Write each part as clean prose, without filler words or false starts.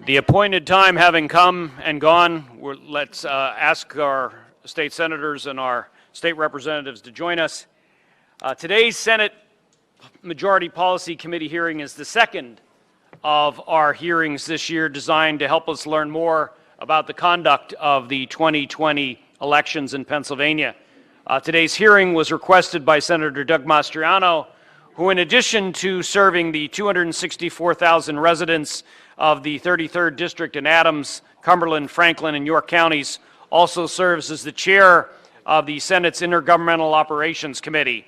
The appointed time having come and gone, let's ask our state senators and our state representatives to join us. Today's Senate Majority Policy Committee hearing is the second of our hearings this year designed to help us learn more about the conduct of the 2020 elections in Pennsylvania. Today's hearing was requested by Senator Doug Mastriano, who, in addition to serving the 264,000 residents of the 33rd District in Adams, Cumberland, Franklin, and York counties, also serves as the chair of the Senate's Intergovernmental Operations Committee.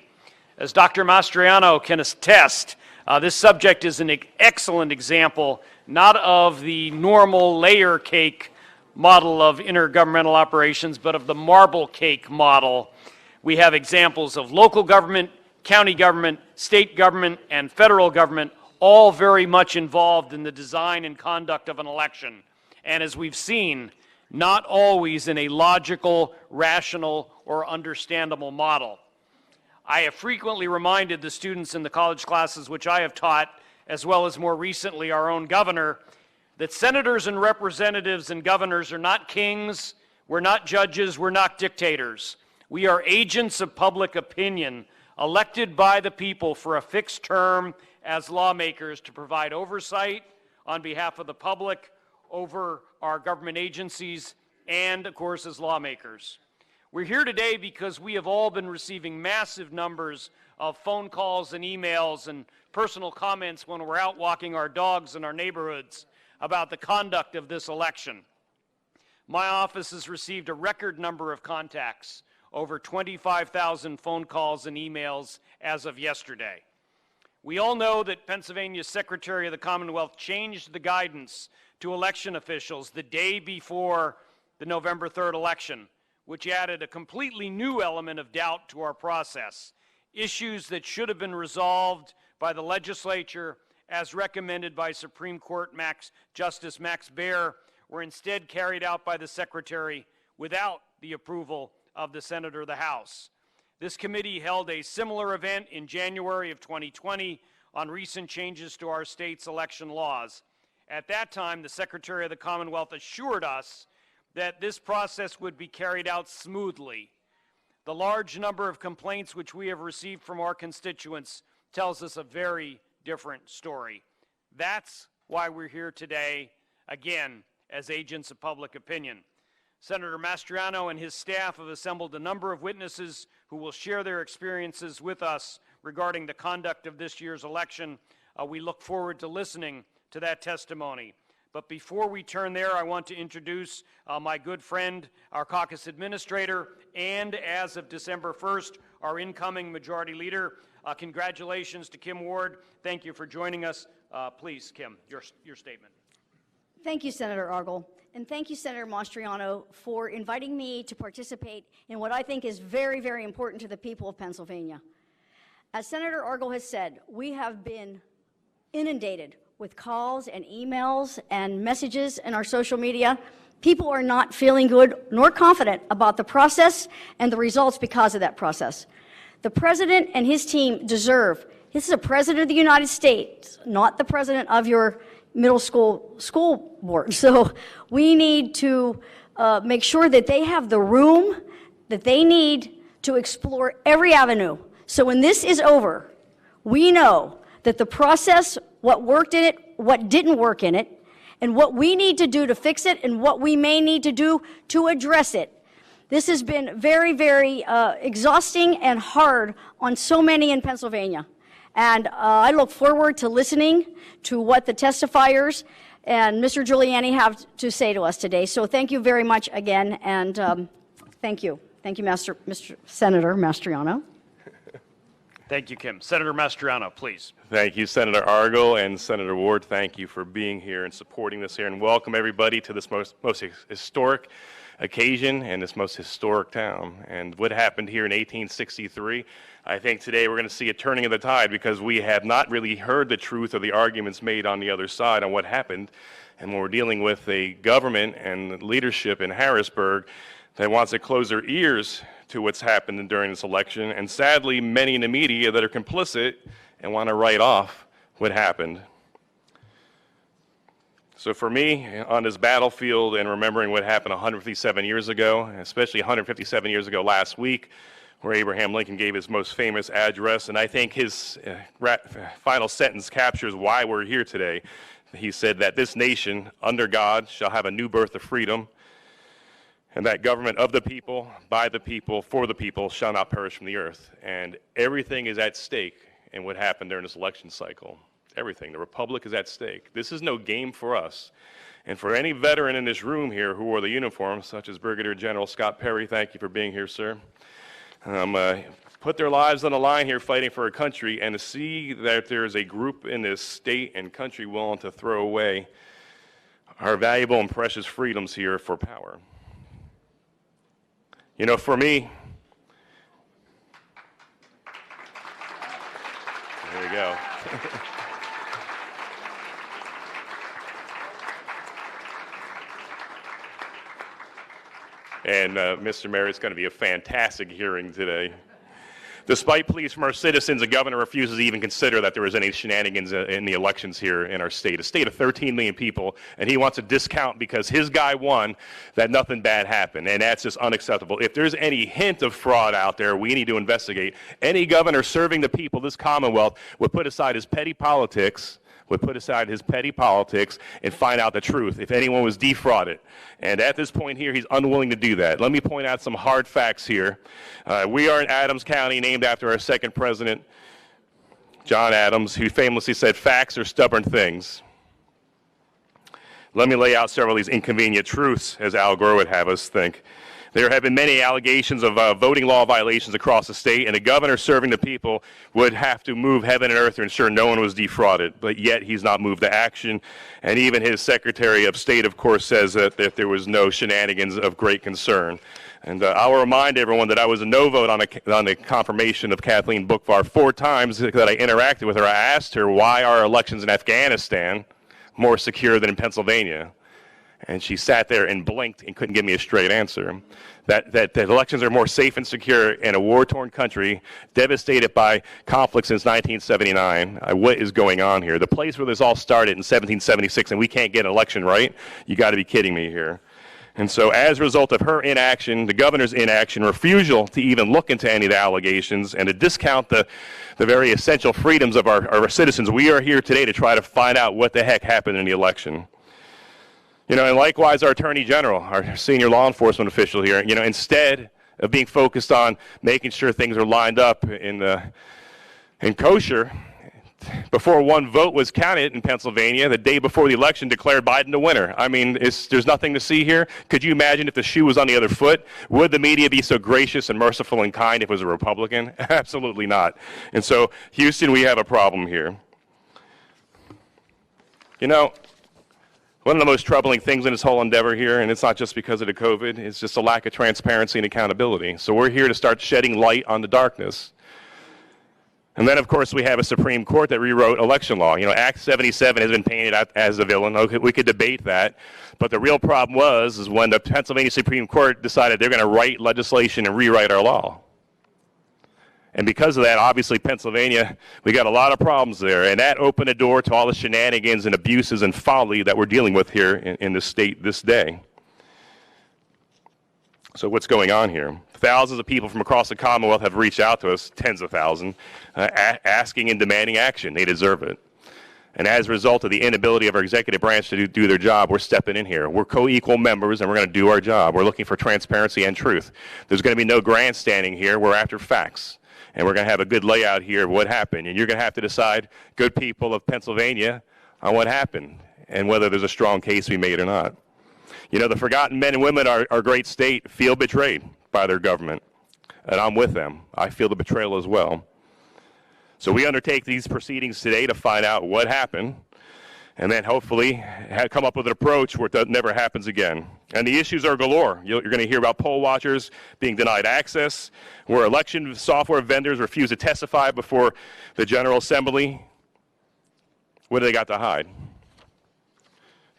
As Dr. Mastriano can attest, this subject is an excellent example not of the normal layer cake model of intergovernmental operations, but of the marble cake model. We have examples of local government, county government, state government, and federal government all very much involved in the design and conduct of an election. And as we've seen, not always in a logical, rational, or understandable model. I have frequently reminded the students in the college classes which I have taught, as well as more recently our own governor, that senators and representatives and governors are not kings, we're not judges, we're not dictators. We are agents of public opinion, elected by the people for a fixed term as lawmakers to provide oversight on behalf of the public over our government agencies and, of course, as lawmakers. We're here today because we have all been receiving massive numbers of phone calls and emails and personal comments when we're out walking our dogs in our neighborhoods about the conduct of this election. My office has received a record number of contacts, over 25,000 phone calls and emails as of yesterday. We all know that Pennsylvania's Secretary of the Commonwealth changed the guidance to election officials the day before the November 3rd election, which added a completely new element of doubt to our process. Issues that should have been resolved by the legislature, as recommended by Supreme Court Justice Max Baer, were instead carried out by the Secretary without the approval of the Senator of the House. This committee held a similar event in January of 2020 on recent changes to our state's election laws. At that time, the Secretary of the Commonwealth assured us that this process would be carried out smoothly. The large number of complaints which we have received from our constituents tells us a very different story. That's why we're here today, again, as agents of public opinion. Senator Mastriano and his staff have assembled a number of witnesses who will share their experiences with us regarding the conduct of this year's election. We look forward to listening to that testimony. But before we turn there, I want to introduce my good friend, our caucus administrator, and as of December 1st, our incoming majority leader. Congratulations to Kim Ward. Thank you for joining us. Please, Kim, your statement. Thank you, Senator Argyle. And thank you, Senator Mastriano, for inviting me to participate in what I think is very, very important to the people of Pennsylvania. As Senator Argyle has said, we have been inundated with calls and emails and messages in our social media. People are not feeling good nor confident about the process and the results because of that process. The president and his team deserve, this is a president of the United States, not the president of your middle school board. So we need to make sure that they have the room that they need to explore every avenue. So when this is over, we know that the process, what worked in it, what didn't work in it, and what we need to do to fix it, and what we may need to do to address it. This has been very, very exhausting and hard on so many in Pennsylvania. And I look forward to listening to what the testifiers and Mr. Giuliani have to say to us today. So thank you very much again, and thank you. Thank you, Mr. Senator Mastriano. Thank you, Kim. Senator Mastriano, please. Thank you, Senator Argyle, and Senator Ward, thank you for being here and supporting this here, and welcome everybody to this most historic occasion and this most historic town. And what happened here in 1863, I think today we're going to see a turning of the tide, because we have not really heard the truth of the arguments made on the other side on what happened. And when we're dealing with a government and leadership in Harrisburg that wants to close their ears to what's happened during this election, and sadly many in the media that are complicit and want to write off what happened. So for me, on this battlefield and remembering what happened 157 years ago, especially 157 years ago last week, where Abraham Lincoln gave his most famous address, and I think his final sentence captures why we're here today. He said that this nation, under God, shall have a new birth of freedom, and that government of the people, by the people, for the people, shall not perish from the earth. And everything is at stake in what happened during this election cycle. Everything. The republic is at stake. This is no game for us. And for any veteran in this room here who wore the uniform, such as Brigadier General Scott Perry, thank you for being here, sir. Put their lives on the line here fighting for a country, and to see that there's a group in this state and country willing to throw away our valuable and precious freedoms here for power. You know, for me, there you go. And Mr. Mayor, it's going to be a fantastic hearing today. Despite pleas from our citizens, the governor refuses to even consider that there was any shenanigans in the elections here in our state, a state of 13 million people, and he wants to discount because his guy won that nothing bad happened, and that's just unacceptable. If there's any hint of fraud out there, we need to investigate. Any governor serving the people, this Commonwealth, would put aside his petty politics, and find out the truth if anyone was defrauded. And at this point here, he's unwilling to do that. Let me point out some hard facts here. We are in Adams County, named after our second president, John Adams, who famously said, "Facts are stubborn things." Let me lay out several of these inconvenient truths, as Al Gore would have us think. There have been many allegations of voting law violations across the state, and the governor serving the people would have to move heaven and earth to ensure no one was defrauded, but yet he's not moved to action. And even his Secretary of State, of course, says that there was no shenanigans of great concern. And I'll remind everyone that I was a no vote on the confirmation of Kathleen Bookvar 4 times that I interacted with her. I asked her, why are elections in Afghanistan more secure than in Pennsylvania? And she sat there and blinked and couldn't give me a straight answer. That elections are more safe and secure in a war-torn country devastated by conflict since 1979. What is going on here? The place where this all started in 1776, and we can't get an election right? You got to be kidding me here. And so as a result of her inaction, the governor's inaction, refusal to even look into any of the allegations, and to discount the very essential freedoms of our citizens, we are here today to try to find out what the heck happened in the election. You know, and likewise, our Attorney General, our senior law enforcement official here, you know, instead of being focused on making sure things are lined up in kosher, before one vote was counted in Pennsylvania, the day before the election, declared Biden the winner. I mean, there's nothing to see here. Could you imagine if the shoe was on the other foot? Would the media be so gracious and merciful and kind if it was a Republican? Absolutely not. And so, Houston, we have a problem here. You know, one of the most troubling things in this whole endeavor here, and it's not just because of the COVID, it's just a lack of transparency and accountability. So we're here to start shedding light on the darkness. And then, of course, we have a Supreme Court that rewrote election law. You know, Act 77 has been painted as a villain. Okay, we could debate that. But the real problem is when the Pennsylvania Supreme Court decided they're going to write legislation and rewrite our law. And because of that, obviously, Pennsylvania, we got a lot of problems there. And that opened the door to all the shenanigans and abuses and folly that we're dealing with here in the state this day. So what's going on here? Thousands of people from across the Commonwealth have reached out to us, tens of thousands, asking and demanding action. They deserve it. And as a result of the inability of our executive branch to do their job, we're stepping in here. We're co-equal members, and we're going to do our job. We're looking for transparency and truth. There's going to be no grandstanding here. We're after facts. And we're going to have a good layout here of what happened. And you're going to have to decide, good people of Pennsylvania, on what happened and whether there's a strong case to be made or not. You know, the forgotten men and women of our great state feel betrayed by their government. And I'm with them. I feel the betrayal as well. So we undertake these proceedings today to find out what happened, and then hopefully come up with an approach where that never happens again. And the issues are galore. You're going to hear about poll watchers being denied access, where election software vendors refuse to testify before the General Assembly. What do they got to hide?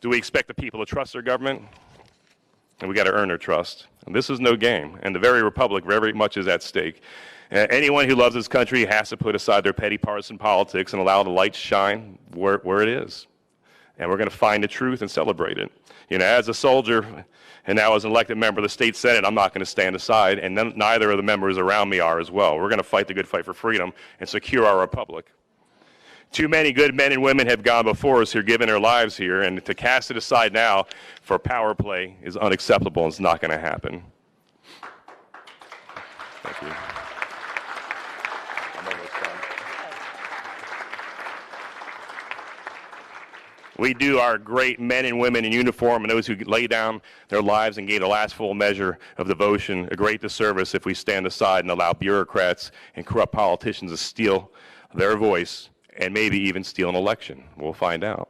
Do we expect the people to trust their government? And we got to earn their trust. And this is no game, and the very republic very much is at stake. Anyone who loves this country has to put aside their petty partisan politics and allow the light to shine where it is. and we're going to find the truth and celebrate it. You know, as a soldier and now as an elected member of the state Senate, I'm not going to stand aside, and neither of the members around me are as well. We're going to fight the good fight for freedom and secure our republic. Too many good men and women have gone before us here, given their lives here, and to cast it aside now for power play is unacceptable and it's not going to happen. Thank you. We do our great men and women in uniform and those who lay down their lives and gain a last full measure of devotion a great disservice if we stand aside and allow bureaucrats and corrupt politicians to steal their voice and maybe even steal an election. We'll find out.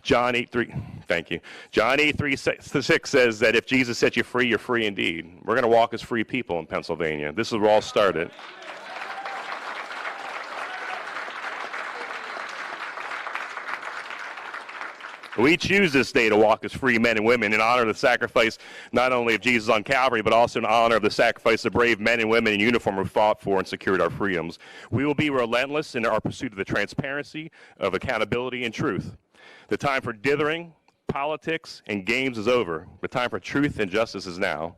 John 8:3, thank you. John 8:3-6 says that if Jesus set you free, you're free indeed. We're going to walk as free people in Pennsylvania. This is where all started. We choose this day to walk as free men and women in honor of the sacrifice not only of Jesus on Calvary, but also in honor of the sacrifice of brave men and women in uniform who fought for and secured our freedoms. We will be relentless in our pursuit of the transparency, of accountability, and truth. The time for dithering, politics, and games is over. The time for truth and justice is now.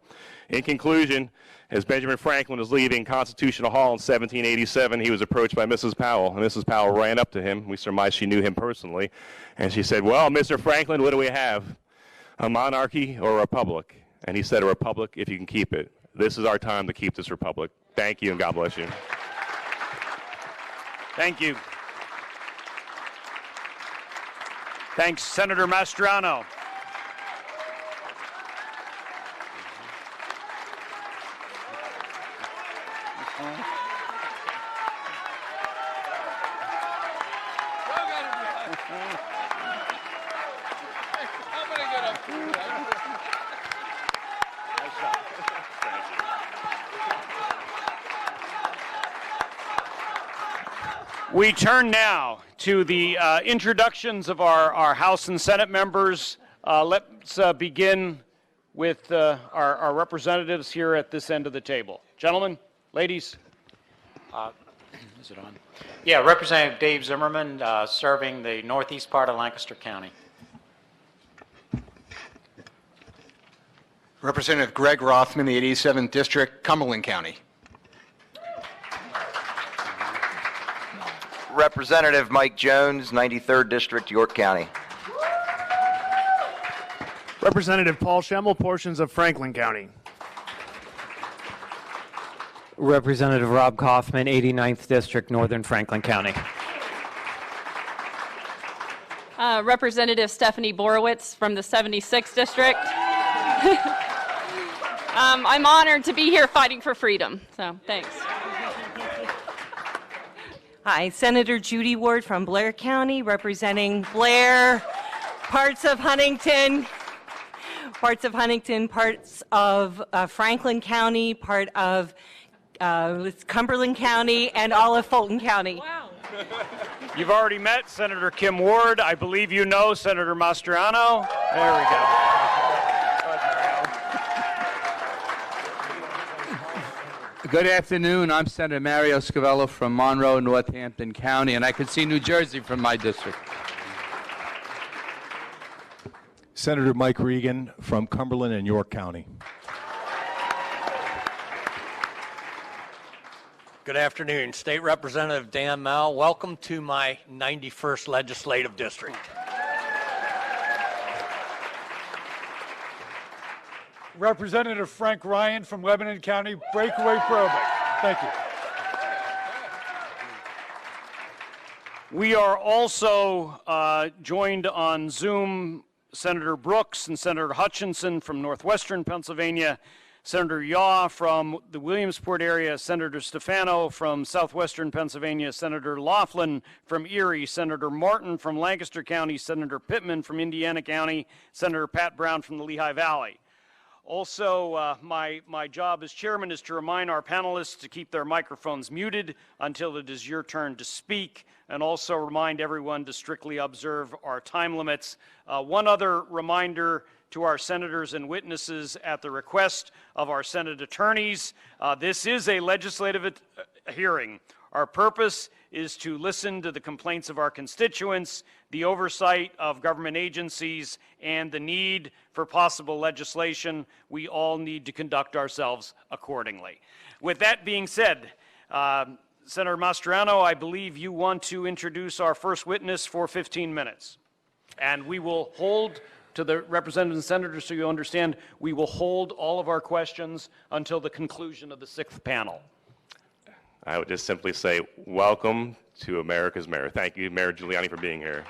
In conclusion, as Benjamin Franklin was leaving Constitutional Hall in 1787, he was approached by Mrs. Powell, and Mrs. Powell ran up to him. We surmise she knew him personally, and she said, "Well, Mr. Franklin, what do we have? A monarchy or a republic?" And he said, "A republic if you can keep it." This is our time to keep this republic. Thank you, and God bless you. Thank you. Thanks, Senator Mastriano. We turn now to the introductions of our House and Senate members. Let's begin with our representatives here at this end of the table. Gentlemen, ladies. Is it on? Yeah, Representative Dave Zimmerman, serving the northeast part of Lancaster County. Representative Greg Rothman, the 87th District, Cumberland County. Representative Mike Jones, 93rd District, York County. Representative Paul Schemmel, portions of Franklin County. Representative Rob Kaufman, 89th District, Northern Franklin County. Representative Stephanie Borowitz from the 76th District. I'm honored to be here fighting for freedom, so thanks. Hi, Senator Judy Ward from Blair County, representing Blair, parts of Huntington, parts of Franklin County, part of Cumberland County, and all of Fulton County. Wow. You've already met Senator Kim Ward. I believe you know Senator Mastriano. There we go. Good afternoon. I'm Senator Mario Scavello from Monroe, Northampton County, and I can see New Jersey from my district. Senator Mike Regan from Cumberland and York County. Good afternoon. State Representative Dan Mell. Welcome to my 91st Legislative District. Representative Frank Ryan from Lebanon County, Breakaway Probate. Thank you. We are also joined on Zoom Senator Brooks and Senator Hutchinson from northwestern Pennsylvania, Senator Yaw from the Williamsport area, Senator Stefano from southwestern Pennsylvania, Senator Laughlin from Erie, Senator Martin from Lancaster County, Senator Pittman from Indiana County, Senator Pat Brown from the Lehigh Valley. Also, my job as chairman is to remind our panelists to keep their microphones muted until it is your turn to speak, and also remind everyone to strictly observe our time limits. One other reminder to our senators and witnesses at the request of our Senate attorneys, this is a legislative hearing. Our purpose is to listen to the complaints of our constituents, the oversight of government agencies, and the need for possible legislation. We all need to conduct ourselves accordingly. With that being said, Senator Mastriano, I believe you want to introduce our first witness for 15 minutes. And we will hold, to the representatives and senators so you understand, we will hold all of our questions until the conclusion of the sixth panel. I would just simply say, welcome to America's Mayor. Thank you, Mayor Giuliani, for being here.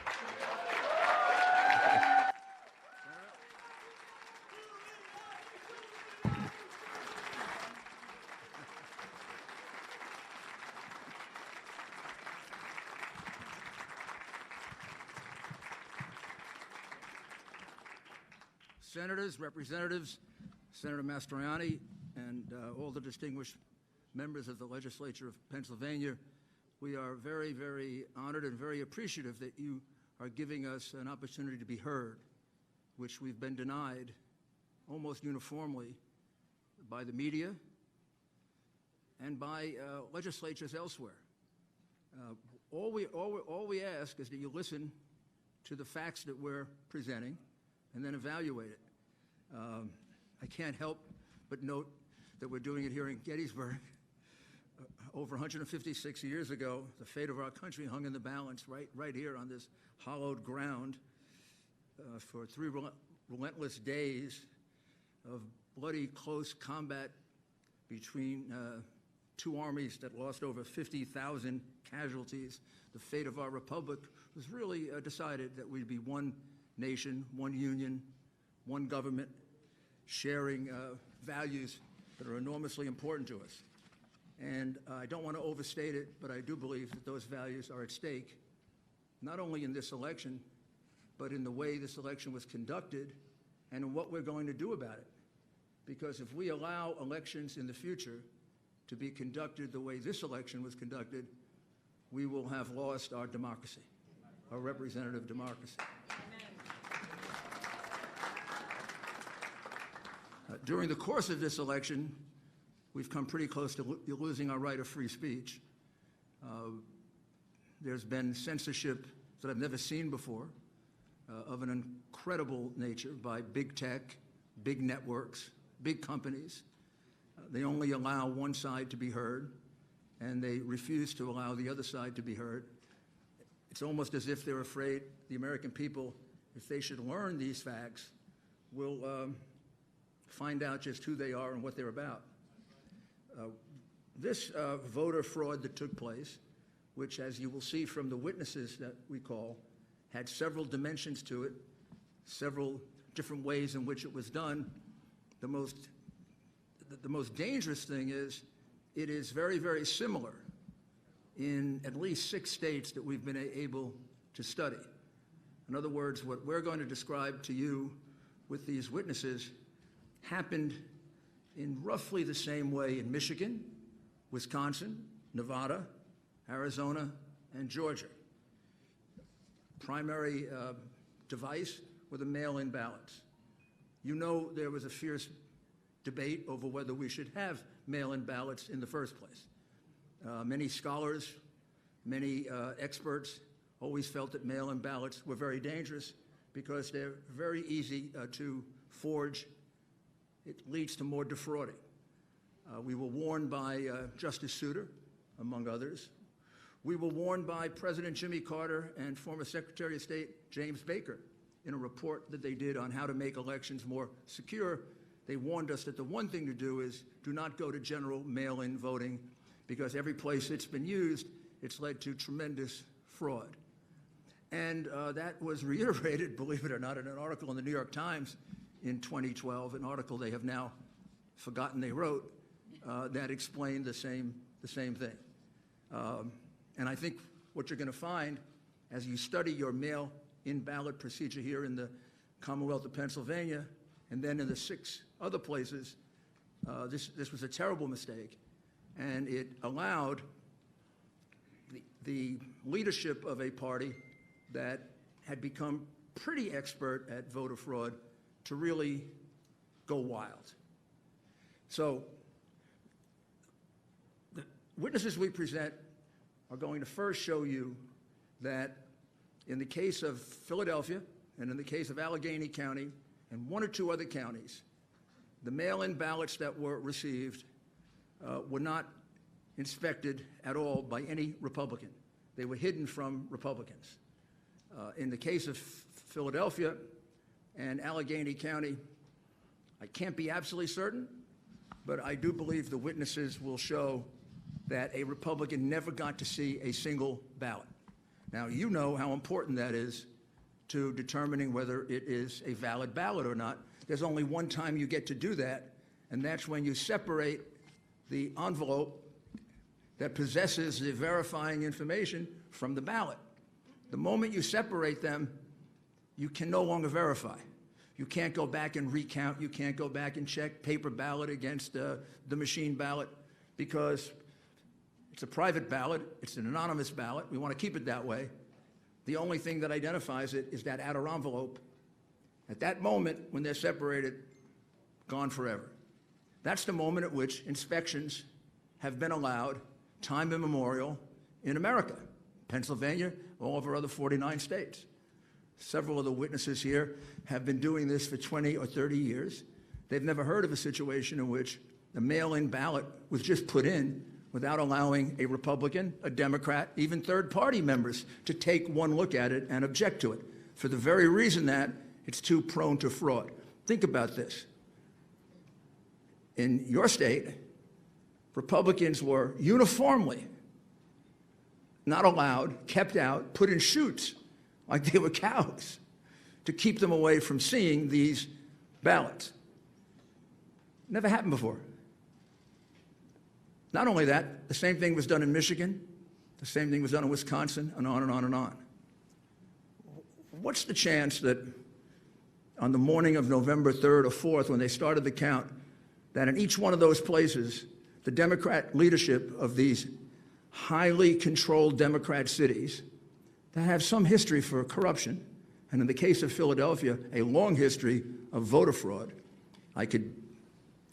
Senators, representatives, Senator Mastriani, and all the distinguished members of the legislature of Pennsylvania, we are very, very honored and very appreciative that you are giving us an opportunity to be heard, which we've been denied almost uniformly by the media and by legislatures elsewhere. All we ask is that you listen to the facts that we're presenting and then evaluate it. I can't help but note that we're doing it here in Gettysburg. Over 156 years ago, the fate of our country hung in the balance right here on this hallowed ground for 3 relentless days of bloody close combat between 2 armies that lost over 50,000 casualties. The fate of our republic was really decided that we'd be one nation, one union, one government, sharing values that are enormously important to us. And I don't want to overstate it, but I do believe that those values are at stake, not only in this election, but in the way this election was conducted and in what we're going to do about it. Because if we allow elections in the future to be conducted the way this election was conducted, we will have lost our democracy, our representative democracy. During the course of this election, we've come pretty close to losing our right of free speech. There's been censorship that I've never seen before of an incredible nature by big tech, big networks, big companies. They only allow one side to be heard, and they refuse to allow the other side to be heard. It's almost as if they're afraid the American people, if they should learn these facts, will find out just who they are and what they're about. This voter fraud that took place, which, as you will see from the witnesses that we call, had several dimensions to it, several different ways in which it was done. The most dangerous thing is it is very, very similar in at least 6 states that we've been able to study. In other words, what we're going to describe to you with these witnesses happened in roughly the same way in Michigan, Wisconsin, Nevada, Arizona, and Georgia. Primary device were the mail-in ballots. You know there was a fierce debate over whether we should have mail-in ballots in the first place. Many scholars, many experts always felt that mail-in ballots were very dangerous because they're very easy to forge. It leads to more defrauding. We were warned by Justice Souter, among others. We were warned by President Jimmy Carter and former Secretary of State James Baker in a report that they did on how to make elections more secure. They warned us that the one thing to do is do not go to general mail-in voting, because every place it's been used, it's led to tremendous fraud. And that was reiterated, believe it or not, in an article in the New York Times in 2012, an article they have now forgotten they wrote, that explained the same thing. And I think what you're going to find as you study your mail-in ballot procedure here in the Commonwealth of Pennsylvania and then in the 6 other places, this was a terrible mistake. And it allowed the leadership of a party that had become pretty expert at voter fraud to really go wild. So the witnesses we present are going to first show you that in the case of Philadelphia and in the case of Allegheny County and one or two other counties, the mail-in ballots that were received were not inspected at all by any Republican. They were hidden from Republicans. In the case of Philadelphia and Allegheny County, I can't be absolutely certain, but I do believe the witnesses will show that a Republican never got to see a single ballot. Now, you know how important that is to determining whether it is a valid ballot or not. There's only one time you get to do that, and that's when you separate the envelope that possesses the verifying information from the ballot. The moment you separate them, you can no longer verify. You can't go back and recount. You can't go back and check paper ballot against the machine ballot because it's a private ballot. It's an anonymous ballot. We want to keep it that way. The only thing that identifies it is that outer envelope. At that moment, when they're separated, gone forever. That's the moment at which inspections have been allowed, time immemorial, in America, Pennsylvania, all of our other 49 states. Several of the witnesses here have been doing this for 20 or 30 years. They've never heard of a situation in which a mail-in ballot was just put in without allowing a Republican, a Democrat, even third-party members to take one look at it and object to it, for the very reason that it's too prone to fraud. Think about this. In your state, Republicans were uniformly not allowed, kept out, put in chutes like they were cows to keep them away from seeing these ballots. Never happened before. Not only that, the same thing was done in Michigan, the same thing was done in Wisconsin, and on and on and on. What's the chance that on the morning of November 3rd or 4th, when they started the count, that in each one of those places, the Democrat leadership of these highly controlled Democrat cities that have some history for corruption, and in the case of Philadelphia, a long history of voter fraud. I could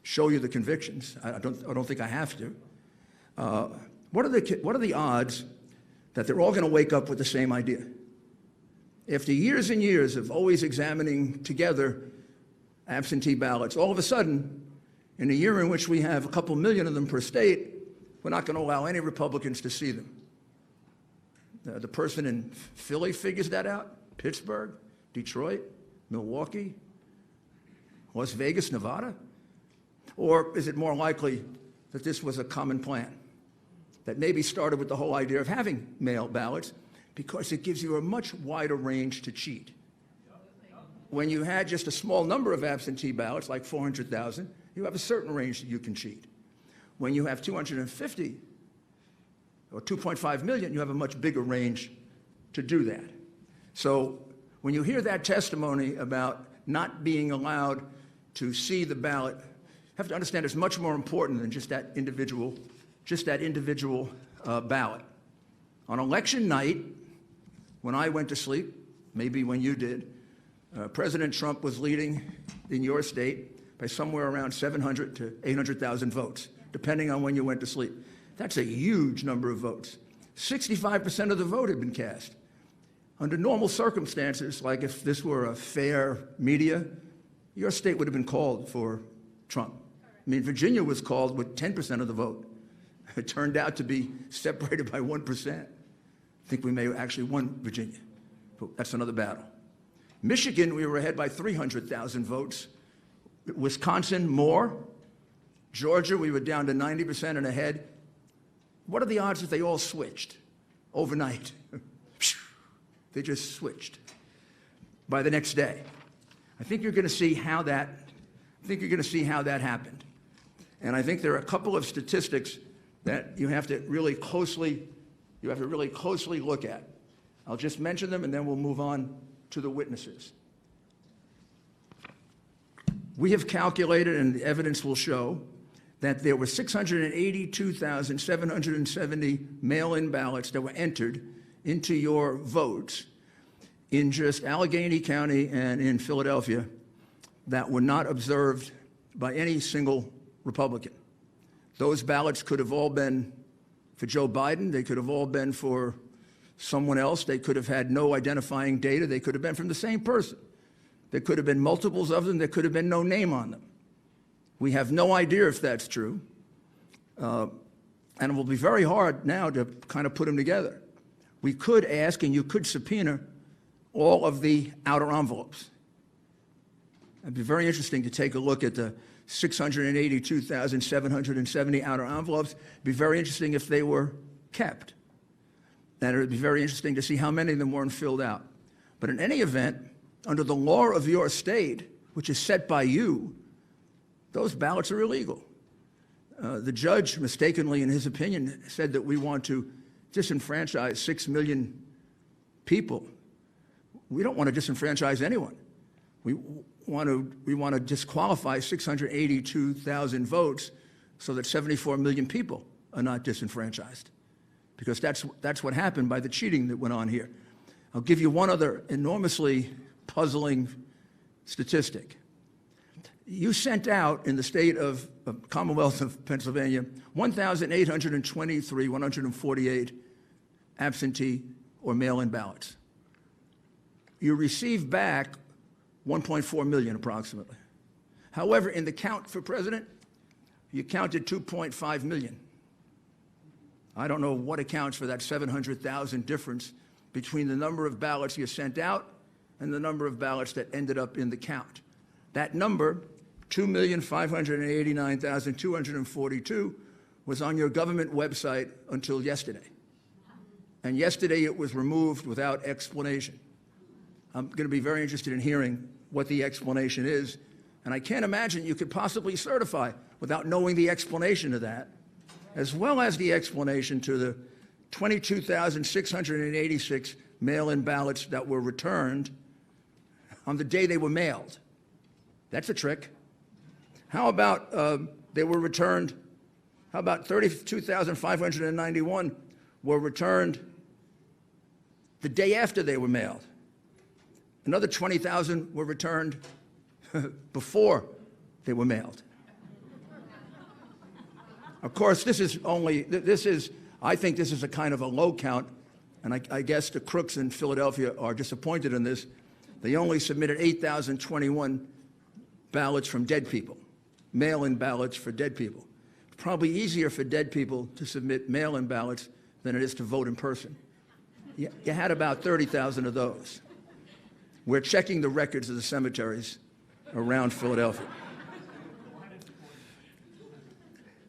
show you the convictions. I don't think I have to. What are the odds that they're all going to wake up with the same idea? After years and years of always examining together absentee ballots, all of a sudden, in a year in which we have a couple million of them per state, we're not going to allow any Republicans to see them. The person in Philly figures that out, Pittsburgh, Detroit, Milwaukee, Las Vegas, Nevada? Or is it more likely that this was a common plan that maybe started with the whole idea of having mail ballots because it gives you a much wider range to cheat? When you had just a small number of absentee ballots, like 400,000, you have a certain range that you can cheat. When you have 250 or 2.5 million, you have a much bigger range to do that. So when you hear that testimony about not being allowed to see the ballot, you have to understand it's much more important than just that individual ballot. On election night, when I went to sleep, maybe when you did, President Trump was leading in your state by somewhere around 700 to 800,000 votes, depending on when you went to sleep. That's a huge number of votes. 65% of the vote had been cast. Under normal circumstances, like if this were a fair media, your state would have been called for Trump. I mean, Virginia was called with 10% of the vote. It turned out to be separated by 1%. I think we may have actually won Virginia, but that's another battle. Michigan, we were ahead by 300,000 votes. Wisconsin, more. Georgia, we were down to 90% and ahead. What are the odds that they all switched overnight? They just switched by the next day. I think you're going to see how that happened. And I think there are a couple of statistics that you have to really closely look at. I'll just mention them and then we'll move on to the witnesses. We have calculated, and the evidence will show, that there were 682,770 mail-in ballots that were entered into your votes in just Allegheny County and in Philadelphia that were not observed by any single Republican. Those ballots could have all been for Joe Biden. They could have all been for someone else. They could have had no identifying data. They could have been from the same person. There could have been multiples of them. There could have been no name on them. We have no idea if that's true. And it will be very hard now to kind of put them together. We could ask, and you could subpoena, all of the outer envelopes. It'd be very interesting to take a look at the 682,770 outer envelopes. It'd be very interesting if they were kept. And it would be very interesting to see how many of them weren't filled out. But in any event, under the law of your state, which is set by you, those ballots are illegal. The judge, mistakenly in his opinion, said that we want to disenfranchise 6 million people. We don't want to disenfranchise anyone. We want to disqualify 682,000 votes so that 74 million people are not disenfranchised, because that's what happened by the cheating that went on here. I'll give you one other enormously puzzling statistic. You sent out in the state of Commonwealth of Pennsylvania 148 absentee or mail-in ballots. You received back 1.4 million approximately. However, in the count for president, you counted 2.5 million. I don't know what accounts for that 700,000 difference between the number of ballots you sent out and the number of ballots that ended up in the count. That number, 2,589,242, was on your government website until yesterday. And yesterday it was removed without explanation. I'm going to be very interested in hearing what the explanation is. And I can't imagine you could possibly certify without knowing the explanation of that, as well as the explanation to the 22,686 mail-in ballots that were returned on the day they were mailed. That's a trick. How about they were returned, how about 32,591 were returned the day after they were mailed? Another 20,000 were returned before they were mailed. Of course, I think this is a kind of a low count, and I guess the crooks in Philadelphia are disappointed in this. They only submitted 8,021 ballots from dead people, mail-in ballots for dead people. It's probably easier for dead people to submit mail-in ballots than it is to vote in person. You had about 30,000 of those. We're checking the records of the cemeteries around Philadelphia.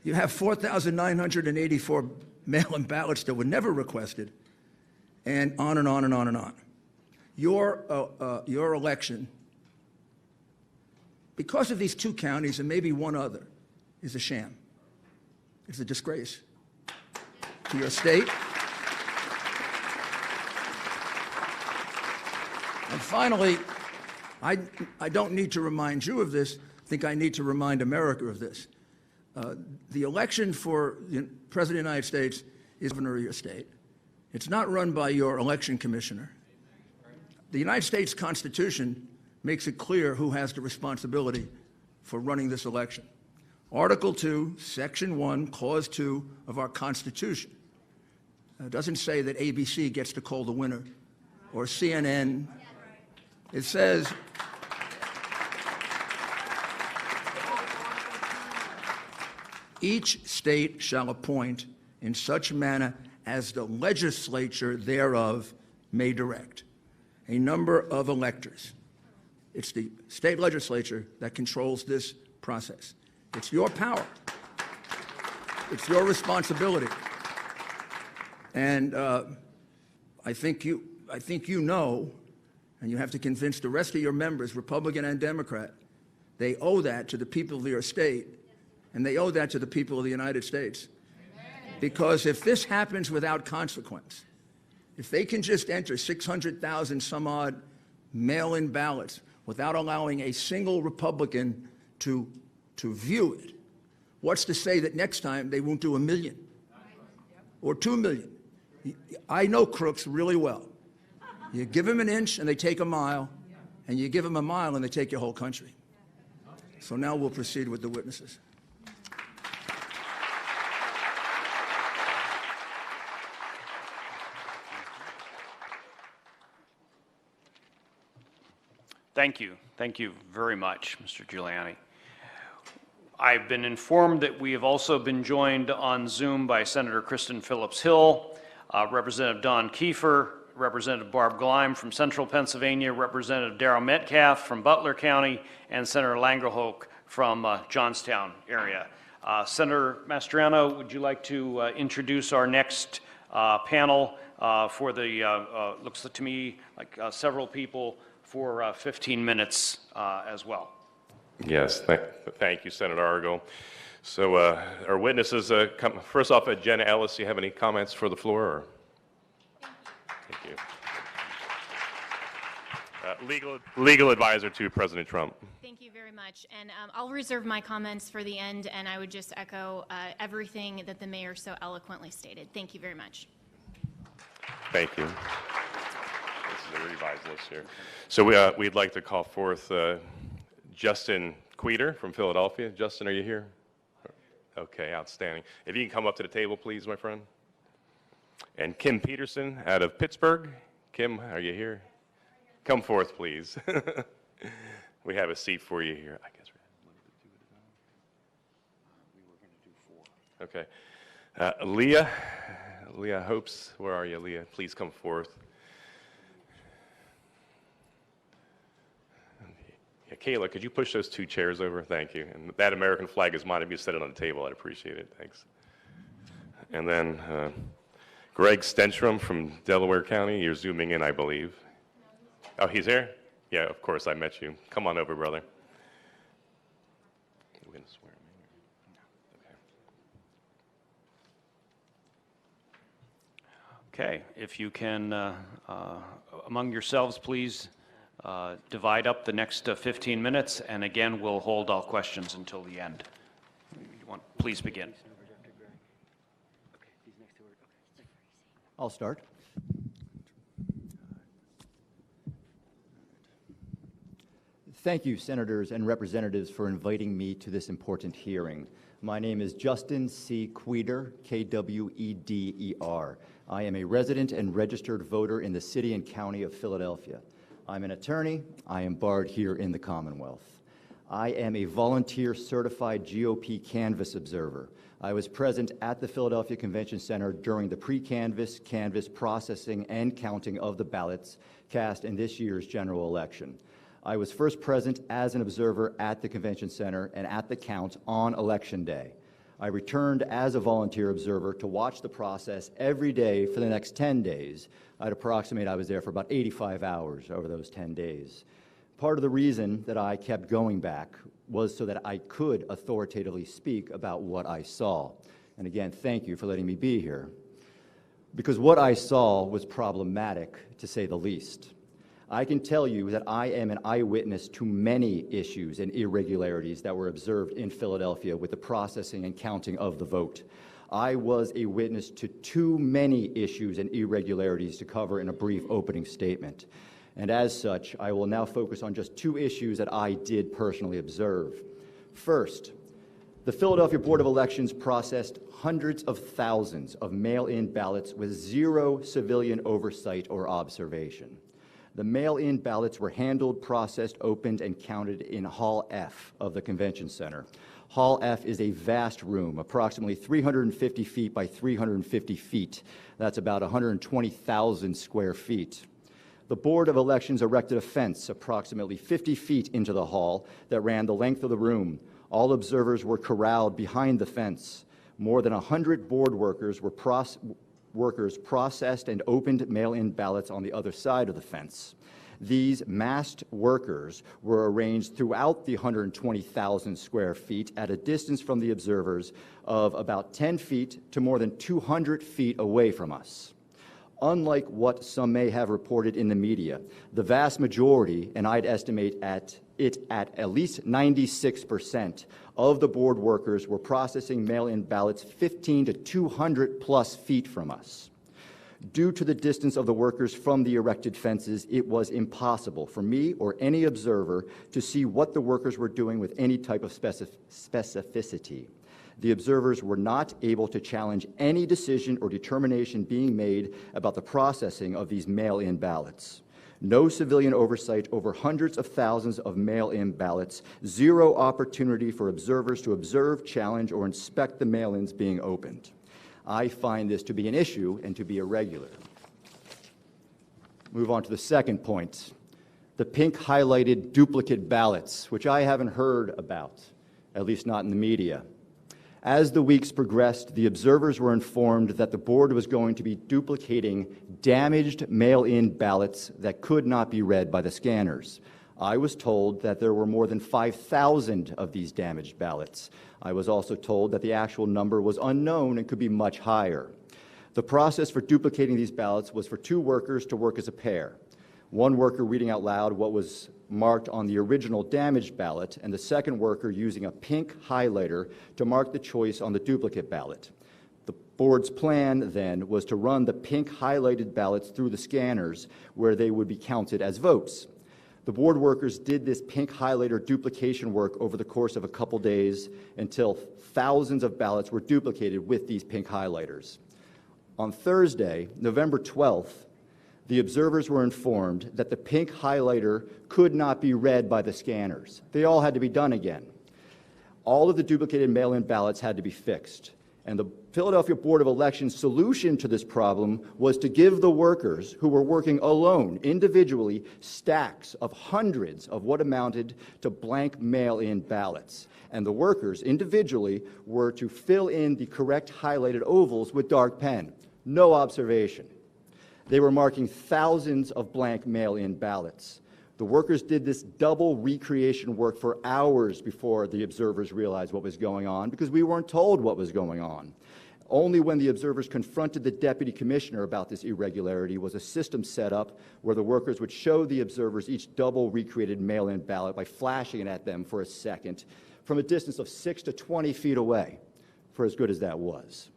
You have 4,984 mail-in ballots that were never requested, and on and on and on and on. Your election, because of these two counties and maybe one other, is a sham. It's a disgrace to your state. And finally, I don't need to remind you of this. I think I need to remind America of this. The election for the President of the United States is governor of your state. It's not run by your election commissioner. The United States Constitution makes it clear who has the responsibility for running this election. Article 2, Section 1, Clause 2 of our Constitution doesn't say that ABC gets to call the winner or CNN. It says each state shall appoint in such manner as the legislature thereof may direct a number of electors. It's the state legislature that controls this process. It's your power. It's your responsibility. And I think you know, and you have to convince the rest of your members, Republican and Democrat, they owe that to the people of your state, and they owe that to the people of the United States. Because if this happens without consequence, if they can just enter 600,000 some odd mail-in ballots without allowing a single Republican to view it, what's to say that next time they won't do 1 million or 2 million? I know crooks really well. You give them an inch and they take a mile, and you give them a mile and they take your whole country. So now we'll proceed with the witnesses. Thank you. Thank you very much, Mr. Giuliani. I've been informed that we have also been joined on Zoom by Senator Kristen Phillips Hill, Representative Don Kiefer, Representative Barb Gleim from Central Pennsylvania, Representative Darrell Metcalf from Butler County, and Senator Langerhoek from Johnstown area. Senator Mastriano, would you like to introduce our next panel for the, looks to me like several people for 15 minutes as well? Yes, thank you, Senator Argo. So our witnesses, first off, Jenna Ellis, do you have any comments for the floor? Or? Thank you. Legal advisor to President Trump. Thank you very much. And I'll reserve my comments for the end, and I would just echo everything that the mayor so eloquently stated. Thank you very much. Thank you. This is a revised list here. So we'd like to call forth Justin Queter from Philadelphia. Justin, are you here? Okay, outstanding. If you can come up to the table, please, my friend. And Kim Peterson out of Pittsburgh. Kim, are you here? Come forth, please. We have a seat for you here. I guess we were going to do 4. Okay. Leah Hopes, where are you, Leah? Please come forth. Yeah, Kayla, could you push those 2 chairs over? Thank you. And that American flag is mine. If you set it on the table, I'd appreciate it. Thanks. And then Greg Stenstrom from Delaware County. You're zooming in, I believe. Oh, he's here? Yeah, of course, I met you. Come on over, brother. We're going to swear him in. Okay, if you can, among yourselves, please divide up the next 15 minutes, and again, we'll hold all questions until the end. Please begin. I'll start. Thank you, senators and representatives, for inviting me to this important hearing. My name is Justin C. Queter, Kweder. I am a resident and registered voter in the city and county of Philadelphia. I'm an attorney. I am barred here in the Commonwealth. I am a volunteer certified GOP canvass observer. I was present at the Philadelphia Convention Center during the pre-canvass, canvass processing, and counting of the ballots cast in this year's general election. I was first present as an observer at the Convention Center and at the count on Election Day. I returned as a volunteer observer to watch the process every day for the next 10 days. I'd approximate I was there for about 85 hours over those 10 days. Part of the reason that I kept going back was so that I could authoritatively speak about what I saw. And again, thank you for letting me be here. Because what I saw was problematic, to say the least. I can tell you that I am an eyewitness to many issues and irregularities that were observed in Philadelphia with the processing and counting of the vote. I was a witness to too many issues and irregularities to cover in a brief opening statement. And as such, I will now focus on just 2 issues that I did personally observe. First, the Philadelphia Board of Elections processed hundreds of thousands of mail-in ballots with 0 civilian oversight or observation. The mail-in ballots were handled, processed, opened, and counted in Hall F of the Convention Center. Hall F is a vast room, approximately 350 feet by 350 feet. That's about 120,000 square feet. The Board of Elections erected a fence approximately 50 feet into the hall that ran the length of the room. All observers were corralled behind the fence. More than 100 board workers processed and opened mail-in ballots on the other side of the fence. These masked workers were arranged throughout the 120,000 square feet at a distance from the observers of about 10 feet to more than 200 feet away from us. Unlike what some may have reported in the media, the vast majority, and I'd estimate at least 96% of the board workers were processing mail-in ballots 15 to 200 plus feet from us. Due to the distance of the workers from the erected fences, it was impossible for me or any observer to see what the workers were doing with any type of specificity. The observers were not able to challenge any decision or determination being made about the processing of these mail-in ballots. no civilian oversight over hundreds of thousands of mail-in ballots, zero opportunity for observers to observe, challenge, or inspect the mail-ins being opened. I find this to be an issue and to be irregular. Move on to the second point, the pink highlighted duplicate ballots, which I haven't heard about, at least not in the media. As the weeks progressed, the observers were informed that the board was going to be duplicating damaged mail-in ballots that could not be read by the scanners. I was told that there were more than 5,000 of these damaged ballots. I was also told that the actual number was unknown and could be much higher. The process for duplicating these ballots was for two workers to work as a pair. One worker reading out loud what was marked on the original damaged ballot, and the second worker using a pink highlighter to mark the choice on the duplicate ballot. The board's plan then was to run the pink highlighted ballots through the scanners where they would be counted as votes. The board workers did this pink highlighter duplication work over the course of a couple days until thousands of ballots were duplicated with these pink highlighters. On Thursday, November 12th, the observers were informed that the pink highlighter could not be read by the scanners. They all had to be done again. All of the duplicated mail-in ballots had to be fixed. And the Philadelphia Board of Elections' solution to this problem was to give the workers who were working alone, individually, stacks of hundreds of what amounted to blank mail-in ballots. And the workers, individually, were to fill in the correct highlighted ovals with dark pen. No observation. They were marking thousands of blank mail-in ballots. The workers did this double recreation work for hours before the observers realized what was going on, because we weren't told what was going on. Only when the observers confronted the deputy commissioner about this irregularity was a system set up where the workers would show the observers each double recreated mail-in ballot by flashing it at them for a second from a distance of 6 to 20 feet away, for as good as that was.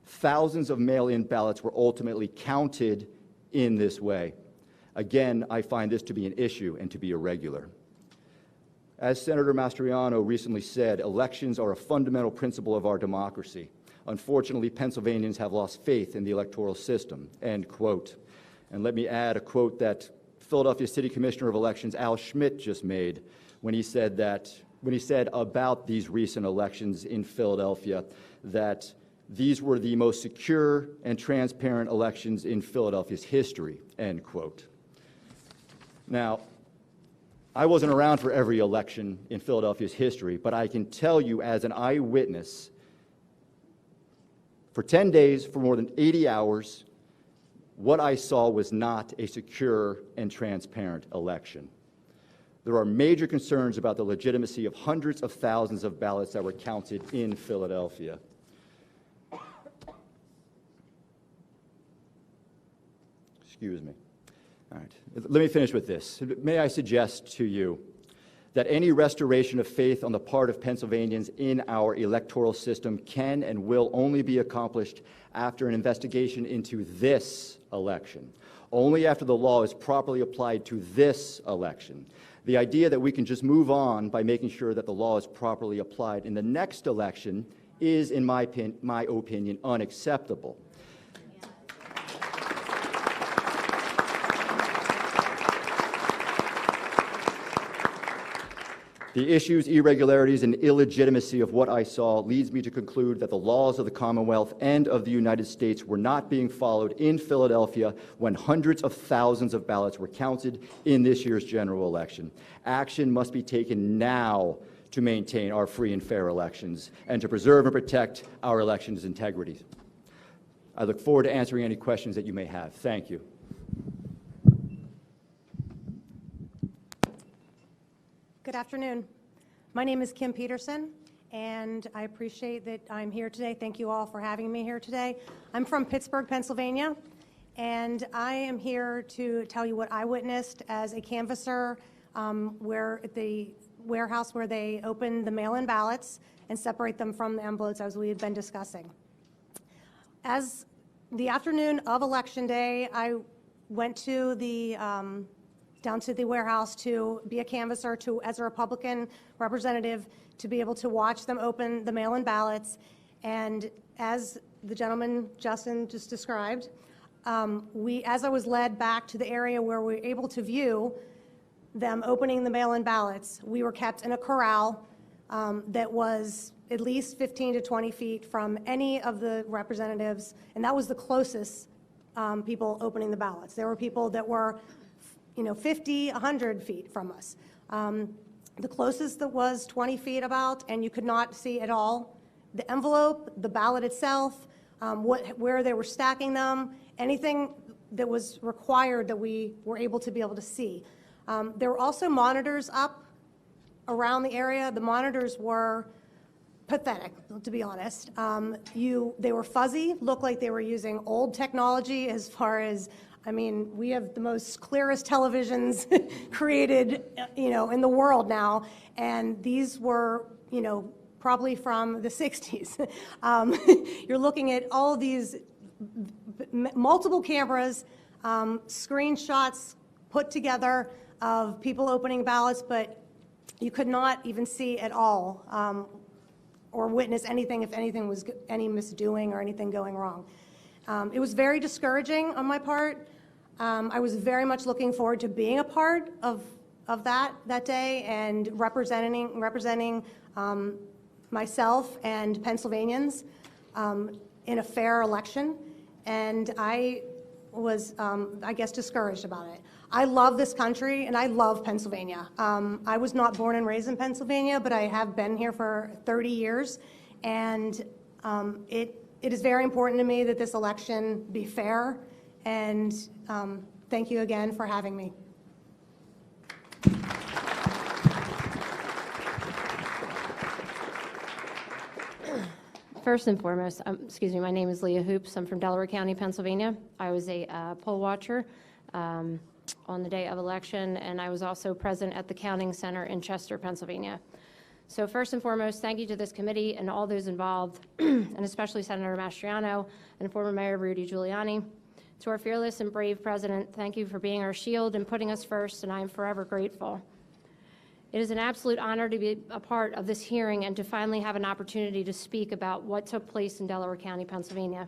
Thousands of mail-in ballots were ultimately counted in this way. Again, I find this to be an issue and to be irregular. As Senator Mastriano recently said, elections are a fundamental principle of our democracy. Unfortunately, Pennsylvanians have lost faith in the electoral system, end quote. And let me add a quote that Philadelphia City Commissioner of Elections Al Schmidt just made when he said about these recent elections in Philadelphia that these were the most secure and transparent elections in Philadelphia's history, end quote. Now, I wasn't around for every election in Philadelphia's history, but I can tell you as an eyewitness, for 10 days, for more than 80 hours, what I saw was not a secure and transparent election. There are major concerns about the legitimacy of hundreds of thousands of ballots that were counted in Philadelphia. Excuse me. All right. Let me finish with this. May I suggest to you that any restoration of faith on the part of Pennsylvanians in our electoral system can and will only be accomplished after an investigation into this election, only after the law is properly applied to this election. The idea that we can just move on by making sure that the law is properly applied in the next election is, in my opinion, unacceptable. The issues, irregularities, and illegitimacy of what I saw leads me to conclude that the laws of the Commonwealth and of the United States were not being followed in Philadelphia when hundreds of thousands of ballots were counted in this year's general election. Action must be taken now to maintain our free and fair elections and to preserve and protect our elections' integrity. I look forward to answering any questions that you may have. Thank you. Good afternoon. My name is Kim Peterson, and I appreciate that I'm here today. Thank you all for having me here today. I'm from Pittsburgh, Pennsylvania, and I am here to tell you what I witnessed as a canvasser where at the warehouse where they open the mail-in ballots and separate them from the envelopes, as we have been discussing. As the afternoon of Election Day, I went to the down to the warehouse to be a canvasser, as a Republican representative, to be able to watch them open the mail-in ballots. And as the gentleman, Justin, just described, as I was led back to the area where we were able to view them opening the mail-in ballots, we were kept in a corral that was at least 15 to 20 feet from any of the representatives, and that was the closest people opening the ballots. There were people that were 50, 100 feet from us. The closest that was 20 feet about, and you could not see at all the envelope, the ballot itself, where they were stacking them, anything that was required that we were able to see. There were also monitors up around the area. The monitors were pathetic, to be honest. They were fuzzy, looked like they were using old technology as far as, I mean, we have the most clearest televisions created, in the world now, and these were, probably from the 60s. You're looking at all of these multiple cameras, screenshots put together of people opening ballots, but you could not even see at all or witness anything if anything was any misdoing or anything going wrong. It was very discouraging on my part. I was very much looking forward to being a part of that day and representing myself and Pennsylvanians in a fair election, and I was, I guess, discouraged about it. I love this country, and I love Pennsylvania. I was not born and raised in Pennsylvania, but I have been here for 30 years, and it is very important to me that this election be fair, and thank you again for having me. First and foremost, my name is Leah Hoops. I'm from Delaware County, Pennsylvania. I was a poll watcher on the day of election, and I was also present at the counting center in Chester, Pennsylvania. So first and foremost, thank you to this committee and all those involved, and especially Senator Mastriano and former Mayor Rudy Giuliani. To our fearless and brave president, thank you for being our shield and putting us first, and I am forever grateful. It is an absolute honor to be a part of this hearing and to finally have an opportunity to speak about what took place in Delaware County, Pennsylvania.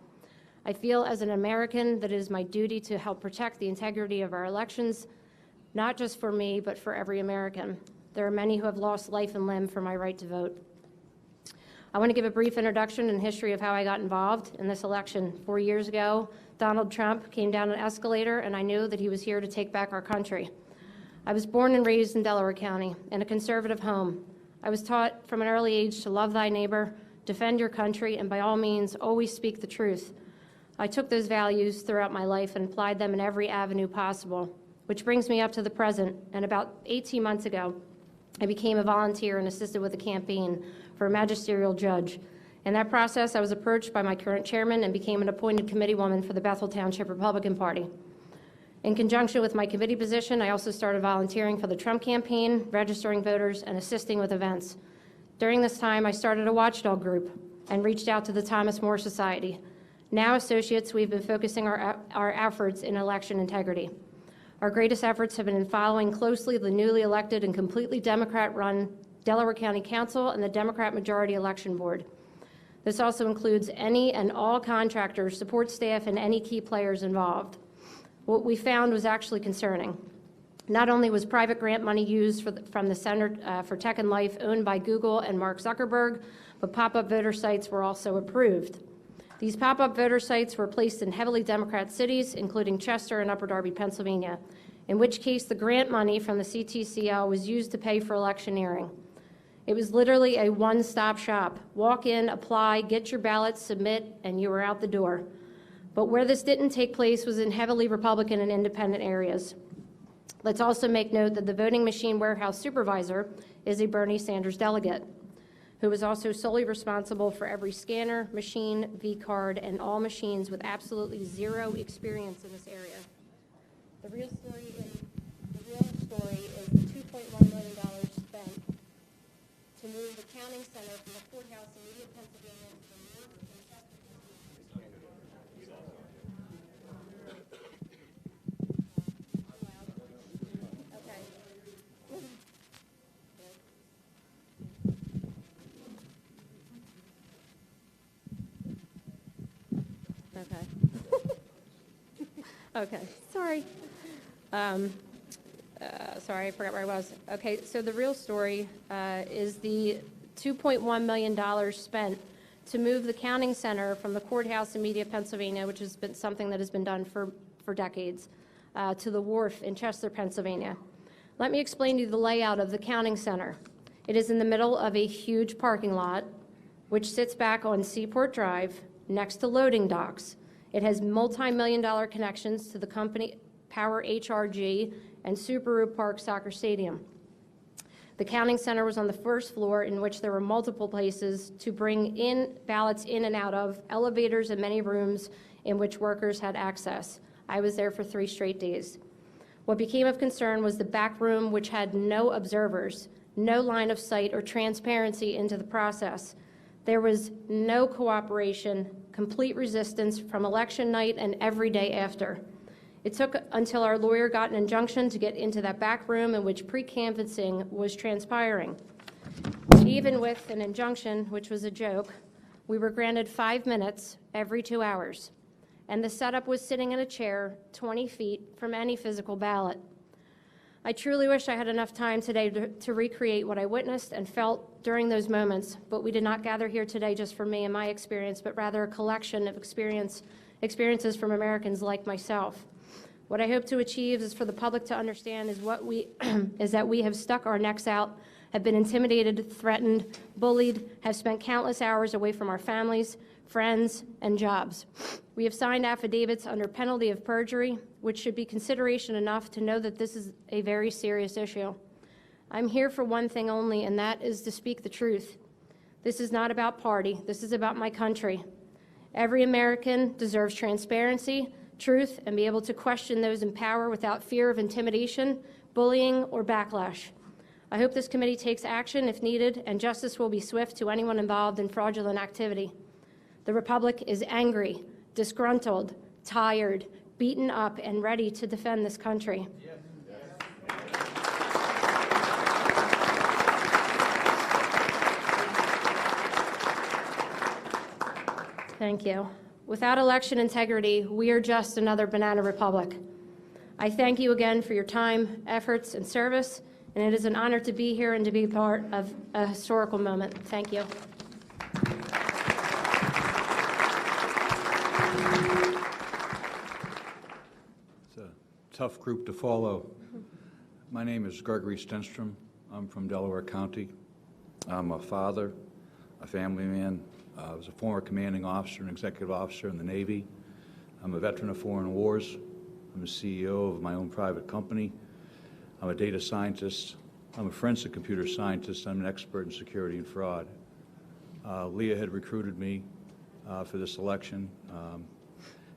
I feel as an American that it is my duty to help protect the integrity of our elections, not just for me, but for every American. There are many who have lost life and limb for my right to vote. I want to give a brief introduction and history of how I got involved in this election. 4 years ago, Donald Trump came down an escalator, and I knew that he was here to take back our country. I was born and raised in Delaware County in a conservative home. I was taught from an early age to love thy neighbor, defend your country, and by all means, always speak the truth. I took those values throughout my life and applied them in every avenue possible, which brings me up to the present. And about 18 months ago, I became a volunteer and assisted with a campaign for a magisterial judge. In that process, I was approached by my current chairman and became an appointed committeewoman for the Bethel Township Republican Party. In conjunction with my committee position, I also started volunteering for the Trump campaign, registering voters, and assisting with events. During this time, I started a watchdog group and reached out to the Thomas More Society. Now, associates, we've been focusing our efforts in election integrity. Our greatest efforts have been in following closely the newly elected and completely Democrat-run Delaware County Council and the Democrat Majority Election Board. This also includes any and all contractors, support staff, and any key players involved. What we found was actually concerning. Not only was private grant money used from the Center for Tech and Life owned by Google and Mark Zuckerberg, but pop-up voter sites were also approved. These pop-up voter sites were placed in heavily Democrat cities, including Chester and Upper Darby, Pennsylvania, in which case the grant money from the CTCL was used to pay for electioneering. It was literally a one-stop shop. Walk in, apply, get your ballot, submit, and you were out the door. But where this didn't take place was in heavily Republican and independent areas. Let's also make note that the voting machine warehouse supervisor is a Bernie Sanders delegate, who was also solely responsible for every scanner, machine, V-card, and all machines with absolutely zero experience in this area. The real story is the $2.1 million spent to move the counting center from the courthouse in Media, Pennsylvania to the north of Chester, Okay, sorry. Sorry, I forgot where I was. Okay, so the real story is the $2.1 million spent to move the counting center from the courthouse in Media, Pennsylvania, which has been something that has been done for decades, to the wharf in Chester, Pennsylvania. Let me explain to you the layout of the counting center. It is in the middle of a huge parking lot, which sits back on Seaport Drive next to loading docks. It has multi-million-dollar connections to the company Power HRG and Subaru Park Soccer Stadium. The counting center was on the first floor, in which there were multiple places to bring in ballots in and out of, elevators and many rooms in which workers had access. I was there for 3 straight days. What became of concern was the back room, which had no observers, no line of sight or transparency into the process. There was no cooperation, complete resistance from election night and every day after. It took until our lawyer got an injunction to get into that back room in which pre-canvassing was transpiring. Even with an injunction, which was a joke, we were granted 5 minutes every 2 hours, and the setup was sitting in a chair 20 feet from any physical ballot. I truly wish I had enough time today to recreate what I witnessed and felt during those moments, but we did not gather here today just for me and my experience, but rather a collection of experiences from Americans like myself. What I hope to achieve is for the public to understand is that we have stuck our necks out, have been intimidated, threatened, bullied, have spent countless hours away from our families, friends, and jobs. We have signed affidavits under penalty of perjury, which should be consideration enough to know that this is a very serious issue. I'm here for one thing only, and that is to speak the truth. This is not about party. This is about my country. Every American deserves transparency, truth, and be able to question those in power without fear of intimidation, bullying, or backlash. I hope this committee takes action if needed, and justice will be swift to anyone involved in fraudulent activity. The Republic is angry, disgruntled, tired, beaten up, and ready to defend this country. Thank you. Without election integrity, we are just another banana republic. I thank you again for your time, efforts, and service, and it is an honor to be here and to be part of a historical moment. Thank you. It's a tough group to follow. My name is Gregory Stenstrom. I'm from Delaware County. I'm a father, a family man. I was a former commanding officer and executive officer in the Navy. I'm a veteran of foreign wars. I'm a CEO of my own private company. I'm a data scientist. I'm a forensic computer scientist. I'm an expert in security and fraud. Leah had recruited me for this election,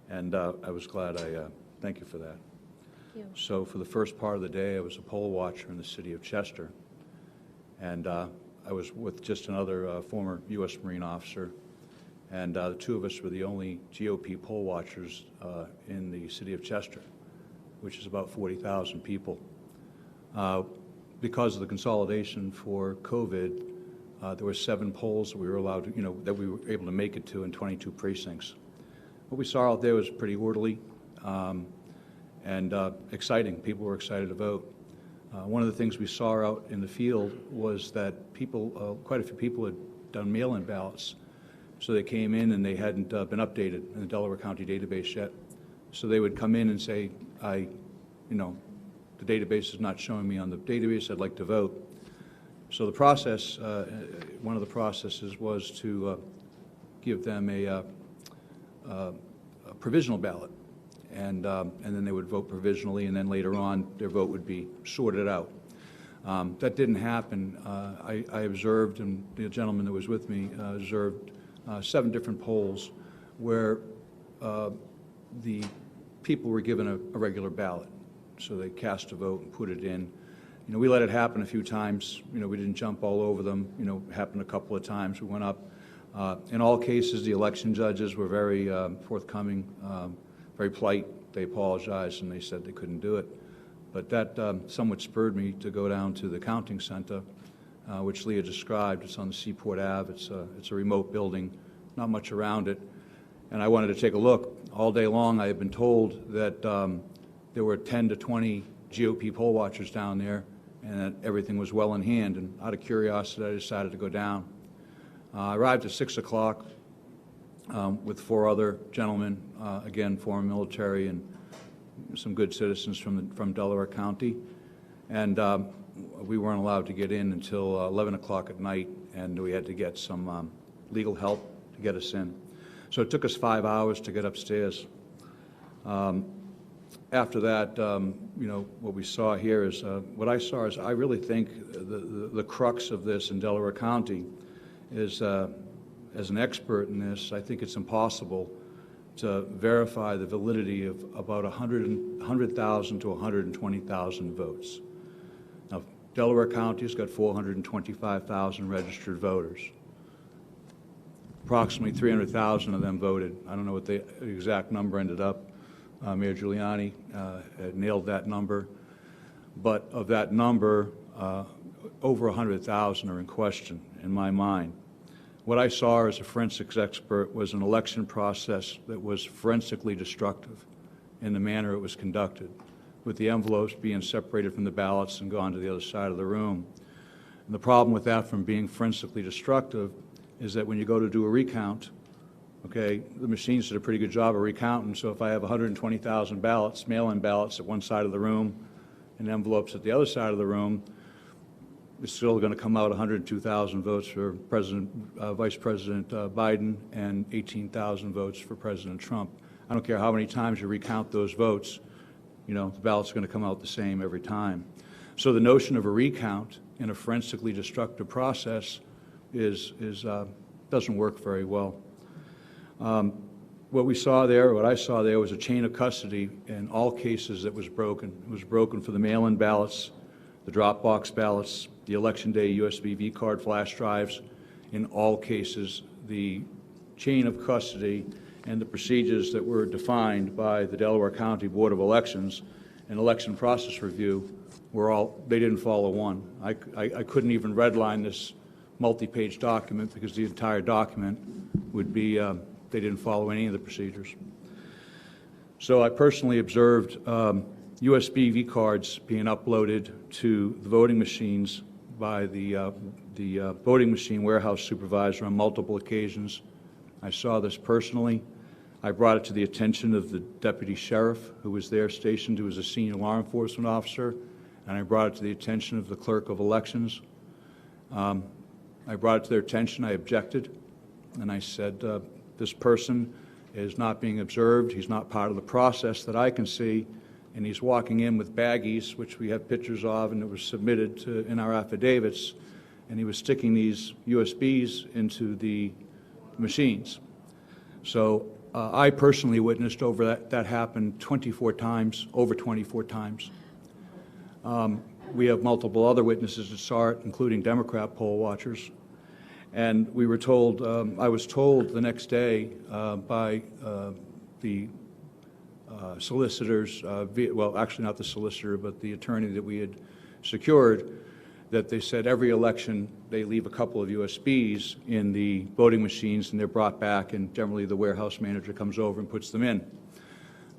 and I was glad. Thank you for that. Thank you. So for the first part of the day, I was a poll watcher in the city of Chester, and I was with just another former U.S. Marine officer, and the two of us were the only GOP poll watchers in the city of Chester, which is about 40,000 people. Because of the consolidation for COVID, there were 7 polls that we were allowed to, that we were able to make it to in 22 precincts. What we saw out there was pretty orderly and exciting. People were excited to vote. One of the things we saw out in the field was that people, quite a few people had done mail-in ballots. So they came in and they hadn't been updated in the Delaware County database yet. So they would come in and say, the database is not showing me on the database, I'd like to vote. So the process, one of the processes was to give them a provisional ballot. And then they would vote provisionally, and then later on their vote would be sorted out. That didn't happen. I observed, and the gentleman that was with me observed 7 different polls where the people were given a regular ballot. So they cast a vote and put it in. We let it happen a few times. We didn't jump all over them. It happened a couple of times. We went up. In all cases, the election judges were very forthcoming, very polite. They apologized and they said they couldn't do it. But that somewhat spurred me to go down to the counting center, which Leah described. It's on the Seaport Ave. It's a remote building, not much around it. and I wanted to take a look. All day long I had been told that there were 10 to 20 GOP poll watchers down there and that everything was well in hand, and out of curiosity I decided to go down. I arrived at 6 o'clock with 4 other gentlemen, again former military and some good citizens from Delaware County, and we weren't allowed to get in until 11 o'clock at night, and we had to get some legal help to get us in. So it took us 5 hours to get upstairs. After that, you know, what we saw here is, what I saw is, I really think the crux of this in Delaware County is, as an expert in this, I think it's impossible to verify the validity of about 100,000 to 120,000 votes. Now, Delaware County has got 425,000 registered voters. Approximately 300,000 of them voted. I don't know what the exact number ended up. Mayor Giuliani nailed that number. But of that number, over 100,000 are in question in my mind. What I saw as a forensics expert was an election process that was forensically destructive in the manner it was conducted, with the envelopes being separated from the ballots and gone to the other side of the room. And the problem with that from being forensically destructive is that when you go to do a recount, okay, the machines did a pretty good job of recounting, so if I have 120,000 ballots, mail-in ballots at one side of the room and envelopes at the other side of the room, it's still going to come out 102,000 votes for Vice President Biden and 18,000 votes for President Trump. I don't care how many times you recount those votes, you know, the ballot's going to come out the same every time. So the notion of a recount in a forensically destructive process doesn't work very well. What we saw there, what I saw there, was a chain of custody in all cases that was broken. It was broken for the mail-in ballots, the drop box ballots, the election day USB V-card flash drives. In all cases, the chain of custody and the procedures that were defined by the Delaware County Board of Elections and Election Process Review they didn't follow one. I couldn't even redline this multi-page document because the entire document would be, they didn't follow any of the procedures. So I personally observed USB V-cards being uploaded to the voting machines by the voting machine warehouse supervisor on multiple occasions. I saw this personally. I brought it to the attention of the deputy sheriff who was there stationed, who was a senior law enforcement officer, and I brought it to the attention of the clerk of elections. I brought it to their attention. I objected, and I said, this person is not being observed. He's not part of the process that I can see, and he's walking in with baggies, which we have pictures of, and it was submitted in our affidavits, and he was sticking these USBs into the machines. So I personally witnessed that happen 24 times, over 24 times. We have multiple other witnesses that saw it, including Democrat poll watchers. And we were told, I was told the next day by the solicitors, well, actually not the solicitor, but the attorney that we had secured, that they said every election they leave a couple of USBs in the voting machines and they're brought back, and generally the warehouse manager comes over and puts them in.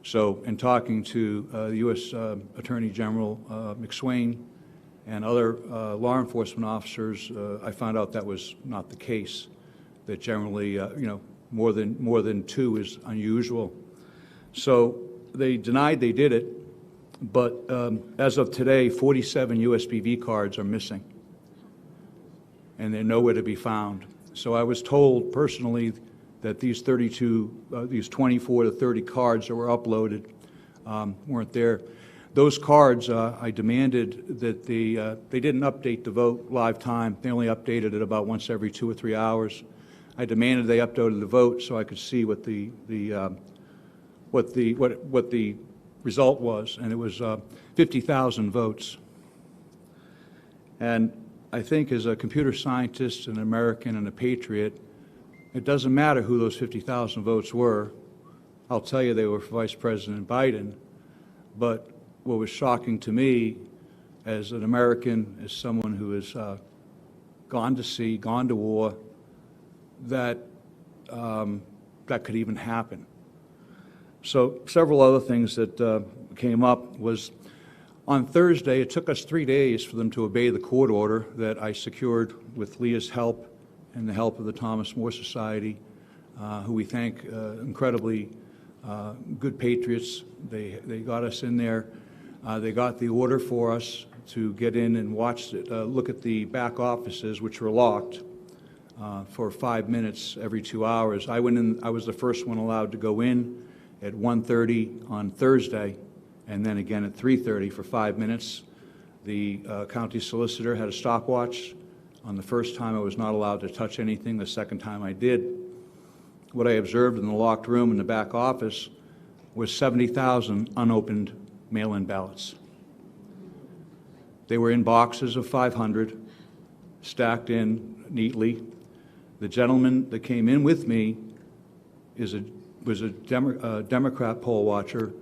So in talking to the U.S. Attorney General McSwain and other law enforcement officers, I found out that was not the case, that generally, you know, more than 2 is unusual. So they denied they did it, but as of today, 47 USB V-cards are missing, and they're nowhere to be found. So I was told personally that these 24 to 30 cards that were uploaded weren't there. Those cards, I demanded that they didn't update the vote live time. They only updated it about once every 2 or 3 hours. I demanded they uploaded the vote so I could see what the result was, and it was 50,000 votes. And I think as a computer scientist, an American, and a patriot, it doesn't matter who those 50,000 votes were. I'll tell you they were for Vice President Biden. But what was shocking to me as an American, as someone who has gone to sea, gone to war, that that could even happen. So several other things that came up was on Thursday, it took us 3 days for them to obey the court order that I secured with Leah's help and the help of the Thomas More Society, who we thank, incredibly good patriots. They got us in there. They got the order for us to get in and watch it, look at the back offices, which were locked, for 5 minutes every 2 hours. I went in. I was the first one allowed to go in at 1:30 on Thursday, and then again at 3:30 for 5 minutes. The county solicitor had a stopwatch. On the first time, I was not allowed to touch anything. The second time, I did. What I observed in the locked room in the back office was 70,000 unopened mail-in ballots. They were in boxes of 500, stacked in neatly. The gentleman that came in with me was a Democrat poll watcher,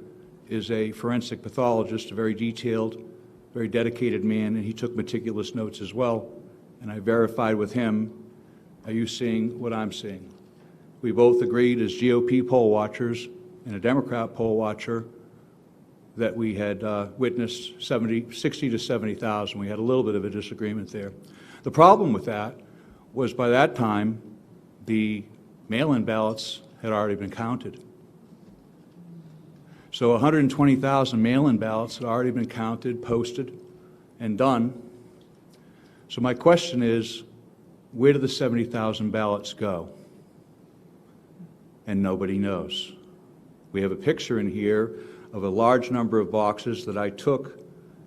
is a forensic pathologist, a very detailed, very dedicated man, and he took meticulous notes as well. And I verified with him, are you seeing what I'm seeing? We both agreed as GOP poll watchers and a Democrat poll watcher that we had witnessed 60 to 70,000. We had a little bit of a disagreement there. The problem with that was by that time, the mail-in ballots had already been counted. So 120,000 mail-in ballots had already been counted, posted, and done. So my question is, where do the 70,000 ballots go? And nobody knows. We have a picture in here of a large number of boxes that I took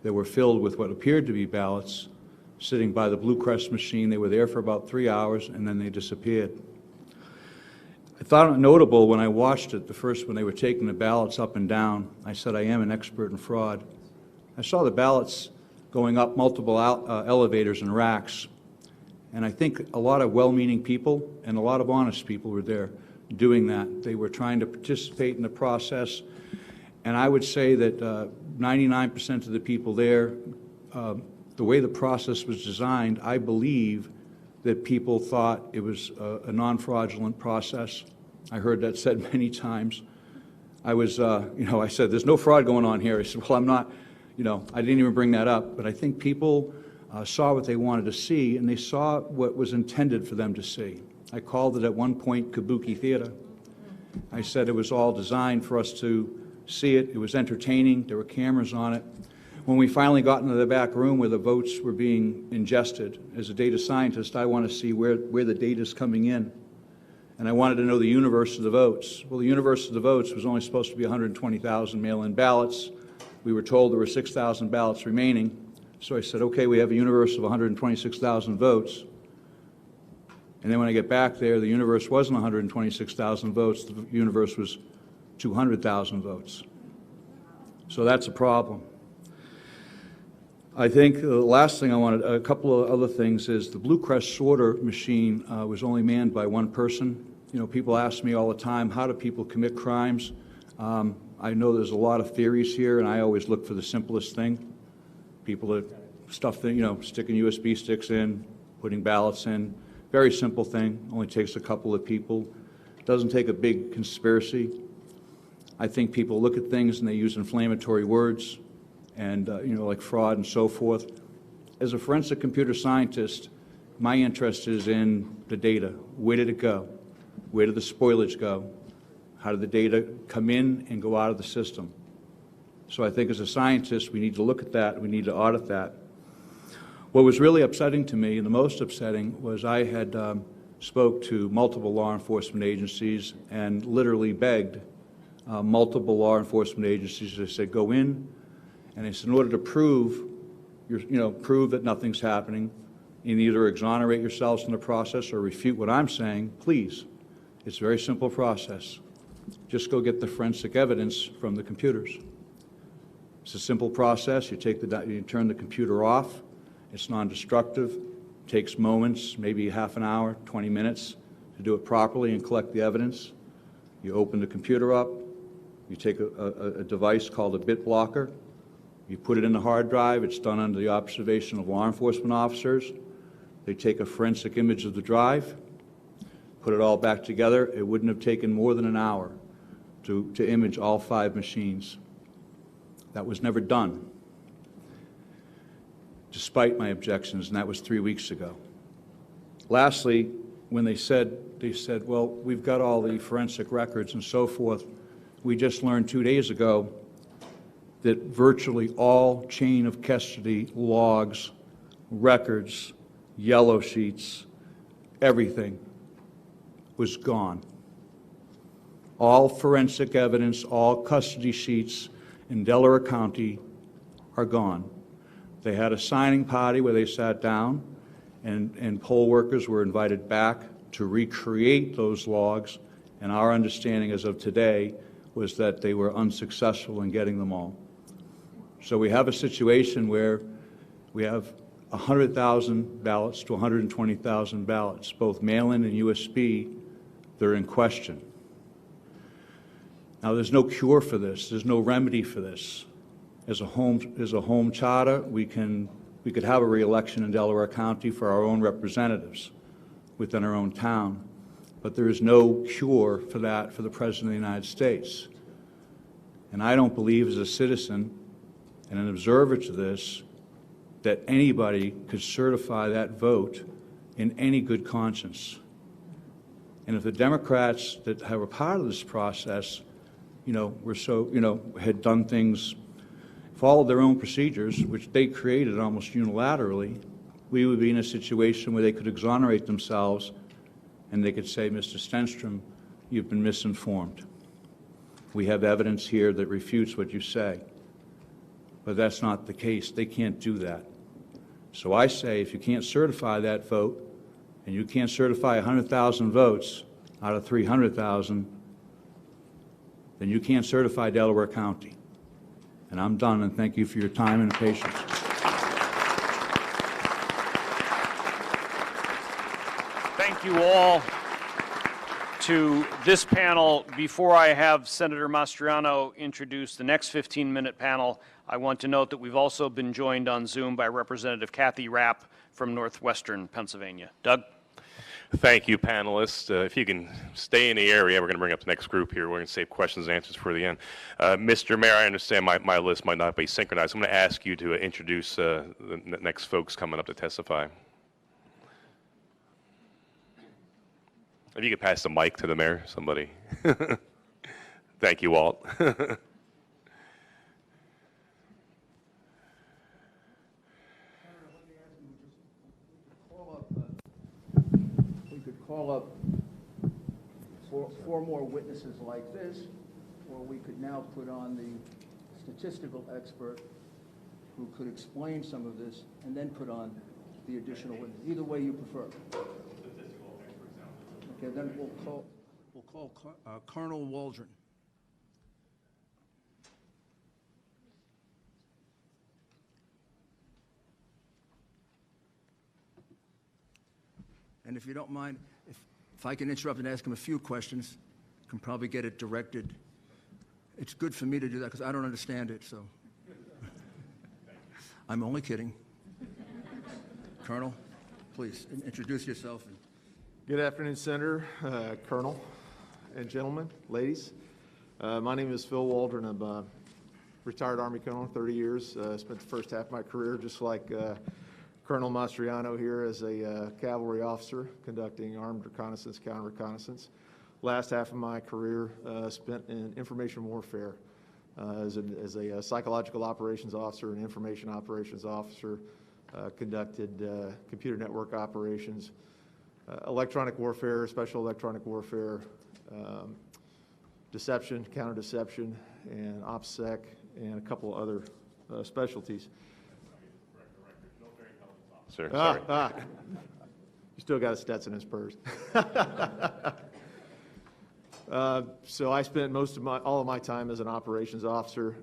that were filled with what appeared to be ballots sitting by the Blue Crest machine. They were there for about 3 hours, and then they disappeared. I thought it notable when I watched it, the first when they were taking the ballots up and down. I said, I am an expert in fraud. I saw the ballots going up multiple elevators and racks, and I think a lot of well-meaning people and a lot of honest people were there doing that. They were trying to participate in the process, and I would say that 99% of the people there, the way the process was designed, I believe that people thought it was a non-fraudulent process. I heard that said many times. I was, I said, there's no fraud going on here. I said, well, I'm not, I didn't even bring that up. But I think people saw what they wanted to see, and they saw what was intended for them to see. I called it at one point Kabuki theater. I said it was all designed for us to see it. It was entertaining. There were cameras on it. When we finally got into the back room where the votes were being ingested, as a data scientist, I want to see where the data is coming in. And I wanted to know the universe of the votes. Well, the universe of the votes was only supposed to be 120,000 mail-in ballots. We were told there were 6,000 ballots remaining. So I said, okay, we have a universe of 126,000 votes. And then when I get back there, the universe wasn't 126,000 votes. The universe was 200,000 votes. So that's a problem. I think the last thing I wanted, a couple of other things, is the Blue Crest sorter machine was only manned by one person. People ask me all the time, how do people commit crimes? I know there's a lot of theories here, and I always look for the simplest thing. People that sticking USB sticks in, putting ballots in. Very simple thing, only takes a couple of people. Doesn't take a big conspiracy. I think people look at things and they use inflammatory words and, like fraud and so forth. As a forensic computer scientist, my interest is in the data. Where did it go? Where did the spoilage go? How did the data come in and go out of the system? So I think as a scientist, we need to look at that. We need to audit that. What was really upsetting to me, and the most upsetting, was I had spoke to multiple law enforcement agencies and literally begged multiple law enforcement agencies. I said, go in, and I said, in order to prove that nothing's happening, and either exonerate yourselves in the process or refute what I'm saying, please. It's a very simple process. Just go get the forensic evidence from the computers. It's a simple process. You turn the computer off. It's non-destructive, takes moments, maybe half an hour, 20 minutes to do it properly and collect the evidence. You open the computer up, you take a device called a bit blocker, you put it in the hard drive. It's done under the observation of law enforcement officers. They take a forensic image of the drive, put it all back together. It wouldn't have taken more than an hour to image all 5 machines. That was never done, despite my objections, and that was 3 weeks ago. Lastly, when they said, well, we've got all the forensic records and so forth. We just learned 2 days ago that virtually all chain of custody logs, records, yellow sheets, everything was gone. All forensic evidence, all custody sheets in Delaware County are gone. They had a signing party where they sat down, and poll workers were invited back to recreate those logs, and our understanding as of today was that they were unsuccessful in getting them all. So we have a situation where we have 100,000 ballots to 120,000 ballots, both mail-in and USB, they're in question. Now, there's no cure for this. There's no remedy for this. As a home charter, we could have a re-election in Delaware County for our own representatives within our own town, but there is no cure for that for the President of the United States. And I don't believe, as a citizen and an observer to this, that anybody could certify that vote in any good conscience. And if the Democrats that were part of this process, had done things, followed their own procedures, which they created almost unilaterally, we would be in a situation where they could exonerate themselves and they could say, Mr. Stenstrom, you've been misinformed. We have evidence here that refutes what you say. But that's not the case. They can't do that. So I say, if you can't certify that vote, and you can't certify 100,000 votes out of 300,000, then you can't certify Delaware County. And I'm done, and thank you for your time and patience. Thank you all to this panel. Before I have Senator Mastriano introduce the next 15-minute panel, I want to note that we've also been joined on Zoom by Representative Kathy Rapp from Northwestern Pennsylvania. Doug? Thank you, panelists. If you can stay in the area, we're going to bring up the next group here. We're going to save questions and answers for the end. Mr. Mayor, I understand my list might not be synchronized. I'm going to ask you to introduce the next folks coming up to testify. If you could pass the mic to the mayor, somebody. Thank you, Walt. Call up four more witnesses like this, or we could now put on the statistical expert who could explain some of this, and then put on the additional witness. Either way you prefer. Okay, then we'll call Colonel Waldron. And if you don't mind, if I can interrupt and ask him a few questions, I can probably get it directed. It's good for me to do that because I don't understand it, so. I'm only kidding. Colonel, please introduce yourself. Good afternoon, Senator, Colonel, and gentlemen, ladies. My name is Phil Waldron. I'm a retired Army Colonel, 30 years. Spent the first half of my career just like Colonel Mastriano here as a cavalry officer conducting armed reconnaissance, counter-reconnaissance. Last half of my career spent in information warfare as a psychological operations officer and information operations officer, conducted computer network operations, electronic warfare, special electronic warfare, deception, counter-deception, and OPSEC, and a couple other specialties. Sir, sorry. You still got a Stetson and Spurs. So I spent all of my time as an operations officer.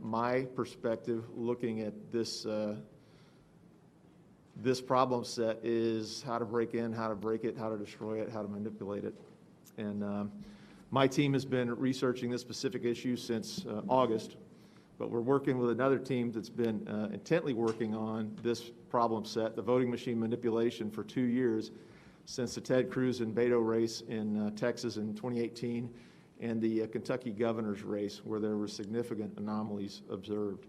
My perspective looking at this this problem set is how to break in, how to break it, how to destroy it, how to manipulate it. And my team has been researching this specific issue since August, but we're working with another team that's been intently working on this problem set, the voting machine manipulation, for 2 years, since the Ted Cruz and Beto race in Texas in 2018 and the Kentucky governor's race, where there were significant anomalies observed.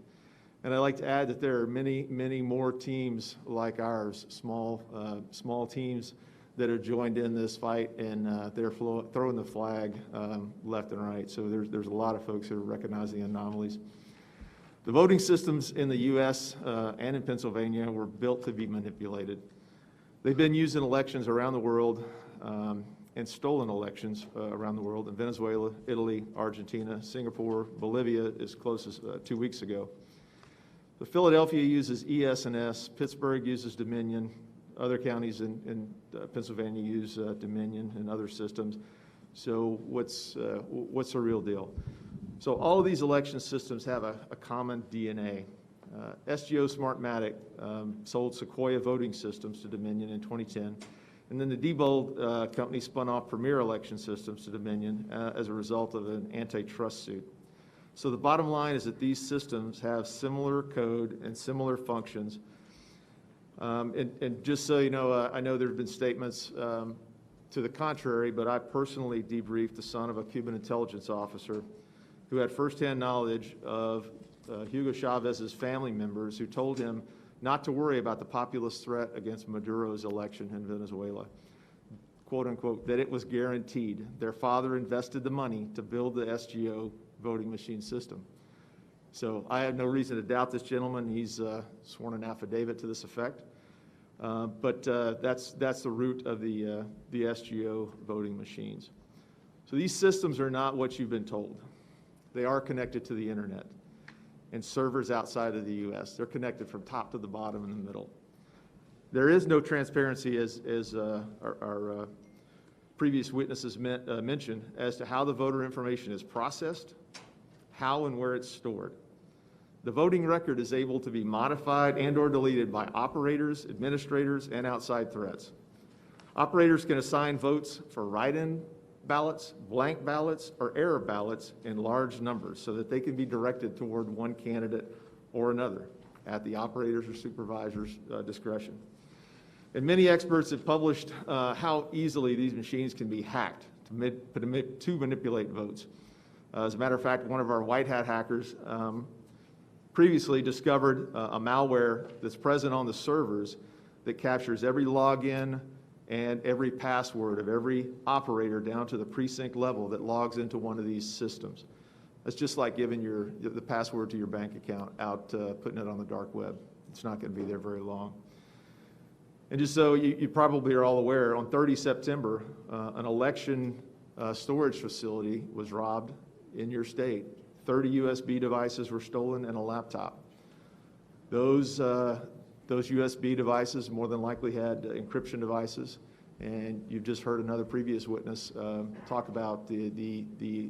And I'd like to add that there are many, many more teams like ours, small teams that have joined in this fight, and they're throwing the flag left and right. So there's a lot of folks who are recognizing the anomalies. The voting systems in the U.S. And in Pennsylvania were built to be manipulated. They've been used in elections around the world and stolen elections around the world in Venezuela, Italy, Argentina, Singapore, Bolivia as close as 2 weeks ago. The Philadelphia uses ES&S, Pittsburgh uses Dominion, other counties in Pennsylvania use Dominion and other systems. So what's the real deal? So all of these election systems have a common DNA. SGO Smartmatic sold Sequoia voting systems to Dominion in 2010, and then the Diebold company spun off Premier Election Systems to Dominion as a result of an antitrust suit. So the bottom line is that these systems have similar code and similar functions. And just so you know, I know there have been statements to the contrary, but I personally debriefed the son of a Cuban intelligence officer who had firsthand knowledge of Hugo Chavez's family members who told him not to worry about the populist threat against Maduro's election in Venezuela, quote unquote, that it was guaranteed. Their father invested the money to build the SGO voting machine system. So I have no reason to doubt this gentleman. He's sworn an affidavit to this effect. But that's the root of the SGO voting machines. So these systems are not what you've been told. They are connected to the internet and servers outside of the U.S. They're connected from top to the bottom in the middle. There is no transparency, as our previous witnesses mentioned, as to how the voter information is processed, how and where it's stored. The voting record is able to be modified and or deleted by operators, administrators, and outside threats. Operators can assign votes for write-in ballots, blank ballots, or error ballots in large numbers so that they can be directed toward one candidate or another at the operator's or supervisor's discretion. And many experts have published how easily these machines can be hacked to manipulate votes. As a matter of fact, one of our white hat hackers previously discovered a malware that's present on the servers that captures every login and every password of every operator down to the precinct level that logs into one of these systems. That's just like giving the password to your bank account out, putting it on the dark web. It's not going to be there very long. And just so you probably are all aware, on 30 September, an election storage facility was robbed in your state. 30 USB devices were stolen and a laptop. Those USB devices more than likely had encryption devices, and you've just heard another previous witness talk about the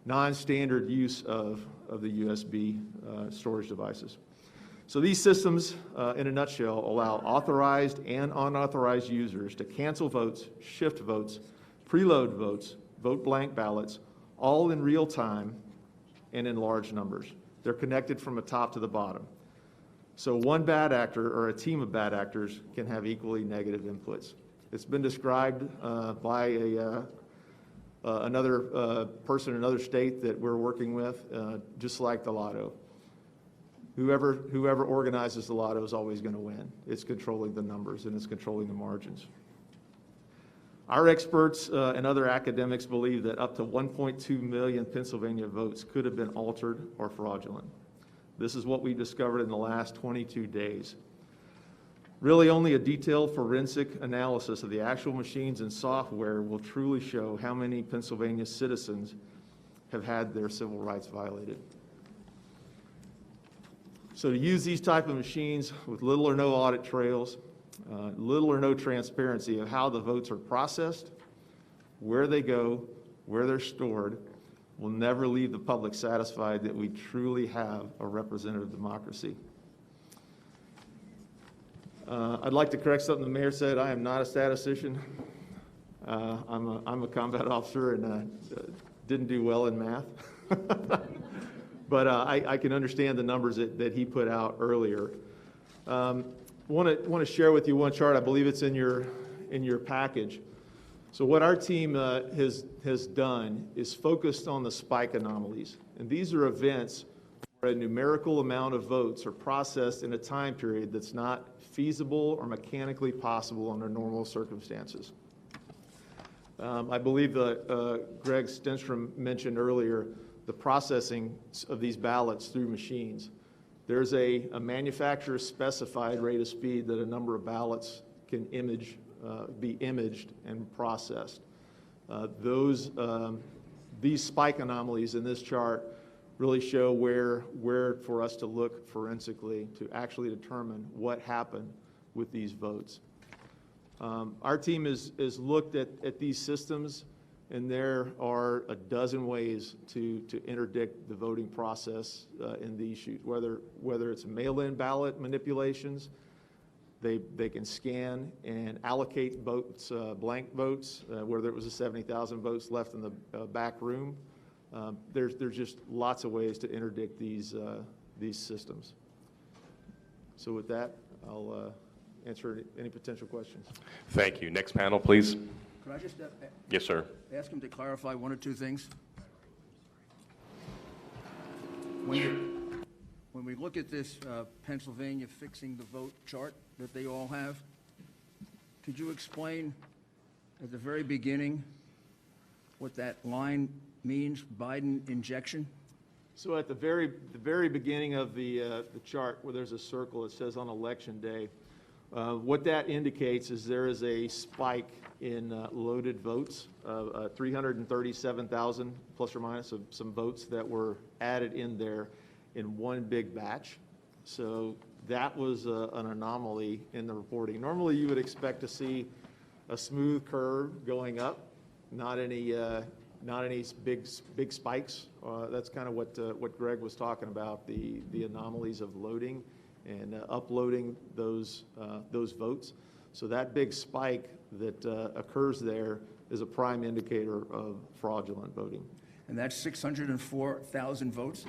non-standard use of the USB storage devices. So these systems, in a nutshell, allow authorized and unauthorized users to cancel votes, shift votes, preload votes, vote blank ballots, all in real time and in large numbers. They're connected from the top to the bottom. So one bad actor or a team of bad actors can have equally negative inputs. It's been described by another person in another state that we're working with, just like the lotto. Whoever organizes the lotto is always going to win. It's controlling the numbers and it's controlling the margins. Our experts and other academics believe that up to 1.2 million Pennsylvania votes could have been altered or fraudulent. This is what we discovered in the last 22 days. Really, only a detailed forensic analysis of the actual machines and software will truly show how many Pennsylvania citizens have had their civil rights violated. So to use these type of machines with little or no audit trails, little or no transparency of how the votes are processed, where they go, where they're stored, will never leave the public satisfied that we truly have a representative democracy. I'd like to correct something the mayor said. I am not a statistician. I'm a combat officer and didn't do well in math. But I can understand the numbers that he put out earlier. Want to share with you one chart. I believe it's in your in your package. So what our team has done is focused on the spike anomalies. And these are events where a numerical amount of votes are processed in a time period that's not feasible or mechanically possible under normal circumstances. I believe Greg Stenstrom mentioned earlier the processing of these ballots through machines. There's a manufacturer specified rate of speed that a number of ballots can be imaged and processed. These spike anomalies in this chart really show where for us to look forensically to actually determine what happened with these votes. Our team has looked at these systems, and there are a dozen ways to interdict the voting process in these shoots, whether it's mail-in ballot manipulations. They can scan and allocate votes, blank votes, whether it was the 70,000 votes left in the back room. There's just lots of ways to interdict these systems. So with that, I'll answer any potential questions. Thank you. Next panel, please. Could I just Yes, sir. ask him to clarify one or two things? When we look at this Pennsylvania fixing the vote chart that they all have, could you explain at the very beginning what that line means, Biden injection? So at the very beginning of the chart, where there's a circle, it says on election day. What that indicates is there is a spike in loaded votes, 337,000 plus or minus of some votes that were added in there in one big batch. So that was an anomaly in the reporting. Normally you would expect to see a smooth curve going up, not any big spikes. That's kind of what Greg was talking about, the anomalies of loading and uploading those votes. So that big spike that occurs there is a prime indicator of fraudulent voting. And that's 604,000 votes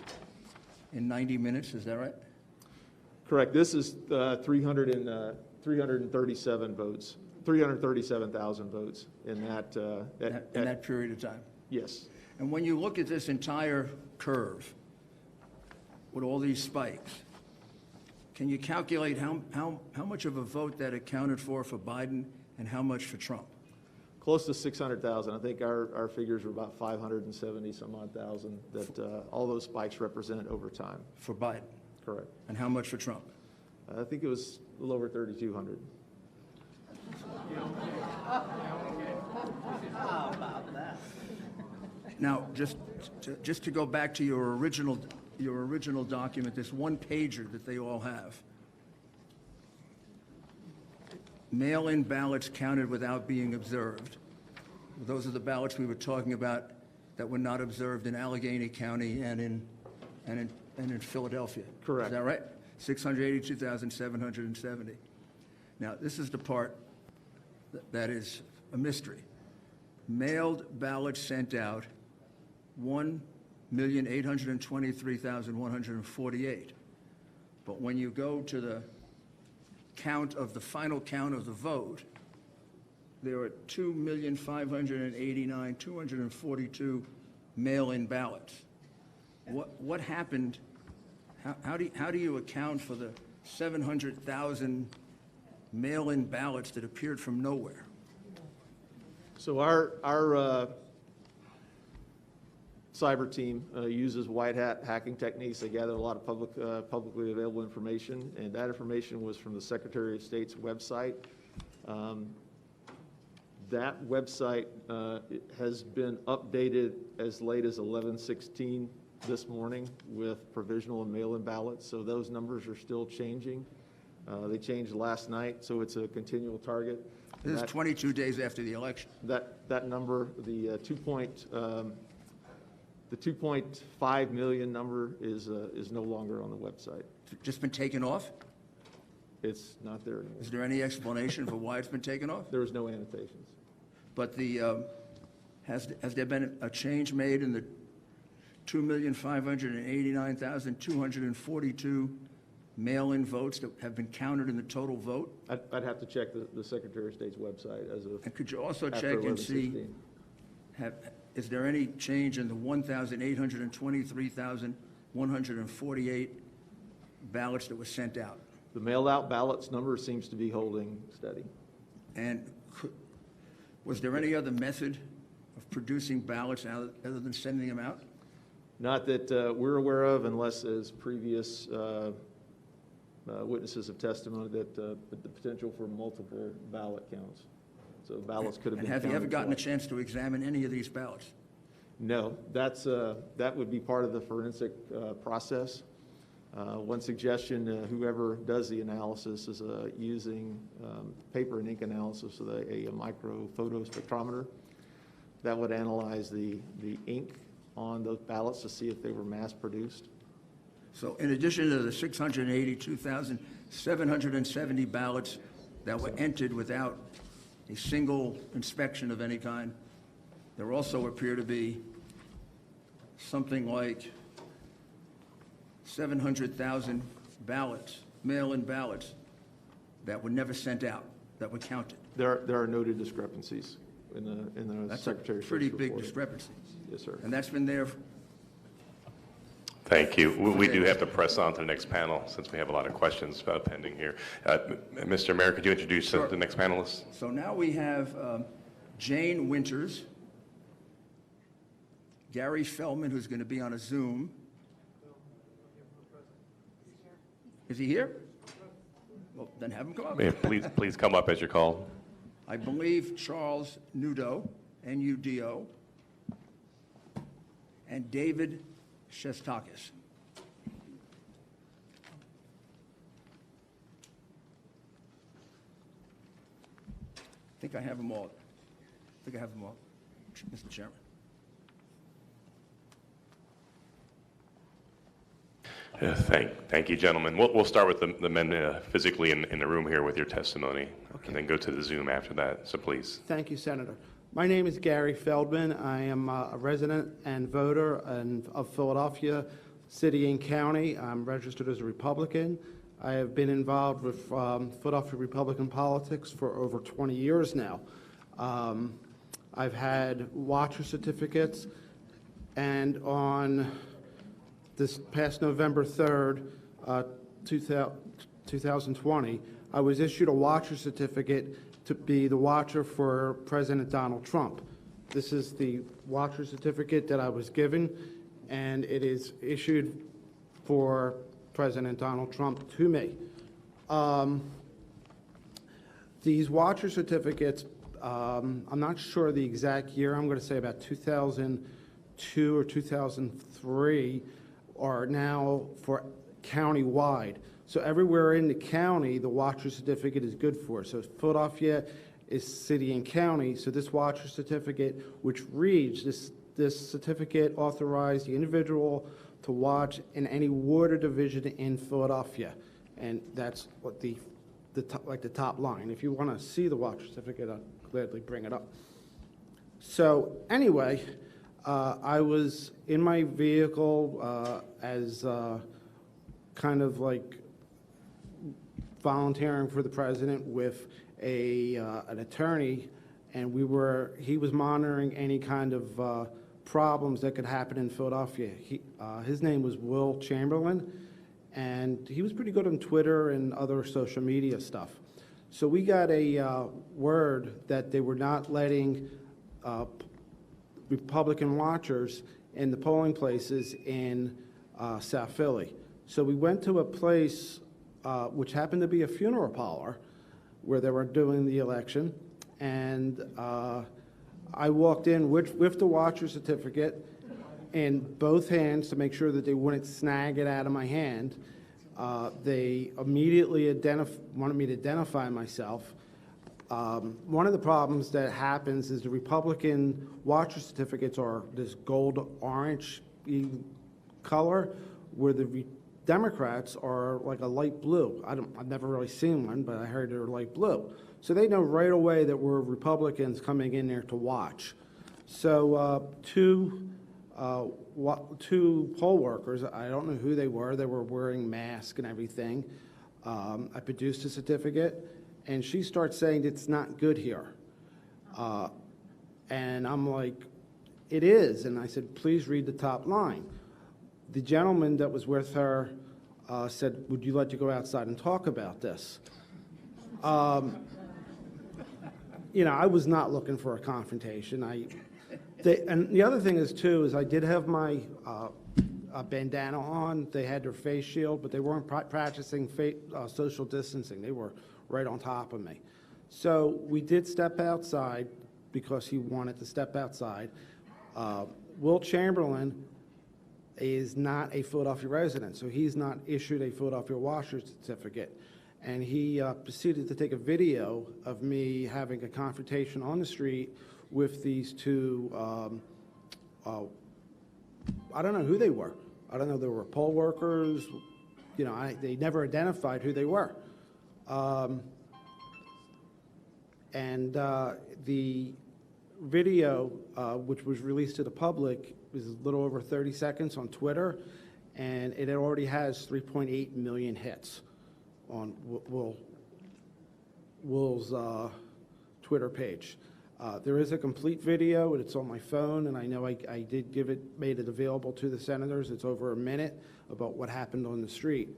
in 90 minutes, is that right? Correct. This is 337 votes, 337,000 votes in that in that period of time. Yes. And when you look at this entire curve with all these spikes, can you calculate how much of a vote that accounted for Biden and how much for Trump? Close to 600,000. I think our figures were about 570 some odd thousand that all those spikes represent over time. For Biden? Correct. And how much for Trump? I think it was a little over 3,200. How about that? Now, just to go back to your original document, this one pager that they all have. Mail-in ballots counted without being observed. Those are the ballots we were talking about that were not observed in Allegheny County and in Philadelphia. Correct. Is that right? 682,770. Now, this is the part that is a mystery. Mailed ballots sent out, 1,823,148. But when you go to the final count of the vote, there are 2,589,242 mail-in ballots. What happened? How do you account for the 700,000 mail-in ballots that appeared from nowhere? So our cyber team uses white hat hacking techniques. They gather a lot of publicly available information, and that information was from the Secretary of State's website. That website has been updated as late as 11/16 this morning with provisional and mail-in ballots, so those numbers are still changing. They changed last night, so it's a continual target. This is 22 days after the election. That number, the 2.5 million number is no longer on the website. Just been taken off? It's not there anymore. Is there any explanation for why it's been taken off? There was no annotations. But has there been a change made in the 2,589,242 mail-in votes that have been counted in the total vote? I'd have to check the Secretary of State's website as of. And could you also after check and see, 11/16. is there any change in the 1,823,148 ballots that were sent out? The mailed-out ballots number seems to be holding steady. And was there any other method of producing ballots other than sending them out? Not that we're aware of, unless as previous witnesses have testified that the potential for multiple ballot counts. So ballots could have been And have you ever counted gotten a twice. chance to examine any of these ballots? No, that would be part of the forensic process. One suggestion, whoever does the analysis is using paper and ink analysis with a microphoto spectrometer that would analyze the ink on those ballots to see if they were mass produced. So in addition to the 682,770 ballots that were entered without a single inspection of any kind, there also appear to be something like 700,000 ballots, mail-in ballots, that were never sent out, that were counted. There are noted discrepancies in the That's a Secretary of State's pretty big report. discrepancy. Yes, sir. And that's been there. Thank you. We do have to press on to the next panel since we have a lot of questions pending here. Mr. Mayor, could you introduce Sure. the next panelists? So now we have Jane Winters, Gary Feldman, who's going to be on a Zoom. Is he here? Well, then have him come up. Yeah, please come up as you're called. I believe Charles Nudo, N-U-D-O, and David Shestakis. I think I have them all. Mr. Chairman. Thank you, gentlemen. We'll start with the men physically in the room here with your testimony, and then go to the Zoom after that. So please. Thank you, Senator. My name is Gary Feldman. I am a resident and voter of Philadelphia City and County. I'm registered as a Republican. I have been involved with Philadelphia Republican politics for over 20 years now. I've had watcher certificates, and on this past November 3rd, 2020, I was issued a watcher certificate to be the watcher for President Donald Trump. This is the watcher certificate that I was given, and it is issued for President Donald Trump to me. These watcher certificates, I'm not sure the exact year, I'm going to say about 2002 or 2003, are now for county-wide. So everywhere in the county, the watcher certificate is good for. So Philadelphia is city and county, so this watcher certificate, which reads, this certificate authorized the individual to watch in any ward or division in Philadelphia. And that's what the top line. If you want to see the watcher certificate, I'll gladly bring it up. So anyway, I was in my vehicle as kind of like volunteering for the president with an attorney, and he was monitoring any kind of problems that could happen in Philadelphia. His name was Will Chamberlain, and he was pretty good on Twitter and other social media stuff. So we got a word that they were not letting Republican watchers in the polling places in South Philly. So we went to a place which happened to be a funeral parlor where they were doing the election, and I walked in with the watcher certificate in both hands to make sure that they wouldn't snag it out of my hand. They immediately wanted me to identify myself. One of the problems that happens is the Republican watcher certificates are this gold-orange color, where the Democrats are like a light blue. I've never really seen one, but I heard they're light blue. So they know right away that we're Republicans coming in there to watch. So two two poll workers, I don't know who they were wearing masks and everything. I produced a certificate, and she starts saying it's not good here. And I'm like, it is. And I said, please read the top line. The gentleman that was with her said, would you like to go outside and talk about this? You know, I was not looking for a confrontation. And the other thing is, too, is I did have my bandana on. They had their face shield, but they weren't practicing social distancing. They were right on top of me. So we did step outside because he wanted to step outside. Will Chamberlain is not a Philadelphia resident, so he's not issued a Philadelphia washer certificate. And he proceeded to take a video of me having a confrontation on the street with these two, I don't know who they were. I don't know if they were poll workers. You know, they never identified who they were. The video, which was released to the public, was a little over 30 seconds on Twitter, and it already has 3.8 million hits on Will's Twitter page. There is a complete video, and it's on my phone, and I know I made it available to the senators. It's over a minute about what happened on the street.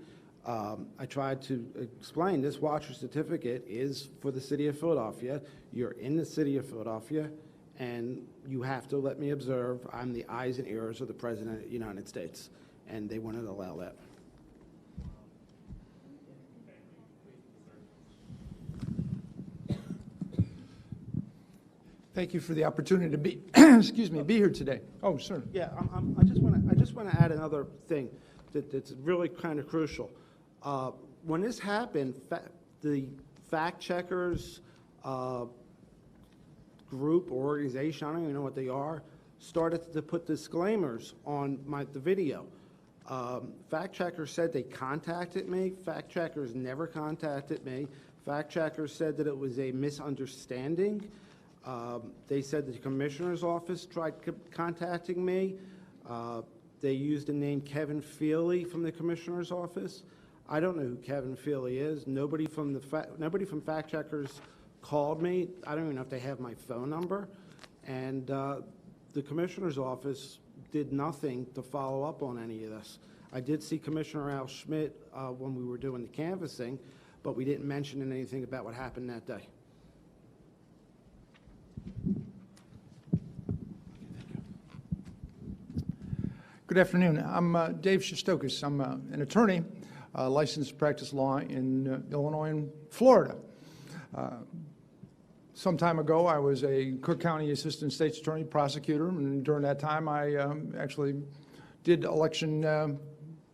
I tried to explain this watcher certificate is for the city of Philadelphia. You're in the city of Philadelphia, and you have to let me observe. I'm the eyes and ears of the President of the United States, and they wouldn't allow that. Thank you for the opportunity to be, excuse me, be here today. Oh, sir. Yeah, I just want to add another thing that's really kind of crucial. When this happened, the fact checkers group or organization, I don't even know what they are, started to put disclaimers on the video. Fact checkers said they contacted me. Fact checkers never contacted me. Fact checkers said that it was a misunderstanding. They said the commissioner's office tried contacting me. They used the name Kevin Feely from the commissioner's office. I don't know who Kevin Feely is. Nobody from fact checkers called me. I don't even know if they have my phone number. And the commissioner's office did nothing to follow up on any of this. I did see Commissioner Al Schmidt when we were doing the canvassing, but we didn't mention anything about what happened that day. Good afternoon. I'm Dave Shostokis. I'm an attorney, licensed to practice law in Illinois and Florida. Some time ago, I was a Cook County Assistant State's Attorney prosecutor, and during that time, I actually did election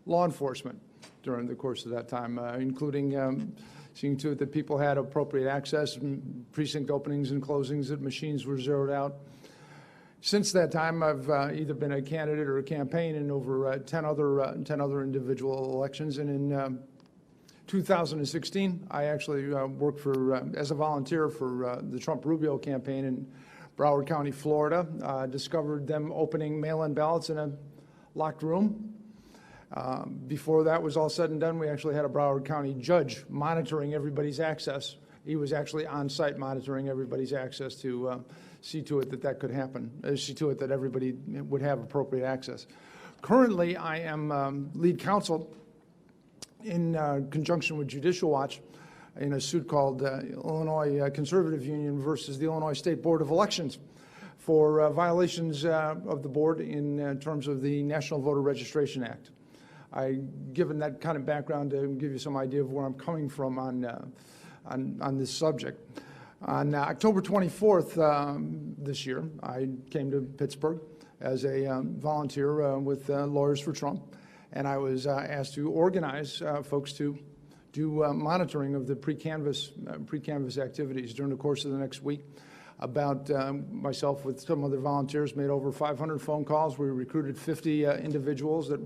law enforcement during the course of that time, including seeing to it that people had appropriate access, precinct openings and closings, that machines were zeroed out. Since that time, I've either been a candidate or a campaign in over 10 other individual elections. And in 2016, I actually worked as a volunteer for the Trump-Rubio campaign in Broward County, Florida. Discovered them opening mail-in ballots in a locked room. Before that was all said and done, we actually had a Broward County judge monitoring everybody's access. He was actually on site monitoring everybody's access to see to it that that could happen, see to it that everybody would have appropriate access. Currently, I am lead counsel in conjunction with Judicial Watch in a suit called Illinois Conservative Union versus the Illinois State Board of Elections for violations of the board in terms of the National Voter Registration Act. Given that kind of background to give you some idea of where I'm coming from on this subject. On October 24th this year, I came to Pittsburgh as a volunteer with Lawyers for Trump, and I was asked to organize folks to do monitoring of the pre-canvass activities during the course of the next week. About myself with some other volunteers made over 500 phone calls. We recruited 50 individuals that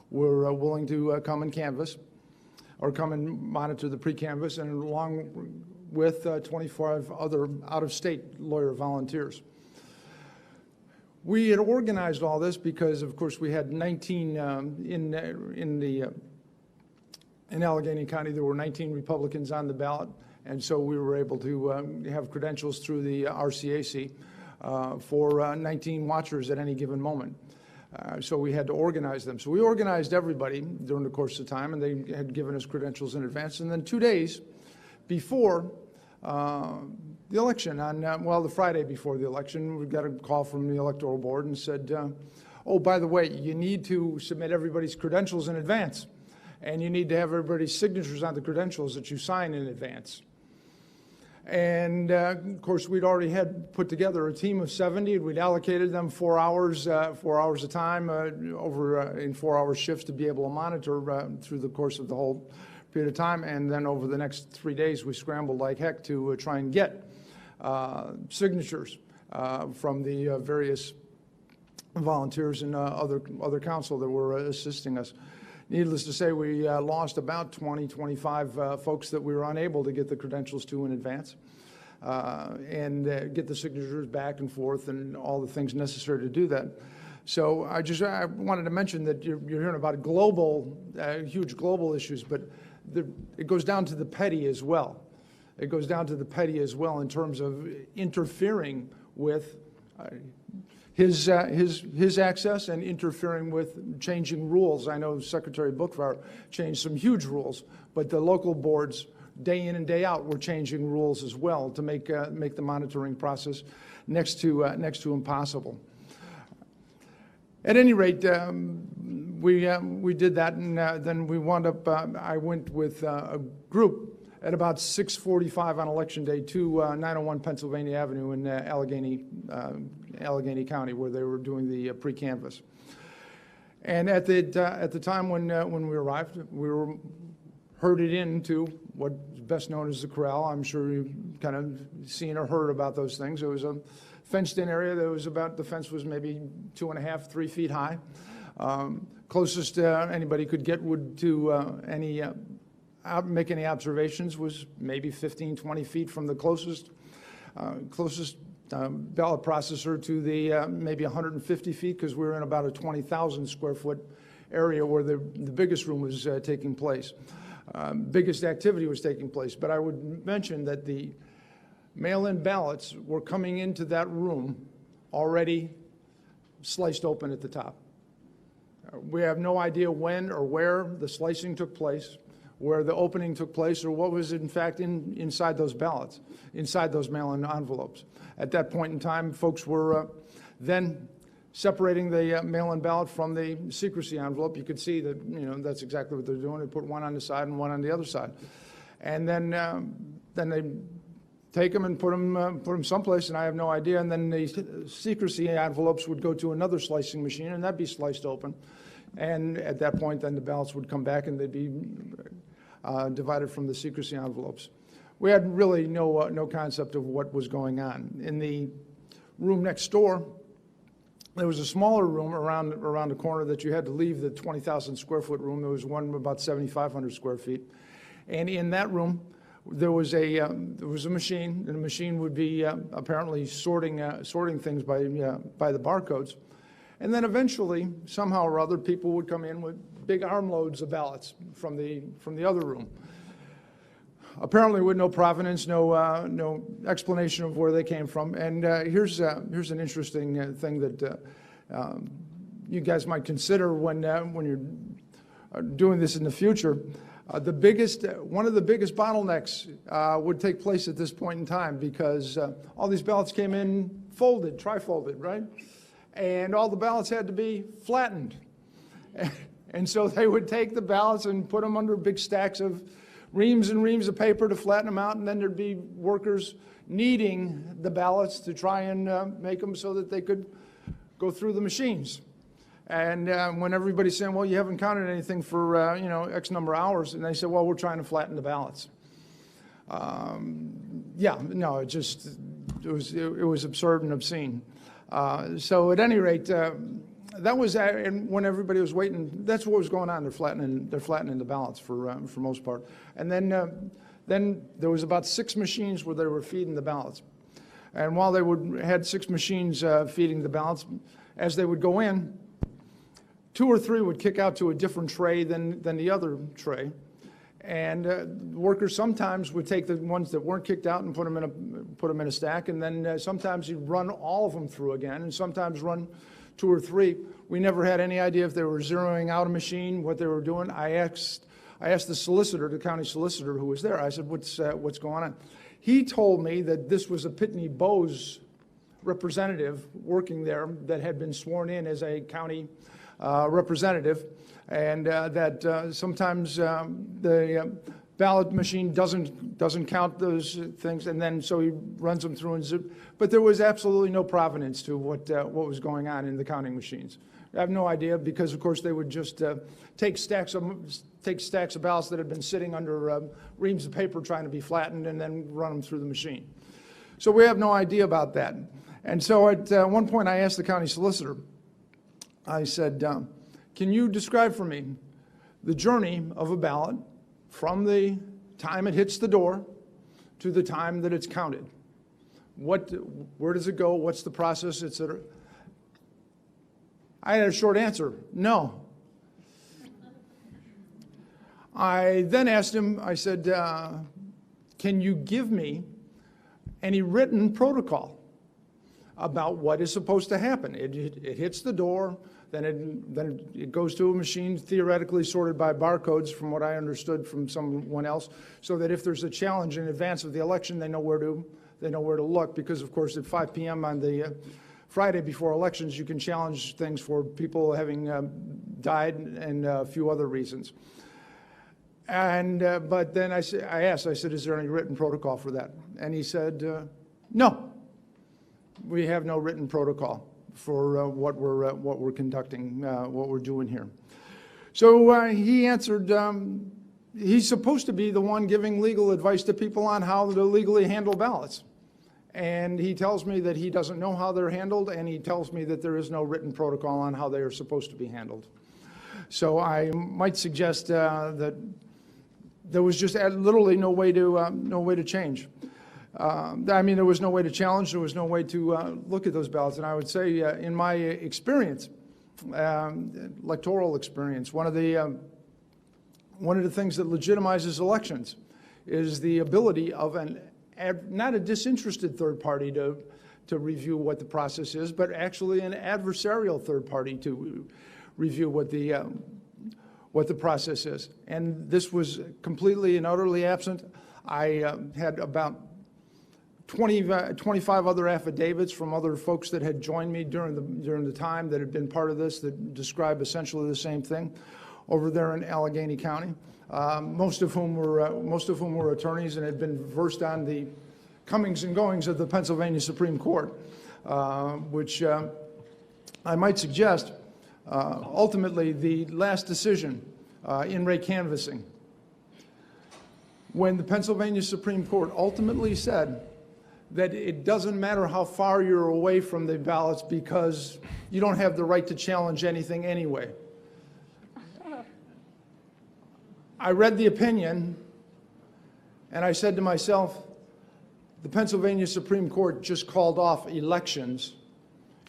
were willing to come and canvass or come and monitor the pre-canvass, and along with 25 other out-of-state lawyer volunteers. We had organized all this because, of course, we had 19 in Allegheny County. There were 19 Republicans on the ballot, and so we were able to have credentials through the RCAC for 19 watchers at any given moment. So we had to organize them. So we organized everybody during the course of time, and they had given us credentials in advance. And then 2 days before the election, the Friday before the election, we got a call from the electoral board and said, oh, by the way, you need to submit everybody's credentials in advance, and you need to have everybody's signatures on the credentials that you sign in advance. And of course, we'd already had put together a team of 70. We'd allocated them 4 hours a time in 4-hour shifts to be able to monitor through the course of the whole period of time. And then over the next 3 days, we scrambled like heck to try and get signatures from the various volunteers and other council that were assisting us. Needless to say, we lost about 20, 25 folks that we were unable to get the credentials to in advance and get the signatures back and forth and all the things necessary to do that. So I wanted to mention that you're hearing about global, huge global issues, but it goes down to the petty as well. It goes down to the petty as well in terms of interfering with his access and interfering with changing rules. I know Secretary Bookvar changed some huge rules, but the local boards, day in and day out, were changing rules as well to make the monitoring process next to impossible. At any rate, we did that, and then we wound up. I went with a group at about 6:45 on Election Day to 901 Pennsylvania Avenue in Allegheny County, where they were doing the pre-canvass. And at the time when we arrived, we were herded into what's best known as the corral. I'm sure you've kind of seen or heard about those things. It was a fenced-in area that was the fence was maybe 2.5, 3 feet high. Closest anybody could get to make any observations was maybe 15, 20 feet from the closest ballot processor to the maybe 150 feet, because we were in about a 20,000 square foot area where the biggest room was taking place. Biggest activity was taking place. But I would mention that the mail-in ballots were coming into that room already sliced open at the top. We have no idea when or where the slicing took place, where the opening took place, or what was in fact inside those ballots, inside those mail-in envelopes. At that point in time, folks were then separating the mail-in ballot from the secrecy envelope. You could see that that's exactly what they're doing. They put one on the side and one on the other side, and then they take them and put them someplace, and I have no idea. And then the secrecy envelopes would go to another slicing machine, and that'd be sliced open. And at that point, then the ballots would come back, and they'd be divided from the secrecy envelopes. We had really no concept of what was going on. In the room next door, there was a smaller room around the corner that you had to leave the 20,000 square foot room. There was one about 7,500 square feet, and in that room there was a machine, and the machine would be apparently sorting things by the barcodes. And then eventually, somehow or other, people would come in with big armloads of ballots from the other room. Apparently with no provenance, no explanation of where they came from. And here's an interesting thing that you guys might consider when you're doing this in the future. One of the biggest bottlenecks would take place at this point in time, because all these ballots came in folded, tri-folded, right? And all the ballots had to be flattened. And so they would take the ballots and put them under big stacks of reams and reams of paper to flatten them out, and then there'd be workers kneading the ballots to try and make them so that they could go through the machines. And when everybody's saying, well, you haven't counted anything for X number of hours, and they said, well, we're trying to flatten the ballots. It was absurd and obscene. So at any rate, that was, and when everybody was waiting, that's what was going on. They're flattening the ballots for most part. And then there was about 6 machines where they were feeding the ballots. And while they had 6 machines feeding the ballots, as they would go in, 2 or 3 would kick out to a different tray than the other tray. And workers sometimes would take the ones that weren't kicked out and put them in a stack, and then sometimes you'd run all of them through again, and sometimes run 2 or 3. We never had any idea if they were zeroing out a machine, what they were doing. I asked the solicitor, the county solicitor who was there. I said, "What's going on?" He told me that this was a Pitney Bowes representative working there that had been sworn in as a county representative, and that sometimes the ballot machine doesn't count those things, and then so he runs them through and zip. But there was absolutely no provenance to what was going on in the counting machines. I have no idea, because of course they would just take stacks of ballots that had been sitting under reams of paper trying to be flattened and then run them through the machine. So we have no idea about that. And so at one point I asked the county solicitor, I said, "Can you describe for me the journey of a ballot from the time it hits the door to the time that it's counted? Where does it go? What's the process, et cetera?" I had a short answer: no. I then asked him, I said, "Can you give me any written protocol about what is supposed to happen? It hits the door, then it goes to a machine theoretically sorted by barcodes, from what I understood from someone else, so that if there's a challenge in advance of the election, they know where to look, because of course at 5 p.m. on the Friday before elections, you can challenge things for people having died and a few other reasons." And but then I asked, I said, "Is there any written protocol for that?" And he said, "No, we have no written protocol for what we're conducting, what we're doing here." So he answered, he's supposed to be the one giving legal advice to people on how to legally handle ballots. And he tells me that he doesn't know how they're handled, and he tells me that there is no written protocol on how they are supposed to be handled. So I might suggest that there was just literally no way to change. I mean, there was no way to challenge. There was no way to look at those ballots. And I would say, in my experience, electoral experience, one of the things that legitimizes elections is the ability of not a disinterested third party to review what the process is, but actually an adversarial third party to review what the process is. And this was completely and utterly absent. I had about 25 other affidavits from other folks that had joined me during the time that had been part of this that describe essentially the same thing over there in Allegheny County. Most of whom were attorneys and had been versed on the comings and goings of the Pennsylvania Supreme Court, which I might suggest ultimately the last decision in Ray canvassing, when the Pennsylvania Supreme Court ultimately said that it doesn't matter how far you're away from the ballots because you don't have the right to challenge anything anyway. I read the opinion and I said to myself, the Pennsylvania Supreme Court just called off elections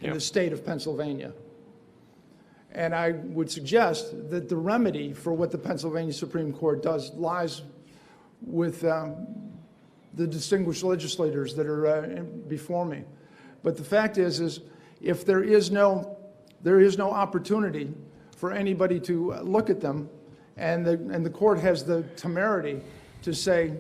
in the state of Pennsylvania. And I would suggest that the remedy for what the Pennsylvania Supreme Court does lies with the distinguished legislators that are before me. But the fact is if there is no opportunity for anybody to look at them, and the court has the temerity to say,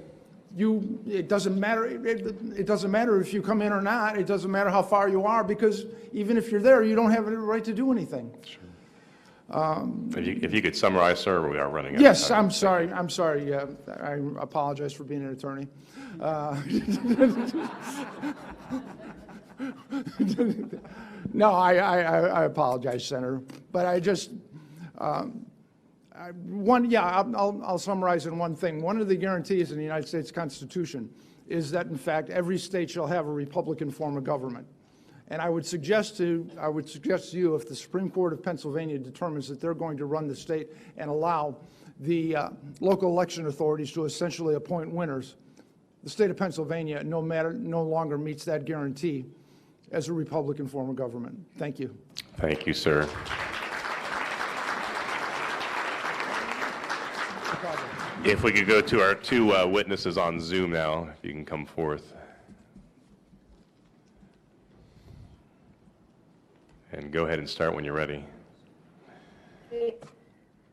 it doesn't matter. It doesn't matter if you come in or not. It doesn't matter how far you are, because even if you're there, you don't have the right to do anything. Sure. If you could summarize, sir, we are running out of Yes, time. I'm sorry. I apologize for being an attorney. No, I apologize, Senator. But I just I'll summarize in one thing. One of the guarantees in the United States Constitution is that, in fact, every state shall have a Republican form of government. And I would suggest to you, if the Supreme Court of Pennsylvania determines that they're going to run the state and allow the local election authorities to essentially appoint winners, the state of Pennsylvania no longer meets that guarantee as a Republican form of government. Thank you. Thank you, sir. If we could go to our two witnesses on Zoom now, if you can come forth. And go ahead and start when you're ready.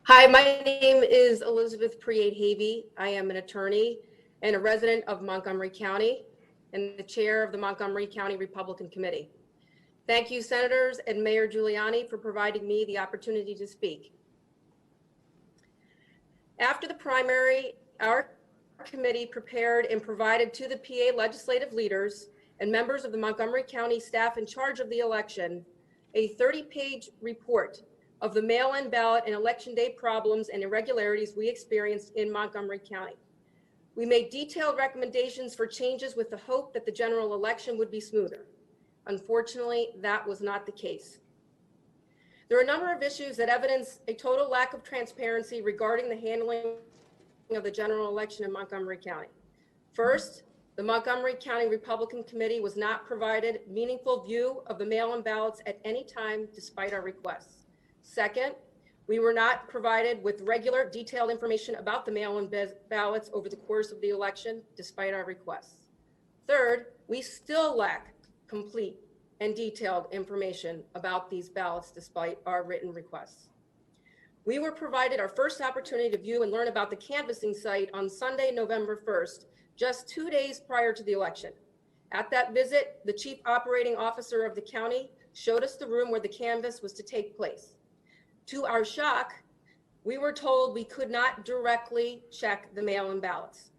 Hi, my name is Elizabeth Priate-Havey. I am an attorney and a resident of Montgomery County and the chair of the Montgomery County Republican Committee. Thank you, Senators and Mayor Giuliani, for providing me the opportunity to speak. After the primary, our committee prepared and provided to the PA legislative leaders and members of the Montgomery County staff in charge of the election a 30-page report of the mail-in ballot and election day problems and irregularities we experienced in Montgomery County. We made detailed recommendations for changes with the hope that the general election would be smoother. Unfortunately, that was not the case. There are a number of issues that evidence a total lack of transparency regarding the handling of the general election in Montgomery County. First, the Montgomery County Republican Committee was not provided meaningful view of the mail-in ballots at any time despite our requests. Second, we were not provided with regular detailed information about the mail-in ballots over the course of the election despite our requests. Third, we still lack complete and detailed information about these ballots despite our written requests. We were provided our first opportunity to view and learn about the canvassing site on Sunday, November 1st, just 2 days prior to the election. At that visit, the chief operating officer of the county showed us the room where the canvass was to take place. To our shock, we were told we could not directly check the mail-in ballots.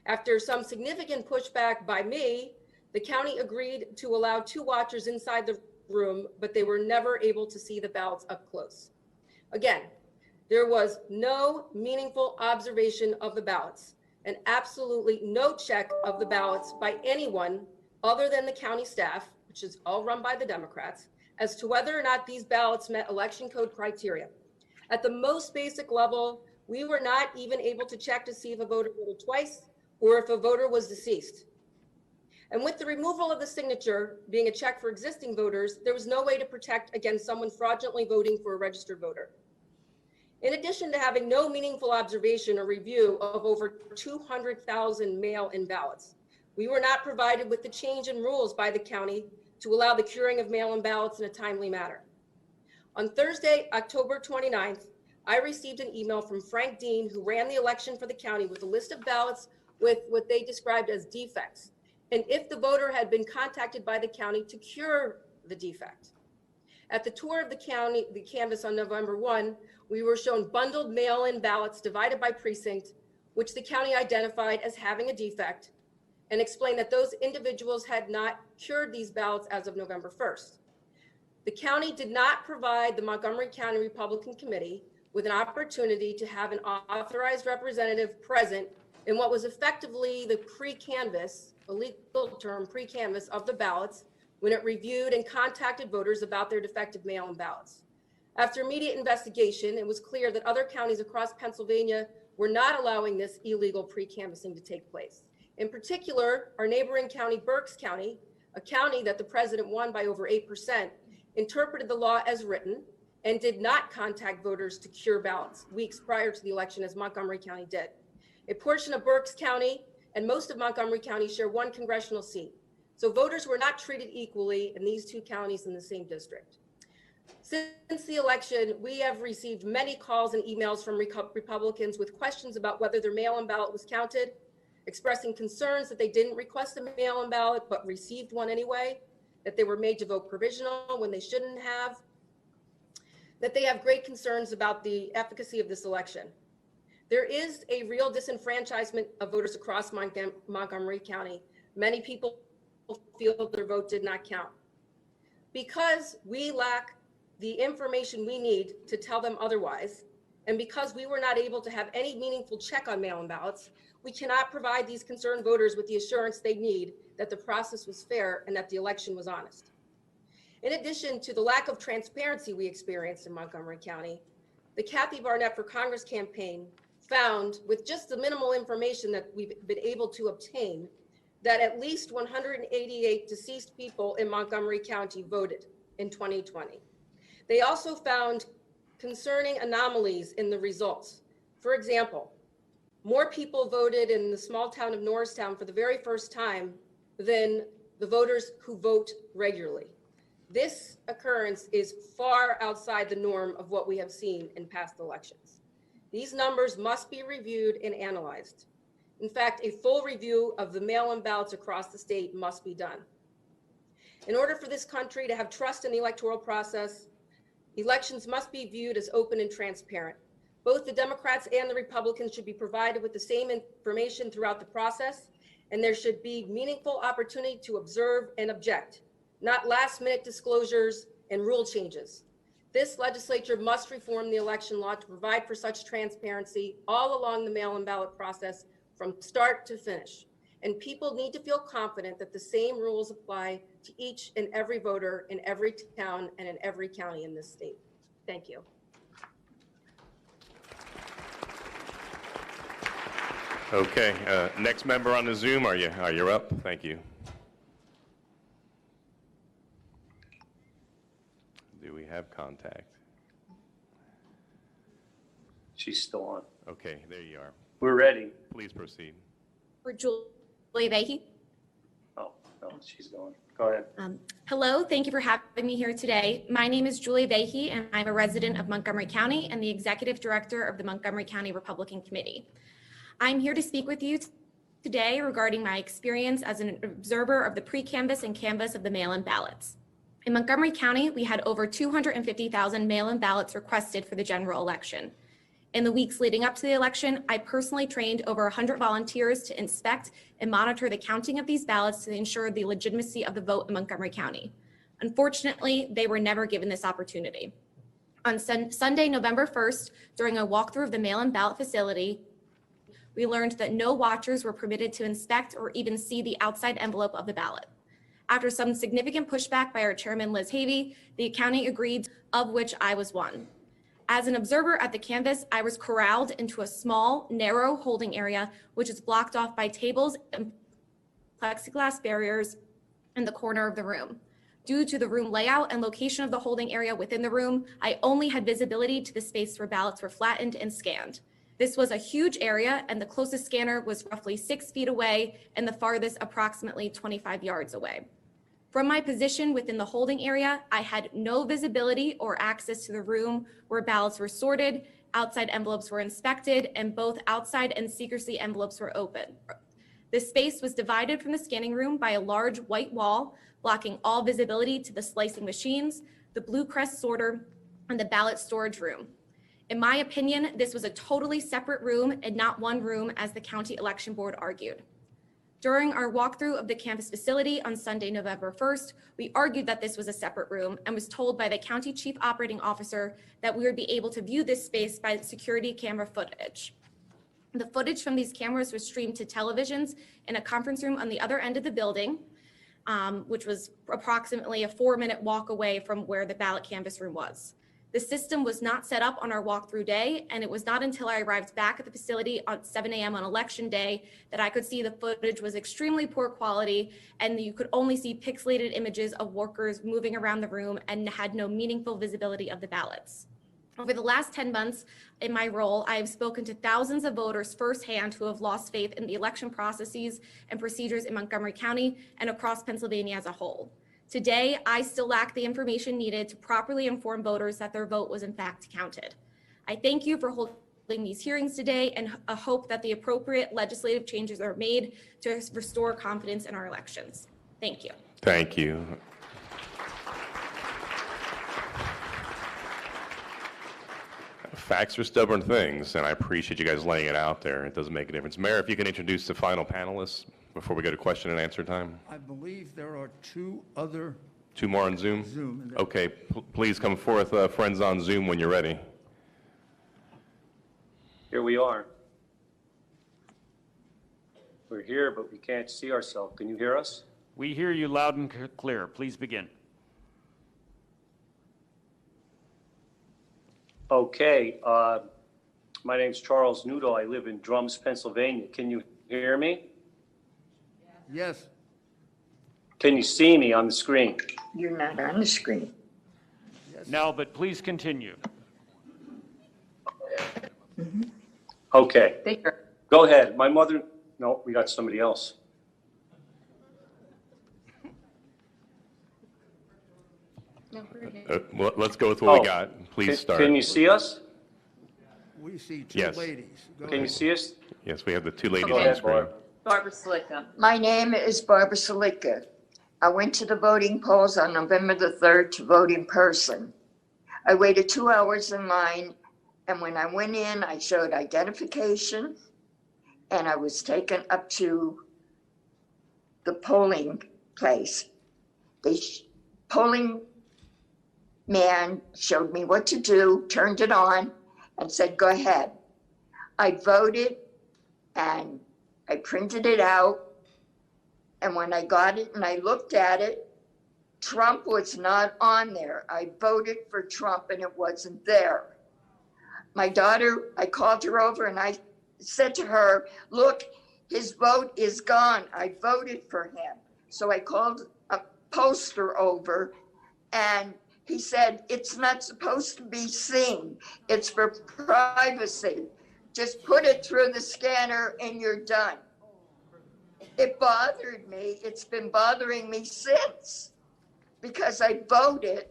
After some significant pushback by me, the county agreed to allow 2 watchers inside the room, but they were never able to see the ballots up close. Again, there was no meaningful observation of the ballots and absolutely no check of the ballots by anyone other than the county staff, which is all run by the Democrats, as to whether or not these ballots met election code criteria. At the most basic level, we were not even able to check to see if a voter voted twice or if a voter was deceased. And with the removal of the signature being a check for existing voters, there was no way to protect against someone fraudulently voting for a registered voter. In addition to having no meaningful observation or review of over 200,000 mail-in ballots, we were not provided with the change in rules by the county to allow the curing of mail-in ballots in a timely manner. On Thursday, October 29th, I received an email from Frank Dean, who ran the election for the county, with a list of ballots with what they described as defects, and if the voter had been contacted by the county to cure the defect. At the tour of the canvass on November 1, we were shown bundled mail-in ballots divided by precinct, which the county identified as having a defect, and explained that those individuals had not cured these ballots as of November 1st. The county did not provide the Montgomery County Republican Committee with an opportunity to have an authorized representative present in what was effectively the pre-canvass, a legal term, pre-canvass of the ballots, when it reviewed and contacted voters about their defective mail-in ballots. After immediate investigation, it was clear that other counties across Pennsylvania were not allowing this illegal pre-canvassing to take place. In particular, our neighboring county, Berks County, a county that the president won by over 8%, interpreted the law as written and did not contact voters to cure ballots weeks prior to the election, as Montgomery County did. A portion of Berks County and most of Montgomery County share one congressional seat. So voters were not treated equally in these 2 counties in the same district. Since the election, we have received many calls and emails from Republicans with questions about whether their mail-in ballot was counted, expressing concerns that they didn't request a mail-in ballot but received one anyway, that they were made to vote provisional when they shouldn't have, that they have great concerns about the efficacy of this election. There is a real disenfranchisement of voters across Montgomery County. Many people feel their vote did not count. Because we lack the information we need to tell them otherwise, and because we were not able to have any meaningful check on mail-in ballots, we cannot provide these concerned voters with the assurance they need that the process was fair and that the election was honest. In addition to the lack of transparency we experienced in Montgomery County, the Kathy Barnett for Congress campaign found, with just the minimal information that we've been able to obtain, that at least 188 deceased people in Montgomery County voted in 2020. They also found concerning anomalies in the results. For example, more people voted in the small town of Norristown for the very first time than the voters who vote regularly. This occurrence is far outside the norm of what we have seen in past elections. These numbers must be reviewed and analyzed. In fact, a full review of the mail-in ballots across the state must be done. In order for this country to have trust in the electoral process, elections must be viewed as open and transparent. Both the Democrats and the Republicans should be provided with the same information throughout the process, and there should be meaningful opportunity to observe and object, not last-minute disclosures and rule changes. This legislature must reform the election law to provide for such transparency all along the mail-in ballot process from start to finish. And people need to feel confident that the same rules apply to each and every voter in every town and in every county in this state. Thank you. Okay, next member on the Zoom, are you up? Thank you. Do we have contact? She's still on. Okay, there you are. We're ready. Please proceed. For Julie Vahey. Oh, no, she's going. Go ahead. Hello, thank you for having me here today. My name is Julie Vahey, and I'm a resident of Montgomery County and the Executive Director of the Montgomery County Republican Committee. I'm here to speak with you today regarding my experience as an observer of the pre-canvass and canvass of the mail-in ballots. In Montgomery County, we had over 250,000 mail-in ballots requested for the general election. In the weeks leading up to the election, I personally trained over 100 volunteers to inspect and monitor the counting of these ballots to ensure the legitimacy of the vote in Montgomery County. Unfortunately, they were never given this opportunity. On Sunday, November 1st, during a walkthrough of the mail-in ballot facility, we learned that no watchers were permitted to inspect or even see the outside envelope of the ballot. After some significant pushback by our chairman, Liz Havey, the county agreed, of which I was one. As an observer at the canvass, I was corralled into a small, narrow holding area, which is blocked off by tables and plexiglass barriers in the corner of the room. Due to the room layout and location of the holding area within the room, I only had visibility to the space where ballots were flattened and scanned. This was a huge area, and the closest scanner was roughly 6 feet away and the farthest approximately 25 yards away. From my position within the holding area, I had no visibility or access to the room where ballots were sorted, outside envelopes were inspected, and both outside and secrecy envelopes were open. The space was divided from the scanning room by a large white wall, blocking all visibility to the slicing machines, the Blue Crest sorter, and the ballot storage room. In my opinion, this was a totally separate room and not one room, as the county election board argued. During our walkthrough of the campus facility on Sunday, November 1st, we argued that this was a separate room and was told by the county chief operating officer that we would be able to view this space by security camera footage. The footage from these cameras was streamed to televisions in a conference room on the other end of the building, which was approximately a 4-minute walk away from where the ballot canvas room was. The system was not set up on our walkthrough day, and it was not until I arrived back at the facility at 7 a.m. on election day that I could see the footage was extremely poor quality, and you could only see pixelated images of workers moving around the room and had no meaningful visibility of the ballots. Over the last 10 months in my role, I have spoken to thousands of voters firsthand who have lost faith in the election processes and procedures in Montgomery County and across Pennsylvania as a whole. Today, I still lack the information needed to properly inform voters that their vote was in fact counted. I thank you for holding these hearings today and hope that the appropriate legislative changes are made to restore confidence in our elections. Thank you. Thank you. Facts are stubborn things, and I appreciate you guys laying it out there. It doesn't make a difference. Mayor, if you can introduce the final panelists before we go to question and answer time. I believe there are two more on Zoom? Okay, please come forth, friends on Zoom, when you're ready. Here we are. We're here, but we can't see ourselves. Can you hear us? We hear you loud and clear. Please begin. Okay. My name's Charles Nudo. I live in Drums, Pennsylvania. Can you hear me? Yes. Can you see me on the screen? You're not on the screen. No, but please continue. Okay. Go ahead. My mother, no, we got somebody else. Well, let's go with what we got. Please start. Can you see us? We see two Yes. ladies. Go Can you ahead. see us? Yes, we have the two ladies Go on the ahead, screen. Barb. Barbara Slicka. My name is Barbara Slicka. I went to the voting polls on November the 3rd to vote in person. I waited 2 hours in line, and when I went in, I showed identification, and I was taken up to the polling place. The polling man showed me what to do, turned it on, and said, go ahead. I voted, and I printed it out. And when I got it and I looked at it, Trump was not on there. I voted for Trump and it wasn't there. My daughter, I called her over and I said to her, look, his vote is gone. I voted for him. So I called a poster over and he said, it's not supposed to be seen. It's for privacy. Just put it through the scanner and you're done. It bothered me. It's been bothering me since because I voted,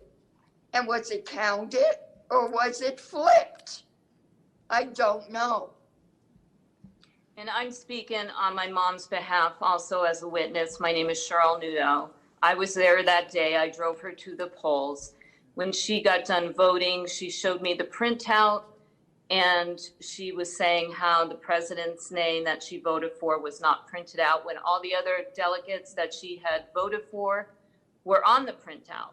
and was it counted or was it flipped? I don't know. And I'm speaking on my mom's behalf also as a witness. My name is Cheryl Nudo. I was there that day. I drove her to the polls. When she got done voting, she showed me the printout. And she was saying how the president's name that she voted for was not printed out when all the other delegates that she had voted for were on the printout.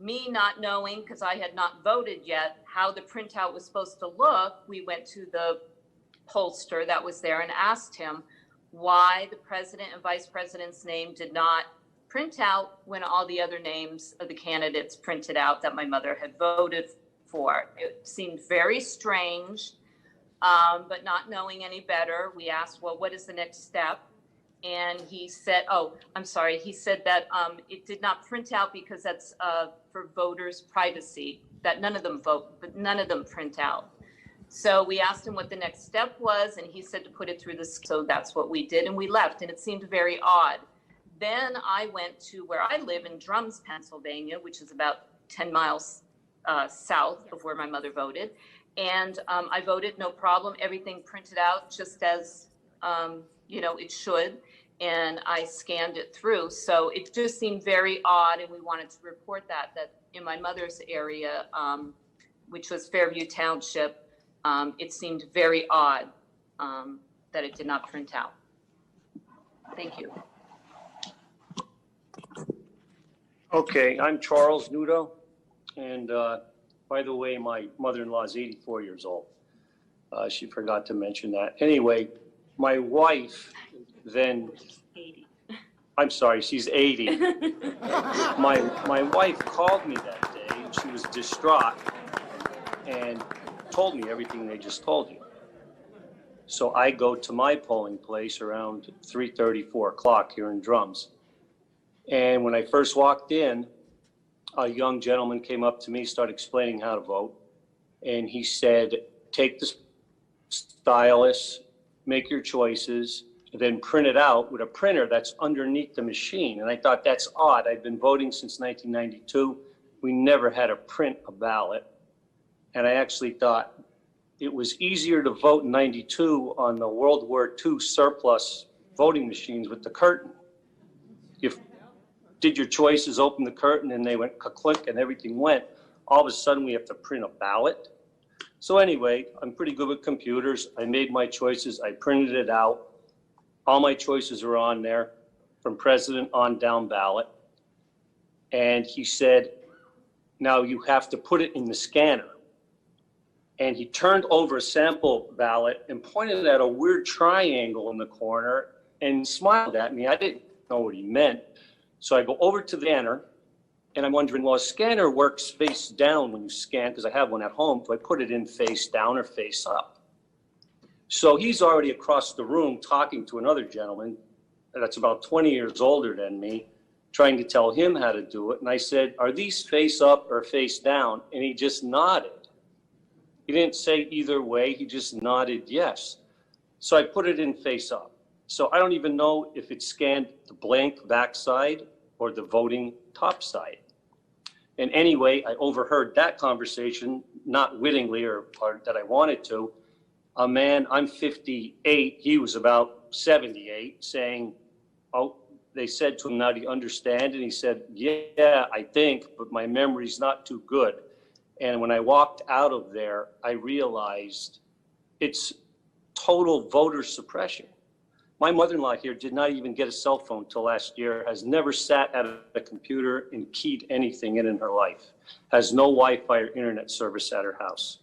Me not knowing, because I had not voted yet, how the printout was supposed to look, we went to the pollster that was there and asked him why the president and vice president's name did not print out when all the other names of the candidates printed out that my mother had voted for. It seemed very strange, but not knowing any better, we asked, well, what is the next step? And he said, he said that it did not print out because that's for voters' privacy, that none of them vote, but none of them print out. So we asked him what the next step was, and he said to put it through the, so that's what we did, and we left, and it seemed very odd. Then I went to where I live in Drums, Pennsylvania, which is about 10 miles south of where my mother voted. And I voted, no problem. Everything printed out just as, it should. And I scanned it through. So it just seemed very odd. And we wanted to report that in my mother's area, which was Fairview Township, it seemed very odd that it did not print out. Thank you. Okay, I'm Charles Nudo. And by the way, my mother-in-law is 84 years old. She forgot to mention that. Anyway, my wife then, 80. I'm sorry, she's 80. My wife called me that day and she was distraught and told me everything they just told you. So I go to my polling place around 3:30, 4 o'clock here in Drums. And when I first walked in, a young gentleman came up to me, started explaining how to vote. And he said, take the stylus, make your choices, then print it out with a printer that's underneath the machine. And I thought, that's odd. I've been voting since 1992. We never had to print a ballot. And I actually thought it was easier to vote in 92 on the World War II surplus voting machines with the curtain. You did your choices, opened the curtain, and they went click, and everything went. All of a sudden, we have to print a ballot. So anyway, I'm pretty good with computers. I made my choices. I printed it out. All my choices are on there, from president on down ballot. And he said, now you have to put it in the scanner. And he turned over a sample ballot and pointed at a weird triangle in the corner and smiled at me. I didn't know what he meant. So I go over to the scanner, and I'm wondering, well, a scanner works face down when you scan, because I have one at home. Do I put it in face down or face up? So he's already across the room talking to another gentleman that's about 20 years older than me, trying to tell him how to do it. And I said, are these face up or face down? And he just nodded. He didn't say either way. He just nodded yes. So I put it in face up. So I don't even know if it scanned the blank backside or the voting top side. And anyway, I overheard that conversation, not wittingly or that I wanted to. A man, I'm 58, he was about 78, saying, oh, they said to him, now do you understand? And he said, yeah, I think, but my memory's not too good. And when I walked out of there, I realized it's total voter suppression. My mother-in-law here did not even get a cell phone till last year, has never sat at a computer and keyed anything in her life, has no Wi-Fi or internet service at her house.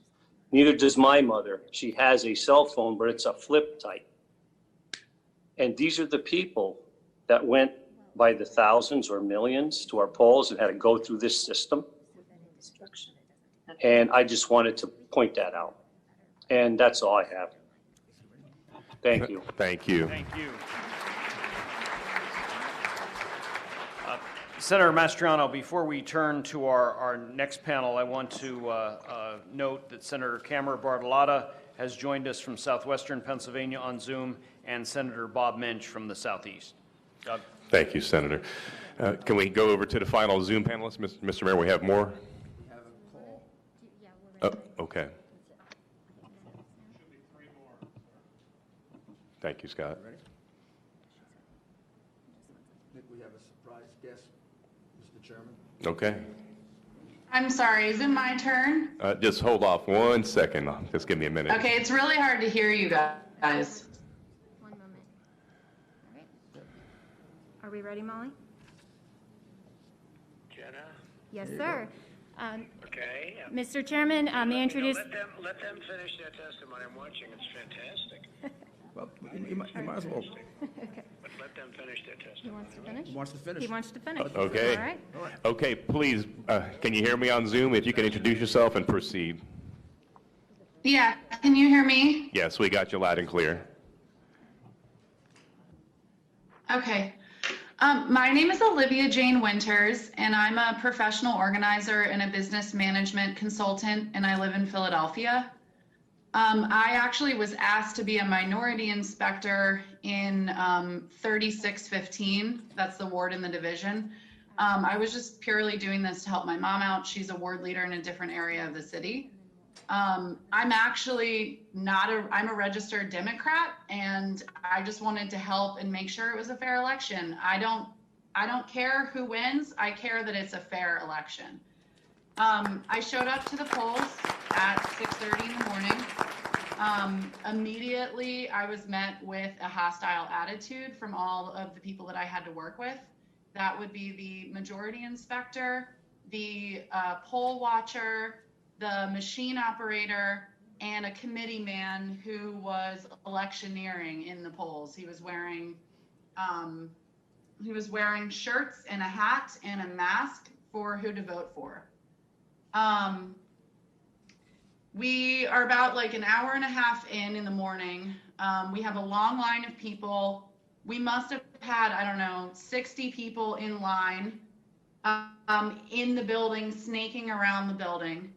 Neither does my mother. She has a cell phone, but it's a flip type. And these are the people that went by the thousands or millions to our polls and had to go through this system. And I just wanted to point that out. And that's all I have. Thank you. Thank you. Thank you. Senator Mastriano, before we turn to our next panel, I want to note that Senator Camera Bartolotta has joined us from southwestern Pennsylvania on Zoom, and Senator Bob Mensch from the southeast. Doug? Thank you, Senator. Can we go over to the final Zoom panelists? Mr. Mayor, we have more? Oh, okay. Thank you, Scott. Ready? I think we have a surprise guest, Mr. Chairman. Okay. I'm sorry, is it my turn? Just hold off 1 second. Just give me a minute. Okay, it's really hard to hear you guys. One moment. All right. Are we ready, Molly? Jenna? Yes, sir. Okay. Mr. Chairman, may I introduce... Let them finish their testimony. I'm watching. It's fantastic. Well, you might as well. Okay. But let them finish their testimony. He wants to finish? He wants to finish. He wants to finish. Okay. All right. Okay, please, can you hear me on Zoom? If you can introduce yourself and proceed. Yeah, can you hear me? Yes, we got you loud and clear. Okay. My name is Olivia Jane Winters, and I'm a professional organizer and a business management consultant, and I live in Philadelphia. I actually was asked to be a minority inspector in 3615. That's the ward in the division. I was just purely doing this to help my mom out. She's a ward leader in a different area of the city. I'm actually I'm a registered Democrat, and I just wanted to help and make sure it was a fair election. I don't care who wins. I care that it's a fair election. I showed up to the polls at 6:30 in the morning. Immediately, I was met with a hostile attitude from all of the people that I had to work with. That would be the majority inspector, the poll watcher, the machine operator, and a committee man who was electioneering in the polls. He was wearing shirts and a hat and a mask for who to vote for. We are about like an hour and a half in the morning. We have a long line of people. We must have had, I don't know, 60 people in line in the building, snaking around the building.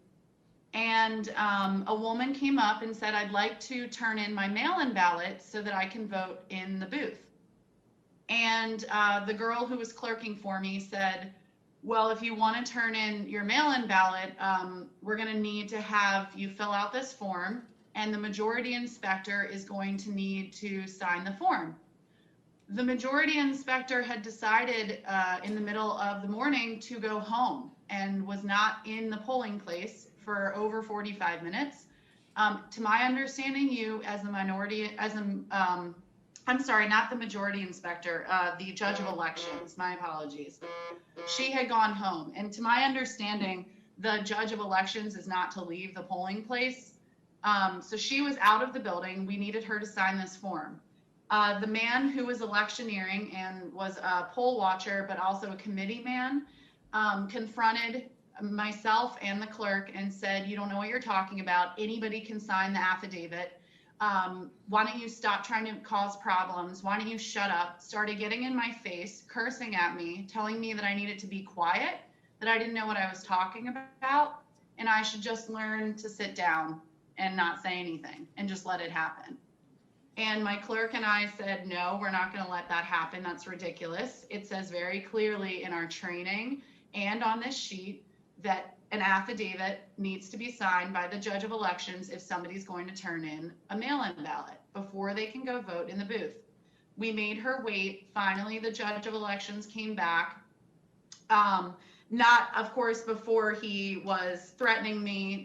And a woman came up and said, I'd like to turn in my mail-in ballot so that I can vote in the booth. And the girl who was clerking for me said, well, if you want to turn in your mail-in ballot, we're going to need to have you fill out this form, and the majority inspector is going to need to sign the form. The majority inspector had decided in the middle of the morning to go home and was not in the polling place for over 45 minutes. To my understanding, you as the minority, I'm sorry, not the majority inspector, the judge of elections, my apologies. She had gone home. And to my understanding, the judge of elections is not to leave the polling place. So she was out of the building. We needed her to sign this form. The man who was electioneering and was a poll watcher, but also a committee man, confronted myself and the clerk and said, you don't know what you're talking about. Anybody can sign the affidavit. Why don't you stop trying to cause problems? Why don't you shut up? Started getting in my face, cursing at me, telling me that I needed to be quiet, that I didn't know what I was talking about, and I should just learn to sit down and not say anything and just let it happen. And my clerk and I said, no, we're not going to let that happen. That's ridiculous. It says very clearly in our training and on this sheet that an affidavit needs to be signed by the judge of elections if somebody's going to turn in a mail-in ballot before they can go vote in the booth. We made her wait. Finally, the judge of elections came back. Not, of course, before he was threatening me.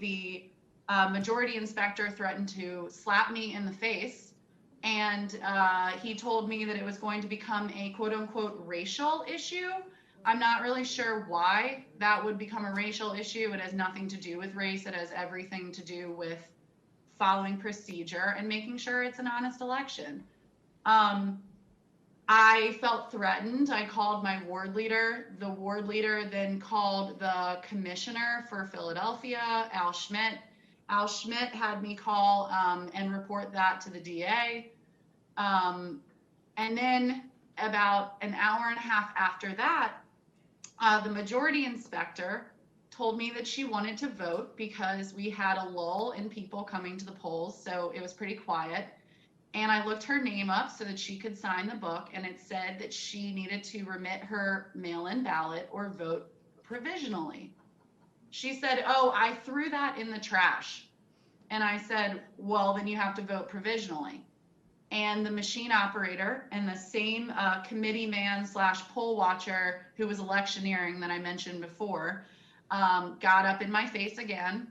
The majority inspector threatened to slap me in the face. And he told me that it was going to become a quote unquote racial issue. I'm not really sure why that would become a racial issue. It has nothing to do with race. It has everything to do with following procedure and making sure it's an honest election. I felt threatened. I called my ward leader. The ward leader then called the commissioner for Philadelphia, Al Schmidt. Al Schmidt had me call and report that to the DA. And then about an hour and a half after that, the majority inspector told me that she wanted to vote because we had a lull in people coming to the polls, so it was pretty quiet. And I looked her name up so that she could sign the book, and it said that she needed to remit her mail-in ballot or vote provisionally. She said, oh, I threw that in the trash. And I said, well, then you have to vote provisionally. And the machine operator and the same committee man / poll watcher who was electioneering that I mentioned before got up in my face again,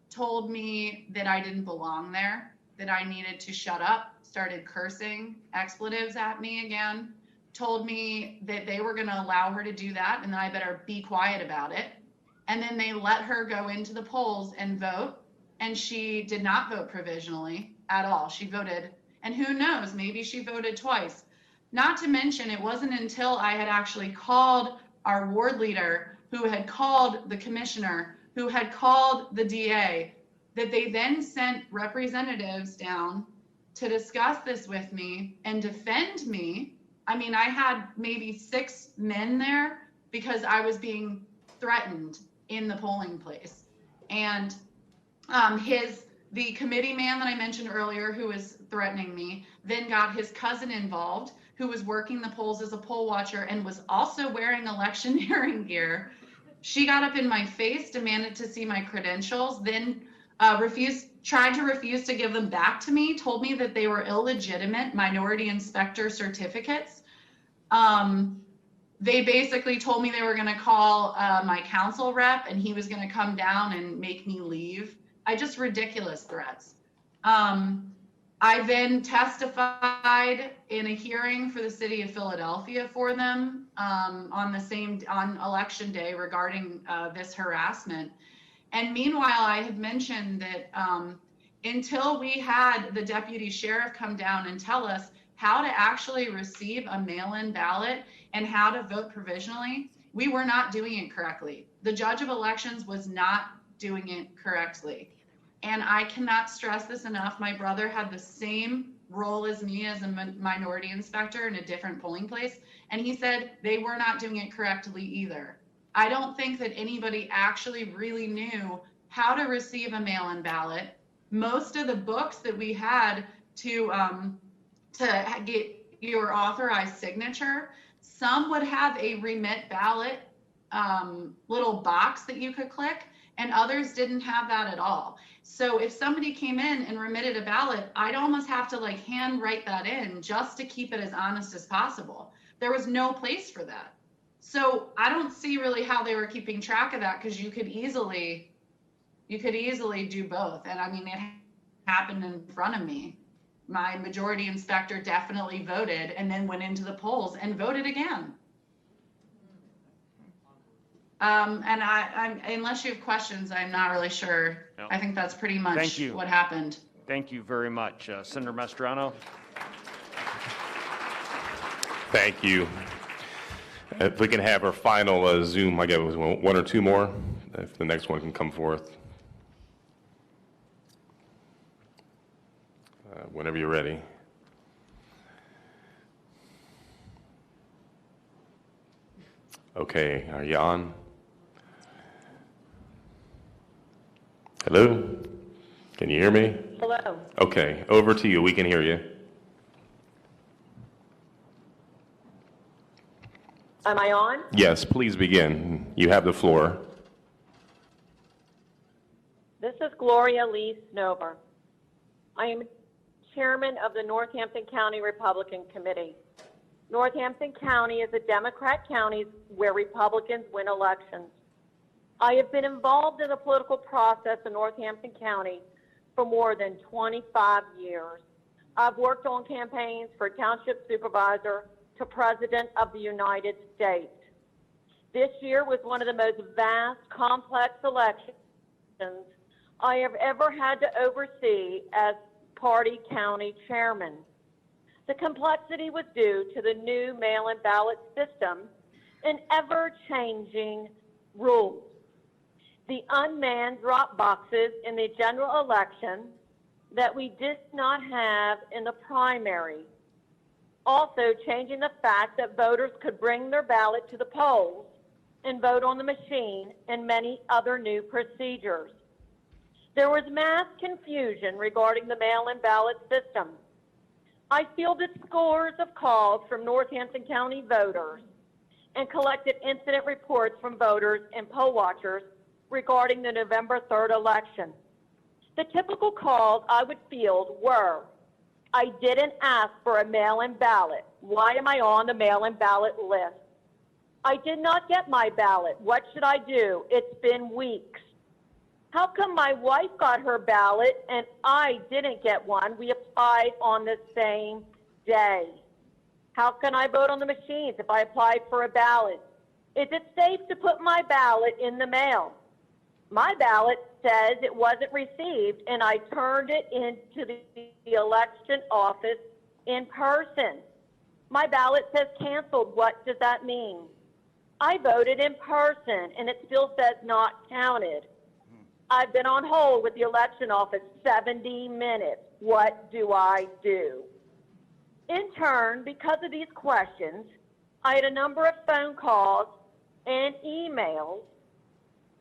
told me that I didn't belong there, that I needed to shut up, started cursing expletives at me again, told me that they were going to allow her to do that and that I better be quiet about it. And then they let her go into the polls and vote. And she did not vote provisionally at all. She voted, and who knows, maybe she voted twice. Not to mention, it wasn't until I had actually called our ward leader, who had called the commissioner, who had called the DA, that they then sent representatives down to discuss this with me and defend me. I mean, I had maybe 6 men there because I was being threatened in the polling place. And the committee man that I mentioned earlier who was threatening me then got his cousin involved, who was working the polls as a poll watcher and was also wearing electioneering gear. She got up in my face, demanded to see my credentials, then tried to refuse to give them back to me, told me that they were illegitimate minority inspector certificates. They basically told me they were going to call my council rep and he was going to come down and make me leave. Just ridiculous threats. I then testified in a hearing for the city of Philadelphia for them on election day regarding this harassment. And meanwhile, I had mentioned that until we had the deputy sheriff come down and tell us how to actually receive a mail-in ballot and how to vote provisionally, we were not doing it correctly. The judge of elections was not doing it correctly. And I cannot stress this enough. My brother had the same role as me as a minority inspector in a different polling place. And he said they were not doing it correctly either. I don't think that anybody actually really knew how to receive a mail-in ballot. Most of the books that we had to get your authorized signature, some would have a remit ballot little box that you could click, and others didn't have that at all. So if somebody came in and remitted a ballot, I'd almost have to like hand write that in just to keep it as honest as possible. There was no place for that. So I don't see really how they were keeping track of that, because you could easily do both. And I mean, it happened in front of me. My majority inspector definitely voted and then went into the polls and voted again. And I'm unless you have questions, I'm not really sure. No. I think that's pretty much what happened. Thank you very much. Senator Mastriano. Thank you. If we can have our final Zoom, I guess it was 1 or 2 more, if the next one can come forth. Whenever you're ready. Okay, are you on? Hello? Can you hear me? Hello. Okay, over to you. We can hear you. Am I on? Yes, please begin. You have the floor. This is Gloria Lee Snover. I am chairman of the Northampton County Republican Committee. Northampton County is a Democrat county where Republicans win elections. I have been involved in the political process in Northampton County for more than 25 years. I've worked on campaigns for township supervisor to President of the United States. This year was one of the most vast, complex elections I have ever had to oversee as party county chairman. The complexity was due to the new mail-in ballot system and ever-changing rules. The unmanned drop boxes in the general election that we did not have in the primary. Also changing the fact that voters could bring their ballot to the polls and vote on the machine, and many other new procedures. There was mass confusion regarding the mail-in ballot system. I fielded scores of calls from Northampton County voters and collected incident reports from voters and poll watchers regarding the November 3rd election. The typical calls I would field were, I didn't ask for a mail-in ballot. Why am I on the mail-in ballot list? I did not get my ballot. What should I do? It's been weeks. How come my wife got her ballot and I didn't get one? We applied on the same day. How can I vote on the machines if I applied for a ballot? Is it safe to put my ballot in the mail? My ballot says it wasn't received and I turned it into the election office in person. My ballot says canceled. What does that mean? I voted in person and it still says not counted. I've been on hold with the election office 70 minutes. What do I do? In turn, because of these questions, I had a number of phone calls and emails,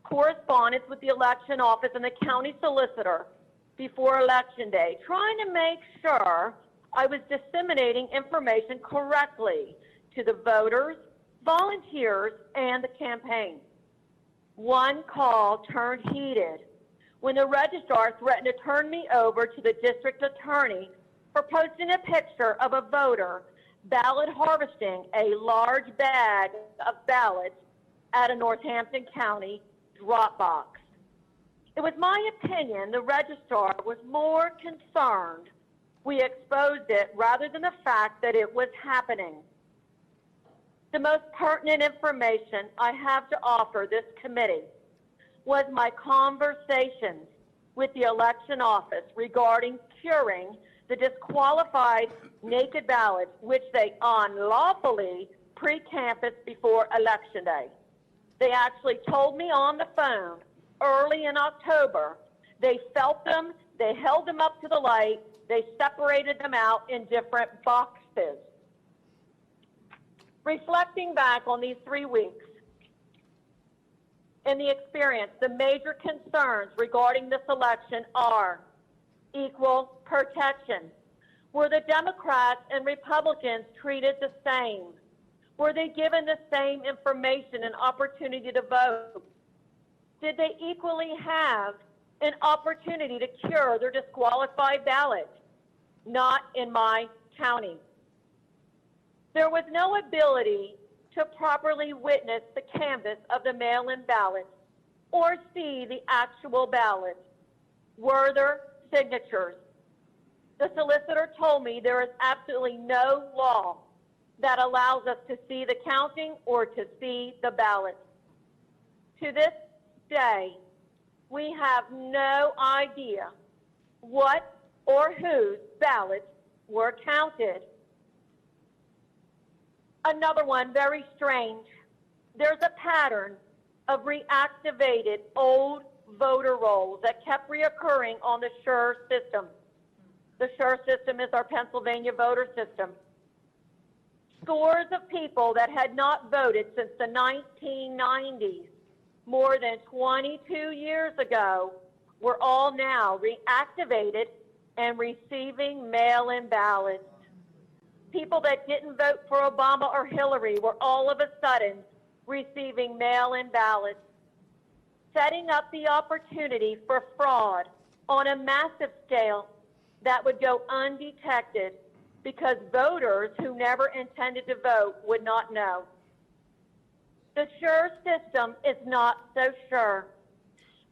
correspondence with the election office and the county solicitor before Election Day, trying to make sure I was disseminating information correctly to the voters, volunteers, and the campaign. One call turned heated when the registrar threatened to turn me over to the district attorney for posting a picture of a voter ballot harvesting a large bag of ballots at a Northampton County drop box. It was my opinion the registrar was more concerned we exposed it rather than the fact that it was happening. The most pertinent information I have to offer this committee was my conversations with the election office regarding curing the disqualified naked ballots, which they unlawfully pre-canvassed before Election Day. They actually told me on the phone early in October, they felt them, they held them up to the light, they separated them out in different boxes. Reflecting back on these 3 weeks in the experience, the major concerns regarding this election are equal protection. Were the Democrats and Republicans treated the same? Were they given the same information and opportunity to vote? Did they equally have an opportunity to cure their disqualified ballots? Not in my county. There was no ability to properly witness the canvass of the mail-in ballots or see the actual ballots. Were there signatures? The solicitor told me there is absolutely no law that allows us to see the counting or to see the ballots. To this day, we have no idea what or whose ballots were counted. Another one, very strange. There's a pattern of reactivated old voter rolls that kept reoccurring on the SURE system. The SURE system is our Pennsylvania voter system. Scores of people that had not voted since the 1990s, more than 22 years ago, were all now reactivated and receiving mail-in ballots. People that didn't vote for Obama or Hillary were all of a sudden receiving mail-in ballots, setting up the opportunity for fraud on a massive scale that would go undetected because voters who never intended to vote would not know. The SURE system is not so sure.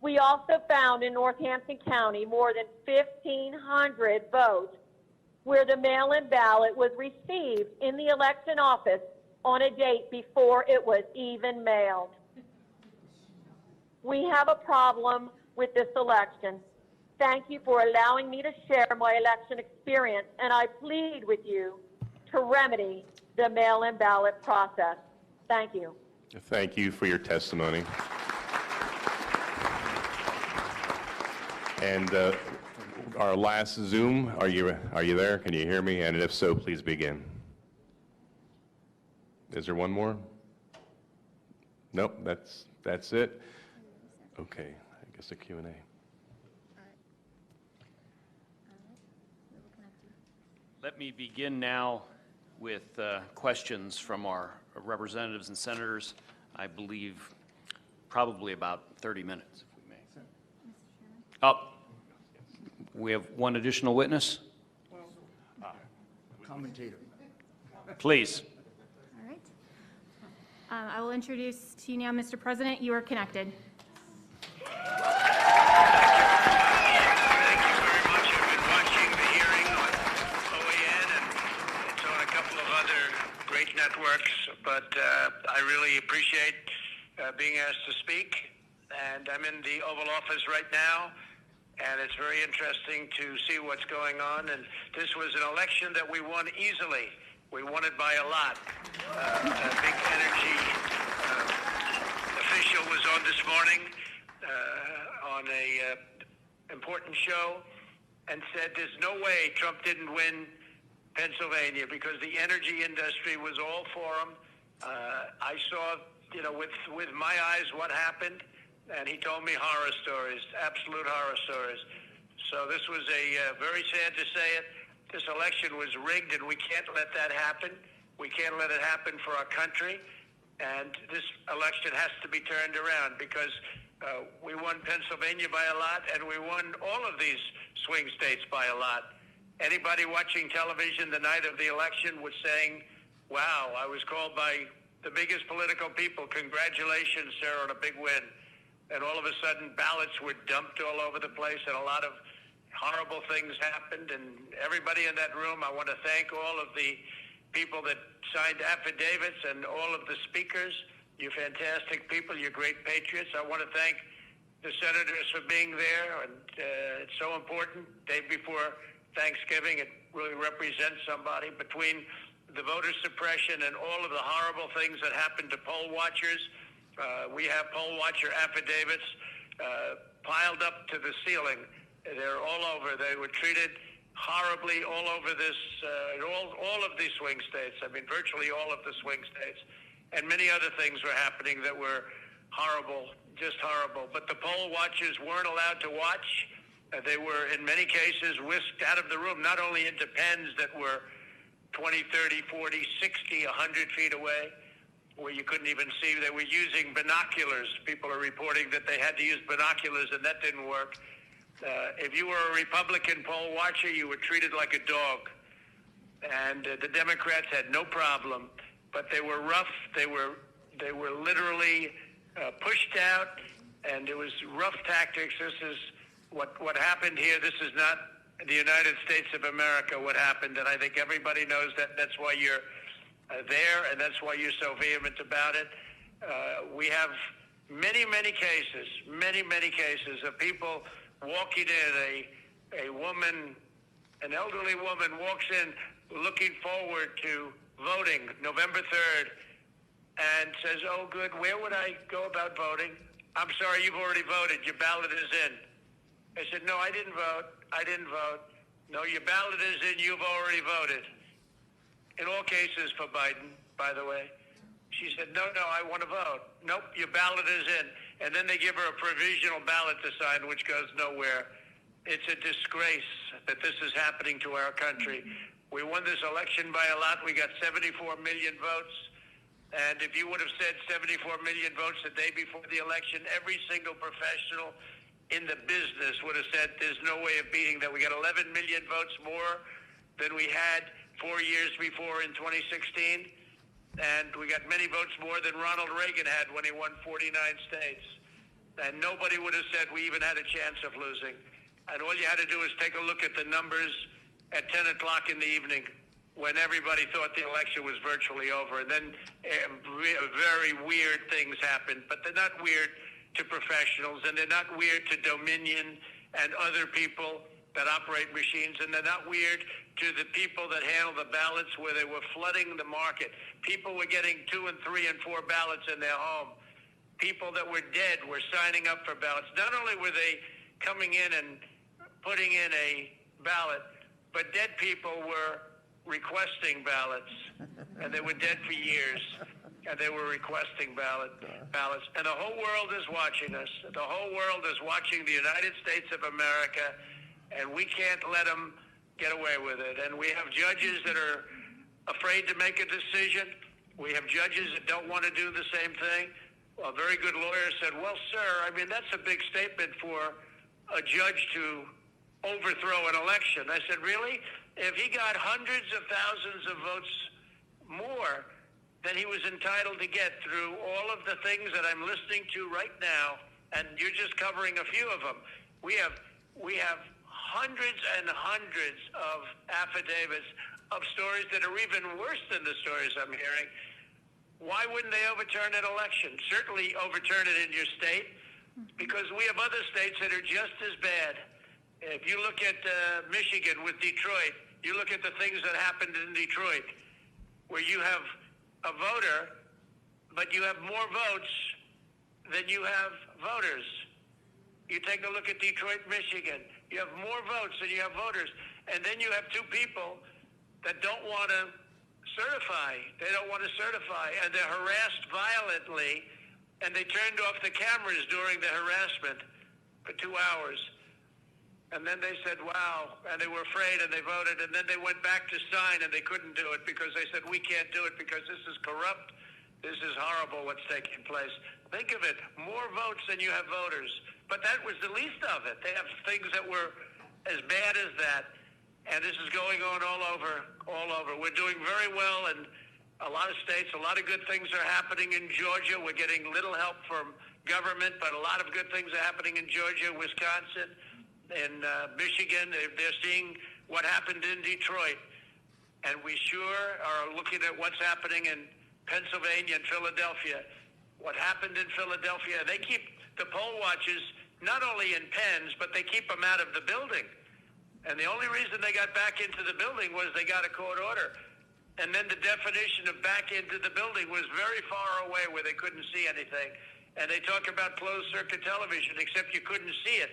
We also found in Northampton County more than 1,500 votes where the mail-in ballot was received in the election office on a date before it was even mailed. We have a problem with this election. Thank you for allowing me to share my election experience, and I plead with you to remedy the mail-in ballot process. Thank you. Thank you for your testimony. And our last Zoom, are you there? Can you hear me? And if so, please begin. Is there one more? Nope, that's it. Okay, I guess a Q&A. Let me begin now with questions from our representatives and senators. I believe probably about 30 minutes, if we may. Oh, we have one additional witness. Commentator. Please. All right. I will introduce to you now, Mr. President. You are connected. Networks, but I really appreciate being asked to speak, and I'm in the Oval Office right now, and it's very interesting to see what's going on, and this was an election that we won easily. We won it by a lot. A big energy official was on this morning on a important show and said there's no way Trump didn't win Pennsylvania because the energy industry was all for him. I saw, with my eyes what happened, and he told me horror stories, absolute horror stories. So this was very sad to say it. This election was rigged, and we can't let that happen. We can't let it happen for our country. And this election has to be turned around because we won Pennsylvania by a lot, and we won all of these swing states by a lot. Anybody watching television the night of the election was saying, wow, I was called by the biggest political people, congratulations, sir, on a big win. And all of a sudden, ballots were dumped all over the place, and a lot of horrible things happened. And everybody in that room, I want to thank all of the people that signed affidavits and all of the speakers. You're fantastic people. You're great patriots. I want to thank the senators for being there, and it's so important. Day before Thanksgiving, it really represents somebody. Between the voter suppression and all of the horrible things that happened to poll watchers, we have poll watcher affidavits piled up to the ceiling. They're all over. They were treated horribly all over this, all of these swing states. I mean, virtually all of the swing states. And many other things were happening that were horrible, just horrible. But the poll watchers weren't allowed to watch. They were, in many cases, whisked out of the room, not only into pens that were 20, 30, 40, 60, 100 feet away, where you couldn't even see. They were using binoculars. People are reporting that they had to use binoculars, and that didn't work. If you were a Republican poll watcher, you were treated like a dog. And the Democrats had no problem, but they were rough. They were literally pushed out, and it was rough tactics. This is what happened here. This is not the United States of America, what happened, and I think everybody knows that. That's why you're there, and that's why you're so vehement about it. We have many cases of people walking in. A woman, an elderly woman, walks in looking forward to voting November 3rd and says, oh, good, where would I go about voting? I'm sorry, you've already voted. Your ballot is in. I said, no, I didn't vote. No, your ballot is in. You've already voted. In all cases for Biden, by the way. She said, no, I want to vote. Nope, your ballot is in. And then they give her a provisional ballot to sign, which goes nowhere. It's a disgrace that this is happening to our country. We won this election by a lot. We got 74 million votes. And if you would have said 74 million votes the day before the election, every single professional in the business would have said there's no way of beating that. We got 11 million votes more than we had 4 years before in 2016. And we got many votes more than Ronald Reagan had when he won 49 states. And nobody would have said we even had a chance of losing. And all you had to do is take a look at the numbers at 10 o'clock in the evening when everybody thought the election was virtually over. And then very weird things happened. But they're not weird to professionals, and they're not weird to Dominion and other people that operate machines, and they're not weird to the people that handle the ballots where they were flooding the market. People were getting 2 and 3 and 4 ballots in their home. People that were dead were signing up for ballots. Not only were they coming in and putting in a ballot, but dead people were requesting ballots, and they were dead for years, and they were requesting ballots. And the whole world is watching us. The whole world is watching the United States of America, and we can't let them get away with it. And we have judges that are afraid to make a decision. We have judges that don't want to do the same thing. A very good lawyer said, well, sir, I mean, that's a big statement for a judge to overthrow an election. I said, really? If he got hundreds of thousands of votes more than he was entitled to get through all of the things that I'm listening to right now, and you're just covering a few of them, we have hundreds and hundreds of affidavits of stories that are even worse than the stories I'm hearing. Why wouldn't they overturn an election? Certainly overturn it in your state, because we have other states that are just as bad. If you look at Michigan with Detroit, you look at the things that happened in Detroit, where you have a voter, but you have more votes than you have voters. You take a look at Detroit, Michigan. You have more votes than you have voters. And then you have 2 people that don't want to certify. They don't want to certify. And they're harassed violently. And they turned off the cameras during the harassment for 2 hours. And then they said, wow. And they were afraid and they voted. And then they went back to sign and they couldn't do it because they said, we can't do it because this is corrupt. This is horrible what's taking place. Think of it, more votes than you have voters. But that was the least of it. They have things that were as bad as that. And this is going on all over. We're doing very well in a lot of states. A lot of good things are happening in Georgia. We're getting little help from government, but a lot of good things are happening in Georgia, Wisconsin, in Michigan. They're seeing what happened in Detroit. And we sure are looking at what's happening in Pennsylvania and Philadelphia. What happened in Philadelphia, they keep the poll watchers not only in pens, but they keep them out of the building. And the only reason they got back into the building was they got a court order. And then the definition of back into the building was very far away where they couldn't see anything. And they talk about closed circuit television, except you couldn't see it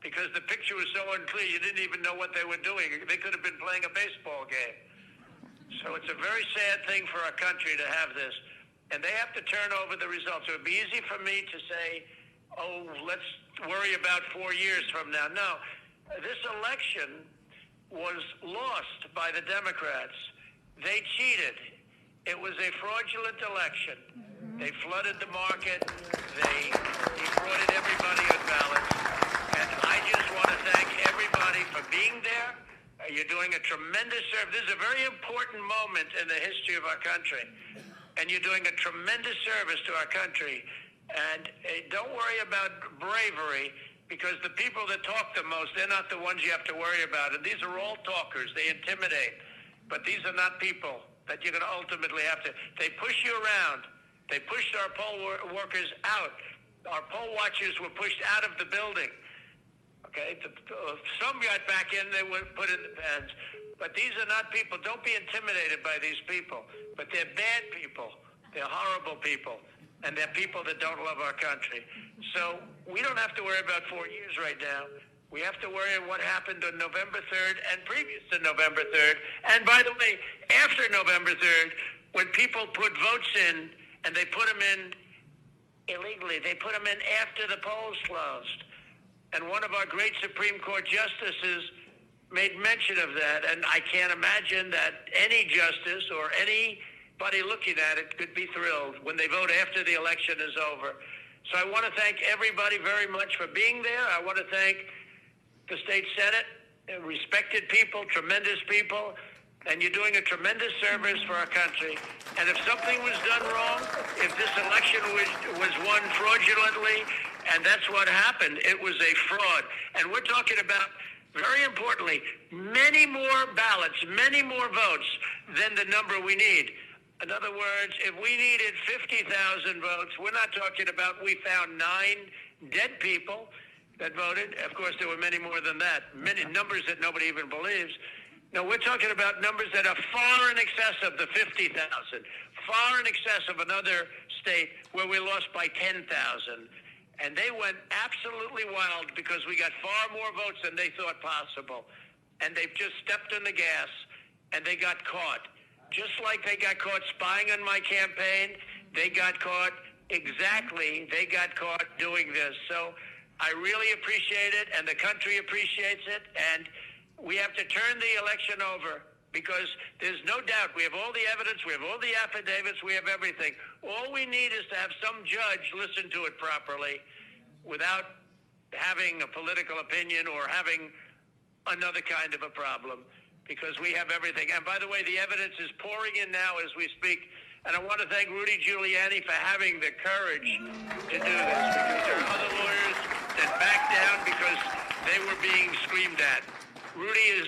because the picture was so unclear you didn't even know what they were doing. They could have been playing a baseball game. So it's a very sad thing for our country to have this. And they have to turn over the results. It would be easy for me to say, oh, let's worry about 4 years from now. No, this election was lost by the Democrats. They cheated. It was a fraudulent election. They flooded the market. They defrauded everybody on ballots. And I just want to thank everybody for being there. You're doing a tremendous service. This is a very important moment in the history of our country. And you're doing a tremendous service to our country. And don't worry about bravery, because the people that talk the most, they're not the ones you have to worry about. And these are all talkers. They intimidate. But these are not people that you're going to ultimately have to. They push you around. They pushed our poll workers out. Our poll watchers were pushed out of the building. Okay? Some got back in. They were put in the pens. But these are not people. Don't be intimidated by these people. But they're bad people. They're horrible people. And they're people that don't love our country. So we don't have to worry about 4 years right now. We have to worry about what happened on November 3rd and previous to November 3rd. And by the way, after November 3rd, when people put votes in and they put them in illegally, they put them in after the polls closed. And one of our great Supreme Court justices made mention of that. And I can't imagine that any justice or anybody looking at it could be thrilled when they vote after the election is over. So I want to thank everybody very much for being there. I want to thank the state Senate, respected people, tremendous people, and you're doing a tremendous service for our country. And if something was done wrong, if this election was won fraudulently, and that's what happened, it was a fraud. And we're talking about, very importantly, many more ballots, many more votes than the number we need. In other words, if we needed 50,000 votes, we're not talking about we found 9 dead people that voted. Of course, there were many more than that, many numbers that nobody even believes. No, we're talking about numbers that are far in excess of the 50,000, far in excess of another state where we lost by 10,000. And they went absolutely wild because we got far more votes than they thought possible. And they've just stepped on the gas, and they got caught. Just like they got caught spying on my campaign, they got caught doing this. So I really appreciate it, and the country appreciates it, and we have to turn the election over because there's no doubt we have all the evidence, we have all the affidavits, we have everything. All we need is to have some judge listen to it properly without having a political opinion or having another kind of a problem, because we have everything. And by the way, the evidence is pouring in now as we speak. And I want to thank Rudy Giuliani for having the courage to do this, because there are other lawyers that backed down because they were being screamed at. Rudy is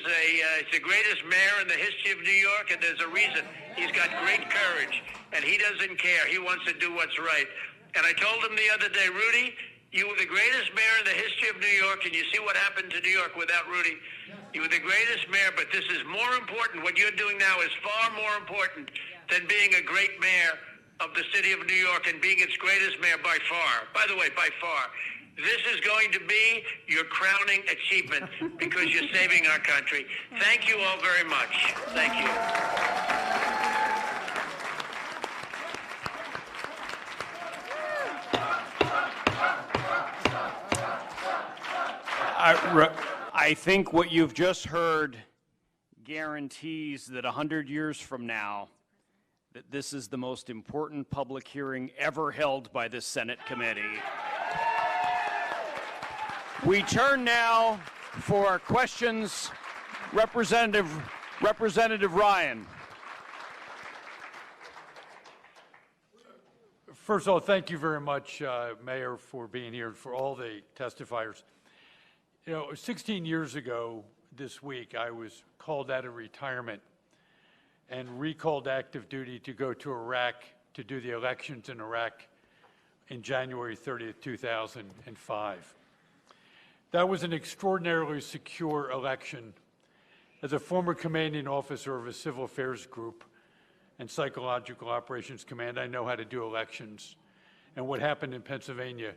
the greatest mayor in the history of New York, and there's a reason. He's got great courage, and he doesn't care. He wants to do what's right. And I told him the other day, Rudy, you were the greatest mayor in the history of New York, and you see what happened to New York without Rudy. You were the greatest mayor, but this is more important. What you're doing now is far more important than being a great mayor of the city of New York and being its greatest mayor by far. By the way, by far. This is going to be your crowning achievement because you're saving our country. Thank you all very much. Thank you. I think what you've just heard guarantees that 100 years from now, that this is the most important public hearing ever held by this Senate committee. We turn now for our questions. Representative Ryan. First of all, thank you very much, Mayor, for being here and for all the testifiers. You know, 16 years ago this week, I was called out of retirement and recalled active duty to go to Iraq to do the elections in Iraq in January 30th, 2005. That was an extraordinarily secure election. As a former commanding officer of a civil affairs group and psychological operations command, I know how to do elections. And what happened in Pennsylvania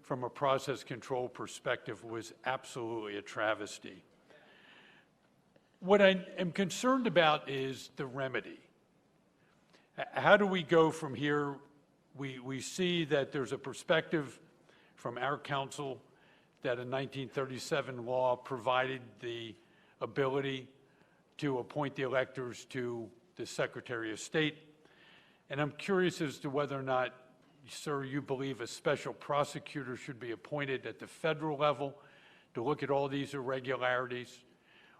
from a process control perspective was absolutely a travesty. What I am concerned about is the remedy. How do we go from here? We see that there's a perspective from our council that a 1937 law provided the ability to appoint the electors to the Secretary of State. And I'm curious as to whether or not, sir, you believe a special prosecutor should be appointed at the federal level to look at all these irregularities,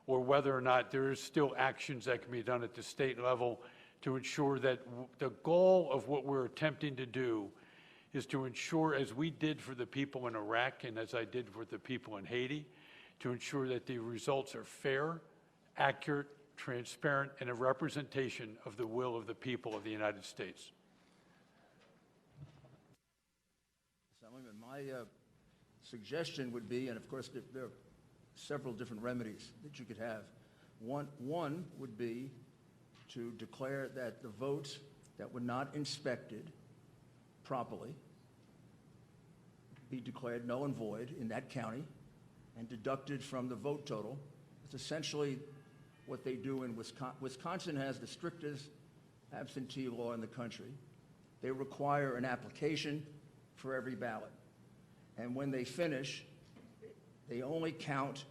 or whether or not there is still actions that can be done at the state level to ensure that the goal of what we're attempting to do is to ensure, as we did for the people in Iraq and as I did for the people in Haiti, to ensure that the results are fair, accurate, transparent, and a representation of the will of the people of the United States. My suggestion would be, and of course there are several different remedies that you could have. One would be to declare that the votes that were not inspected properly be declared null and void in that county, and deducted from the vote total. It's essentially what they do in Wisconsin. Wisconsin has the strictest absentee law in the country. They require an application for every ballot. And when they finish, they only count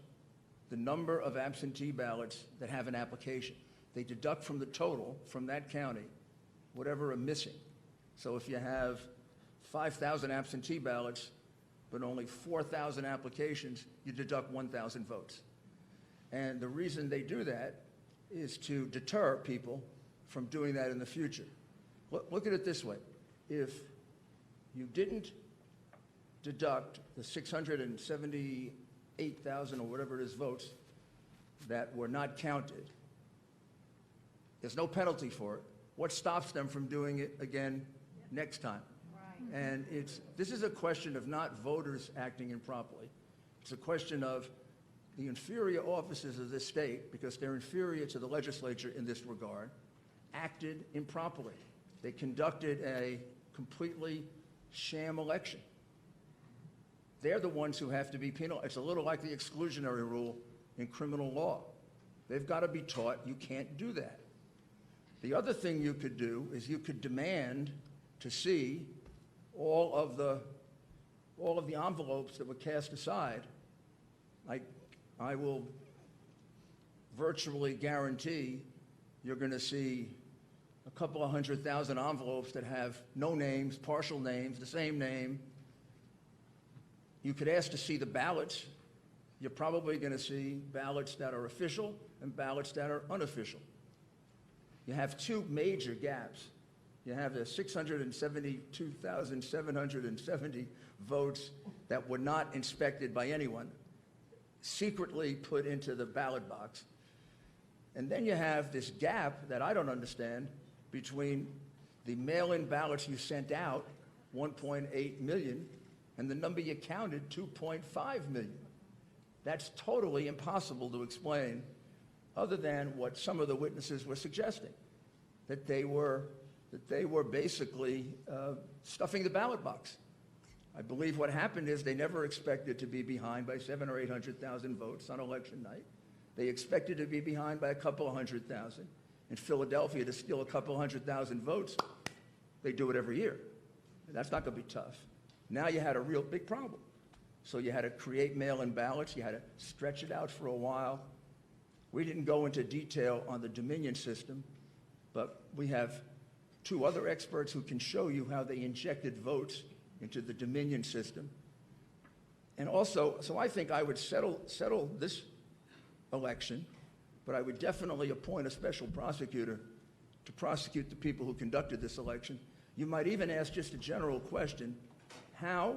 the number of absentee ballots that have an application. They deduct from the total from that county whatever are missing. So if you have 5,000 absentee ballots, but only 4,000 applications, you deduct 1,000 votes. And the reason they do that is to deter people from doing that in the future. Look at it this way. If you didn't deduct the 678,000 or whatever it is votes that were not counted, there's no penalty for it. What stops them from doing it again next time? Right. And this is a question of not voters acting improperly. It's a question of the inferior officers of this state, because they're inferior to the legislature in this regard, acted improperly. They conducted a completely sham election. They're the ones who have to be penalized. It's a little like the exclusionary rule in criminal law. They've got to be taught you can't do that. The other thing you could do is you could demand to see all of the envelopes that were cast aside. I will virtually guarantee you're going to see a couple of 100,000 envelopes that have no names, partial names, the same name. You could ask to see the ballots. You're probably going to see ballots that are official and ballots that are unofficial. You have two major gaps. You have the 672,770 votes that were not inspected by anyone, secretly put into the ballot box. And then you have this gap that I don't understand between the mail-in ballots you sent out, 1.8 million, and the number you counted, 2.5 million. That's totally impossible to explain, other than what some of the witnesses were suggesting, that they were basically stuffing the ballot box. I believe what happened is they never expected to be behind by 700,000 or 800,000 votes on election night. They expected to be behind by a couple of 100,000. In Philadelphia, to steal a couple of 100,000 votes, they do it every year. And that's not going to be tough. Now you had a real big problem. So you had to create mail-in ballots. You had to stretch it out for a while. We didn't go into detail on the Dominion system, but we have two other experts who can show you how they injected votes into the Dominion system. And also, so I think I would settle this election, but I would definitely appoint a special prosecutor to prosecute the people who conducted this election. You might even ask just a general question: how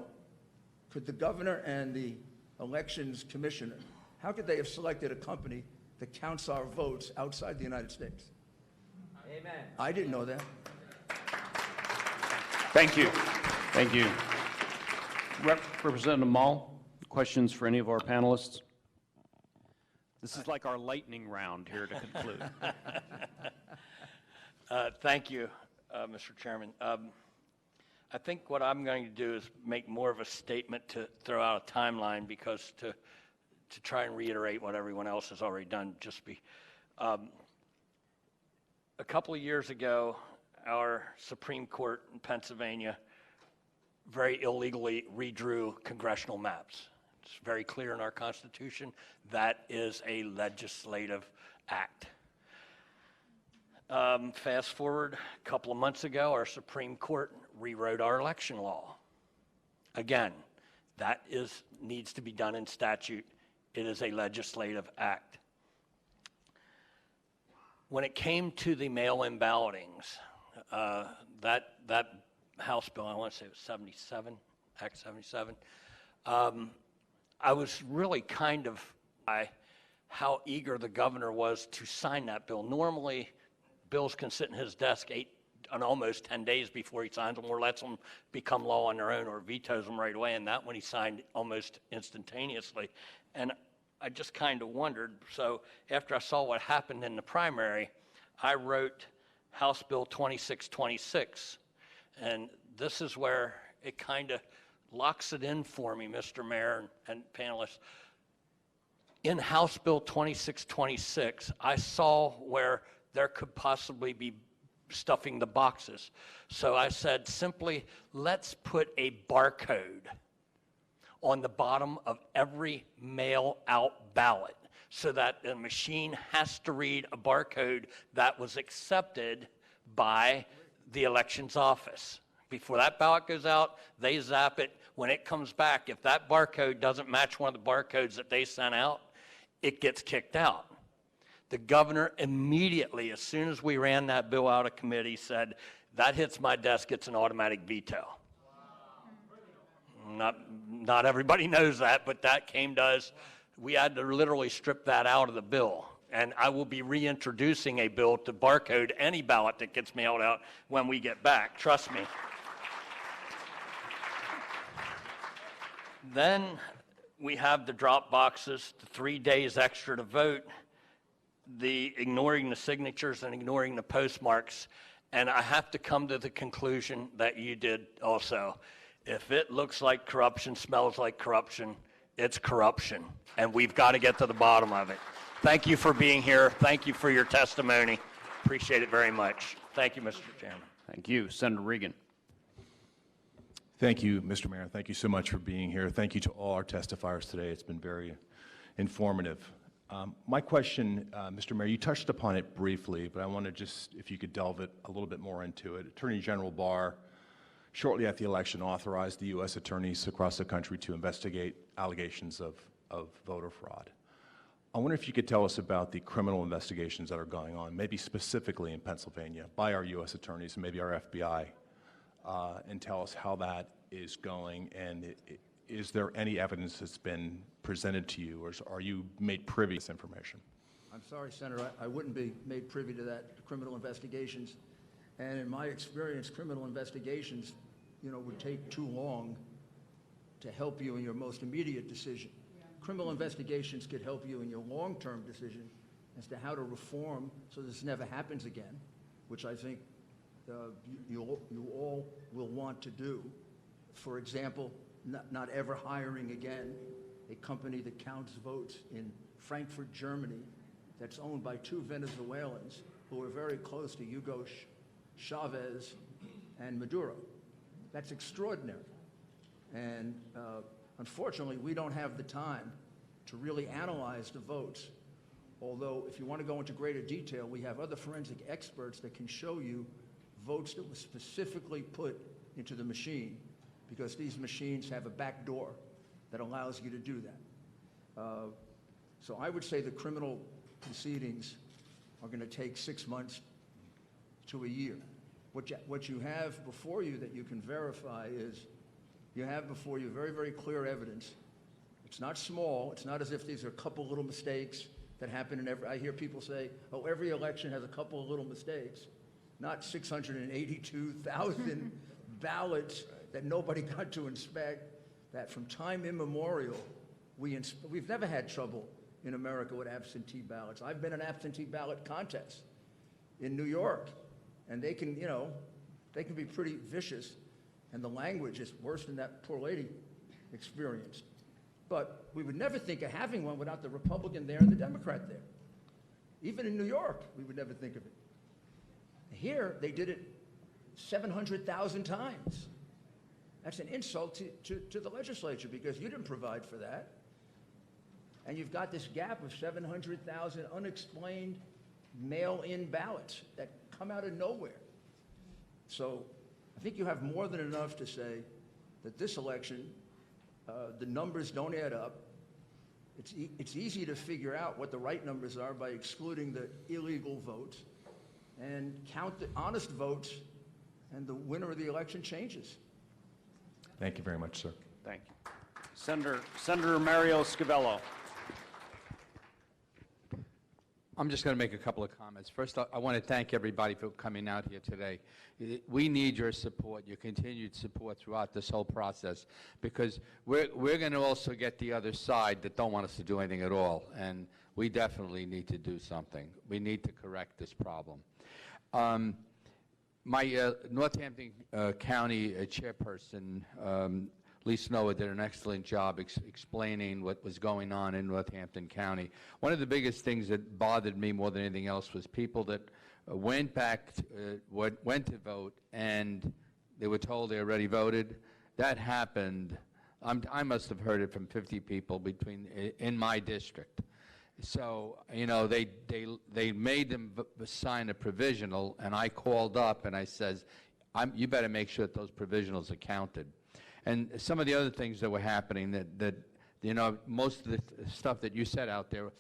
could the governor and the elections commissioner, how could they have selected a company that counts our votes outside the United States? Amen. I didn't know that. Thank you. Thank you. Representative Mall, questions for any of our panelists? This is like our lightning round here to conclude. Thank you, Mr. Chairman. I think what I'm going to do is make more of a statement to throw out a timeline, because to try and reiterate what everyone else has already done. A couple of years ago, our Supreme Court in Pennsylvania very illegally redrew congressional maps. It's very clear in our Constitution that is a legislative act. Fast forward a couple of months ago, our Supreme Court rewrote our election law. Again, that needs to be done in statute. It is a legislative act. When it came to the mail-in ballotings, that House bill, I want to say it was 77, Act 77, I was really kind of by how eager the governor was to sign that bill. Normally, bills can sit in his desk almost 10 days before he signs them, or lets them become law on their own, or vetoes them right away, and that one he signed almost instantaneously. And I just kind of wondered, so after I saw what happened in the primary, I wrote House Bill 2626, and this is where it kind of locks it in for me, Mr. Mayor and panelists. In House Bill 2626, I saw where there could possibly be stuffing the boxes. So I said, simply, let's put a barcode on the bottom of every mail-out ballot so that the machine has to read a barcode that was accepted by the elections office. Before that ballot goes out, they zap it. When it comes back, if that barcode doesn't match one of the barcodes that they sent out, it gets kicked out. The governor immediately, as soon as we ran that bill out of committee, said, that hits my desk, it's an automatic veto. Not everybody knows that, but that came to us. We had to literally strip that out of the bill. And I will be reintroducing a bill to barcode any ballot that gets mailed out when we get back, trust me. Then we have the drop boxes, the 3 days extra to vote, the ignoring the signatures and ignoring the postmarks. And I have to come to the conclusion that you did also. If it looks like corruption, smells like corruption, it's corruption. And we've got to get to the bottom of it. Thank you for being here. Thank you for your testimony. Appreciate it very much. Thank you, Mr. Chairman. Thank you. Senator Regan. Thank you, Mr. Mayor. Thank you so much for being here. Thank you to all our testifiers today. It's been very informative. My question, Mr. Mayor, you touched upon it briefly, but I want to just, if you could delve it a little bit more into it. Attorney General Barr, shortly after the election, authorized the U.S. attorneys across the country to investigate allegations of voter fraud. I wonder if you could tell us about the criminal investigations that are going on, maybe specifically in Pennsylvania, by our U.S. attorneys and maybe our FBI, and tell us how that is going, and is there any evidence that's been presented to you, or are you made privy to this information? I'm sorry, Senator, I wouldn't be made privy to that, criminal investigations. And in my experience, criminal investigations, would take too long to help you in your most immediate decision. Criminal investigations could help you in your long-term decision as to how to reform so this never happens again, which I think you all will want to do. For example, not ever hiring again a company that counts votes in Frankfurt, Germany, that's owned by two Venezuelans who are very close to Hugo Chavez and Maduro. That's extraordinary. And unfortunately, we don't have the time to really analyze the votes. Although, if you want to go into greater detail, we have other forensic experts that can show you votes that were specifically put into the machine, because these machines have a back door that allows you to do that. So I would say the criminal proceedings are going to take 6 months to a year. What you have before you that you can verify is you have before you very, very clear evidence. It's not small. It's not as if these are a couple little mistakes that happen in every, I hear people say, oh, every election has a couple of little mistakes. Not 682,000 ballots that nobody got to inspect, that from time immemorial, we've never had trouble in America with absentee ballots. I've been in absentee ballot contests in New York, and they can, they can be pretty vicious, and the language is worse than that poor lady experienced. But we would never think of having one without the Republican there and the Democrat there. Even in New York, we would never think of it. Here, they did it 700,000 times. That's an insult to the legislature, because you didn't provide for that. And you've got this gap of 700,000 unexplained mail-in ballots that come out of nowhere. So I think you have more than enough to say that this election, the numbers don't add up. It's easy to figure out what the right numbers are by excluding the illegal votes and count the honest votes, and the winner of the election changes. Thank you very much, sir. Thank you. Senator Mario Scavello. I'm just going to make a couple of comments. First, I want to thank everybody for coming out here today. We need your support, your continued support throughout this whole process, because we're going to also get the other side that don't want us to do anything at all, and we definitely need to do something. We need to correct this problem. My Northampton County chairperson Lee Snower did an excellent job explaining what was going on in Northampton County. One of the biggest things that bothered me more than anything else was people that went to vote and they were told they already voted. That happened. I must have heard it from 50 people in my district. So, you know, they made them sign a provisional, and I called up and I says, you better make sure that those provisionals are counted. And some of the other things that were happening that you know, most of the stuff that you said out there,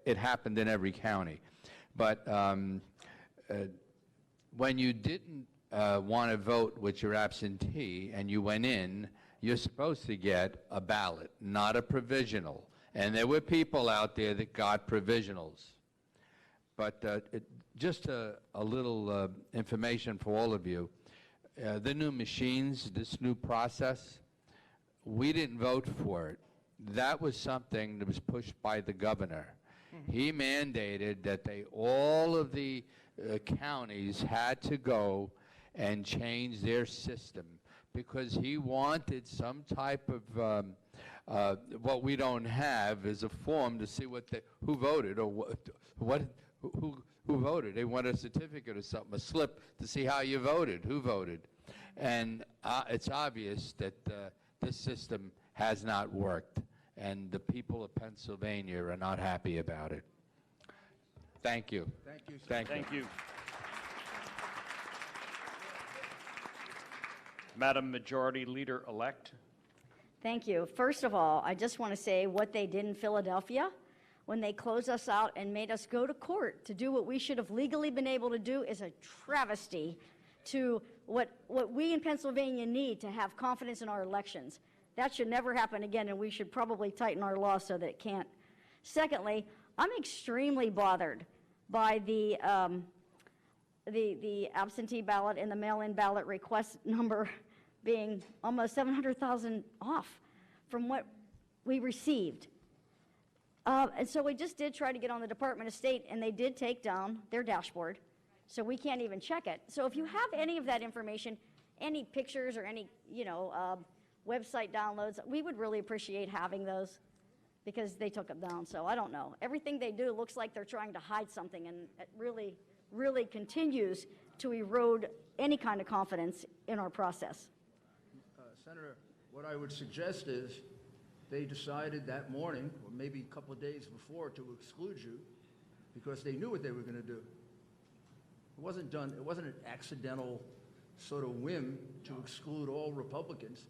it happened in every county. But when you didn't want to vote with your absentee and you went in, you're supposed to get a ballot, not a provisional. And there were people out there that got provisionals. But just a little information for all of you. The new machines, this new process, we didn't vote for it. That was something that was pushed by the governor. He mandated that all of the counties had to go and change their system because he wanted some type of what we don't have is a form to see who voted or who voted. They want a certificate or something, a slip to see how you voted, who voted. And it's obvious that this system has not worked, and the people of Pennsylvania are not happy about it. Thank you. Thank you, sir. Thank you. Madam Majority Leader-elect. Thank you. First of all, I just want to say what they did in Philadelphia when they closed us out and made us go to court to do what we should have legally been able to do is a travesty to what we in Pennsylvania need to have confidence in our elections. That should never happen again, and we should probably tighten our law so that it can't. Secondly, I'm extremely bothered by the absentee ballot and the mail-in ballot request number being almost 700,000 off from what we received. And so we just did try to get on the Department of State, and they did take down their dashboard, so we can't even check it. So if you have any of that information, any pictures or any, website downloads, we would really appreciate having those because they took them down. So I don't know. Everything they do looks like they're trying to hide something, and it really, really continues to erode any kind of confidence in our process. Senator, what I would suggest is they decided that morning, or maybe a couple of days before, to exclude you because they knew what they were going to do. It wasn't done, it wasn't an accidental sort of whim to exclude all Republicans.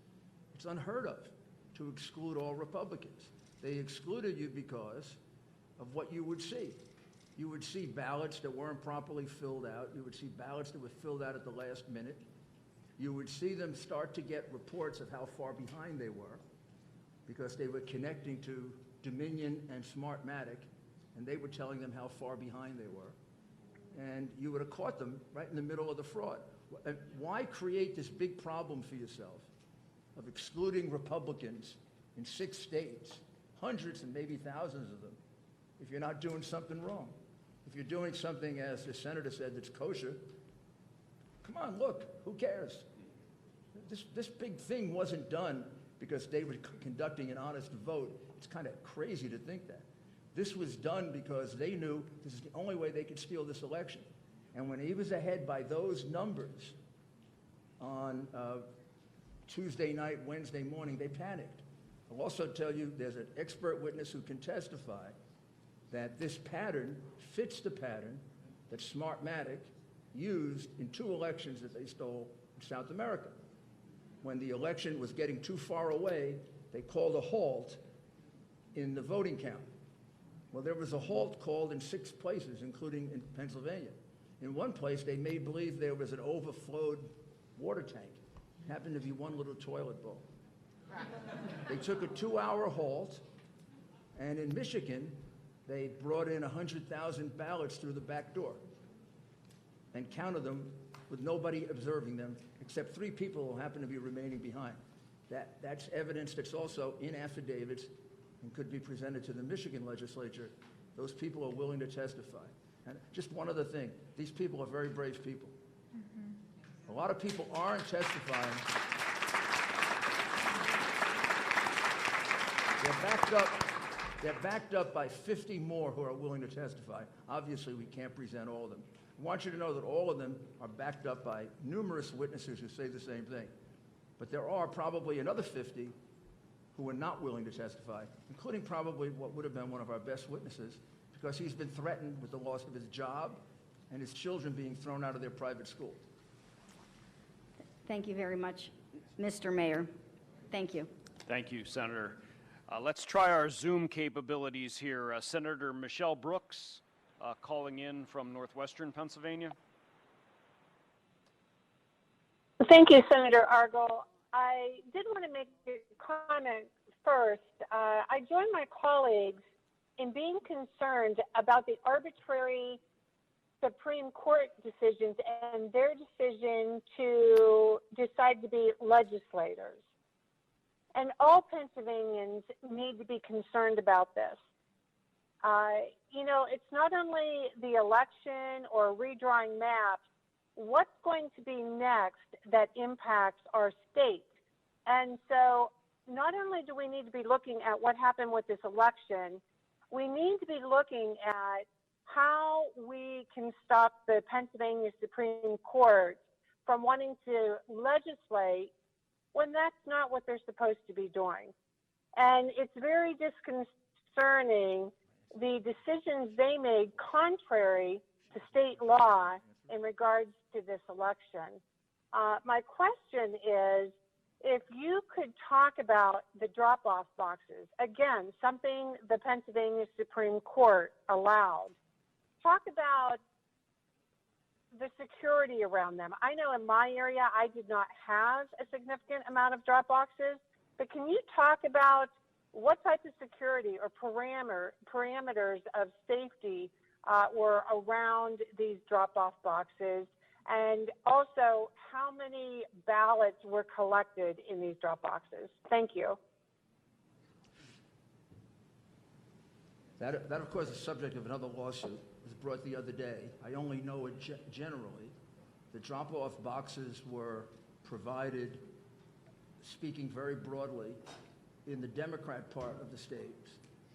It's unheard of to exclude all Republicans. They excluded you because of what you would see. You would see ballots that weren't properly filled out. You would see ballots that were filled out at the last minute. You would see them start to get reports of how far behind they were because they were connecting to Dominion and Smartmatic, and they were telling them how far behind they were. And you would have caught them right in the middle of the fraud. Why create this big problem for yourself of excluding Republicans in 6 states, hundreds and maybe thousands of them, if you're not doing something wrong? If you're doing something, as the senator said, that's kosher, come on, look, who cares? This big thing wasn't done because they were conducting an honest vote. It's kind of crazy to think that. This was done because they knew this is the only way they could steal this election. And when he was ahead by those numbers on Tuesday night, Wednesday morning, they panicked. I'll also tell you there's an expert witness who can testify that this pattern fits the pattern that Smartmatic used in 2 elections that they stole in South America. When the election was getting too far away, they called a halt in the voting count. Well, there was a halt called in 6 places, including in Pennsylvania. In one place, they made believe there was an overflowed water tank. It happened to be one little toilet bowl. They took a 2-hour halt, and in Michigan, they brought in 100,000 ballots through the back door and counted them with nobody observing them, except 3 people who happened to be remaining behind. That's evidence that's also in affidavits and could be presented to the Michigan legislature. Those people are willing to testify. And just one other thing, these people are very brave people. A lot of people aren't testifying. They're backed up by 50 more who are willing to testify. Obviously, we can't present all of them. I want you to know that all of them are backed up by numerous witnesses who say the same thing. But there are probably another 50 who are not willing to testify, including probably what would have been one of our best witnesses, because he's been threatened with the loss of his job and his children being thrown out of their private school. Thank you very much, Mr. Mayor. Thank you. Thank you, Senator. Let's try our Zoom capabilities here. Senator Michelle Brooks, calling in from northwestern Pennsylvania. Thank you, Senator Argyle. I did want to make a comment first. I join my colleagues in being concerned about the arbitrary Supreme Court decisions and their decision to decide to be legislators. And all Pennsylvanians need to be concerned about this. You know, it's not only the election or redrawing maps, what's going to be next that impacts our state? And so not only do we need to be looking at what happened with this election, we need to be looking at how we can stop the Pennsylvania Supreme Court from wanting to legislate when that's not what they're supposed to be doing. And it's very disconcerting, the decisions they made contrary to state law in regards to this election. My question is, if you could talk about the drop-off boxes, again, something the Pennsylvania Supreme Court allowed, talk about the security around them. I know in my area, I did not have a significant amount of drop boxes, but can you talk about what type of security or parameters of safety were around these drop-off boxes, and also how many ballots were collected in these drop boxes? Thank you. That, of course, is the subject of another lawsuit. Was brought the other day. I only know it generally. The drop-off boxes were provided, speaking very broadly, in the Democrat part of the state,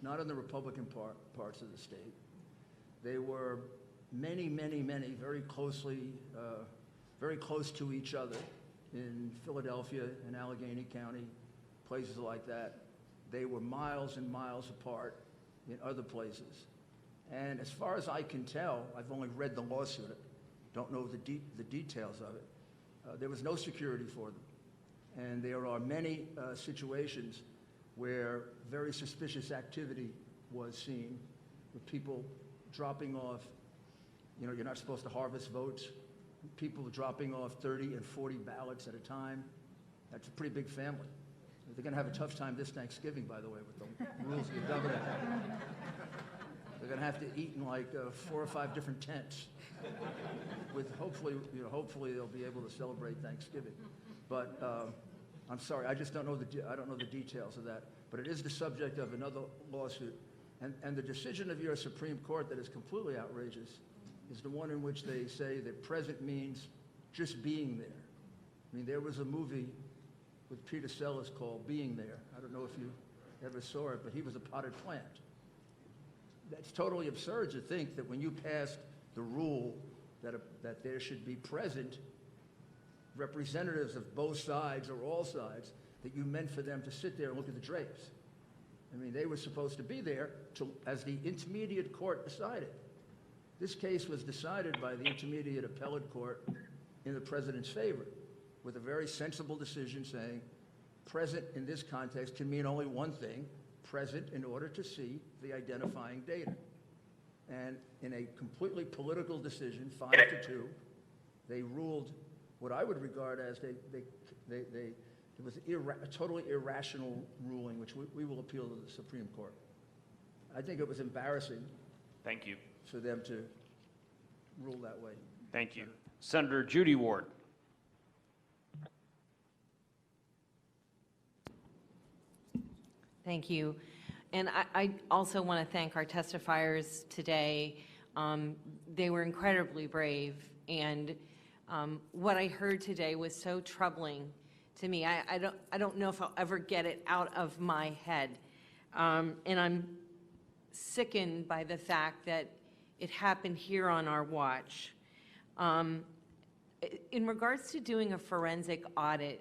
not in the Republican parts of the state. They were many, very close to each other in Philadelphia and Allegheny County, places like that. They were miles and miles apart in other places. And as far as I can tell, I've only read the lawsuit, don't know the details of it. There was no security for them. And there are many situations where very suspicious activity was seen, with people dropping off, you know, you're not supposed to harvest votes, people dropping off 30 and 40 ballots at a time. That's a pretty big family. They're going to have a tough time this Thanksgiving, by the way, with the rules of the government. They're going to have to eat in like 4 or 5 different tents. With hopefully they'll be able to celebrate Thanksgiving. But I'm sorry, I just don't know the details of that. But it is the subject of another lawsuit. And the decision of your Supreme Court that is completely outrageous is the one in which they say that present means just being there. I mean, there was a movie with Peter Sellers called Being There. I don't know if you ever saw it, but he was a potted plant. That's totally absurd to think that when you passed the rule that there should be present representatives of both sides or all sides, that you meant for them to sit there and look at the drapes. I mean, they were supposed to be there as the intermediate court decided. This case was decided by the intermediate appellate court in the president's favor, with a very sensible decision saying present in this context can mean only one thing, present in order to see the identifying data. And in a completely political decision, 5-2, they ruled what I would regard as it was a totally irrational ruling, which we will appeal to the Supreme Court. I think it was embarrassing. Thank you. For them to rule that way. Thank you. Senator Judy Ward. Thank you. And I also want to thank our testifiers today. They were incredibly brave, and what I heard today was so troubling to me. I don't know if I'll ever get it out of my head. And I'm sickened by the fact that it happened here on our watch. In regards to doing a forensic audit,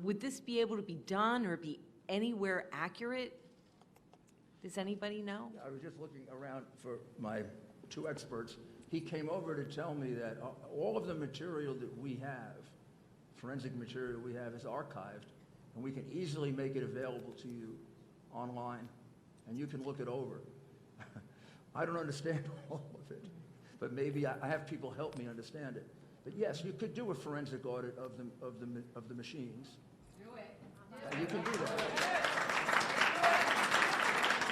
would this be able to be done or be anywhere accurate? Does anybody know? I was just looking around for my two experts. He came over to tell me that all of the material that we have, forensic material we have, is archived, and we can easily make it available to you online, and you can look it over. I don't understand all of it, but maybe I have people help me understand it. But yes, you could do a forensic audit of the machines. Do it. And you can do that.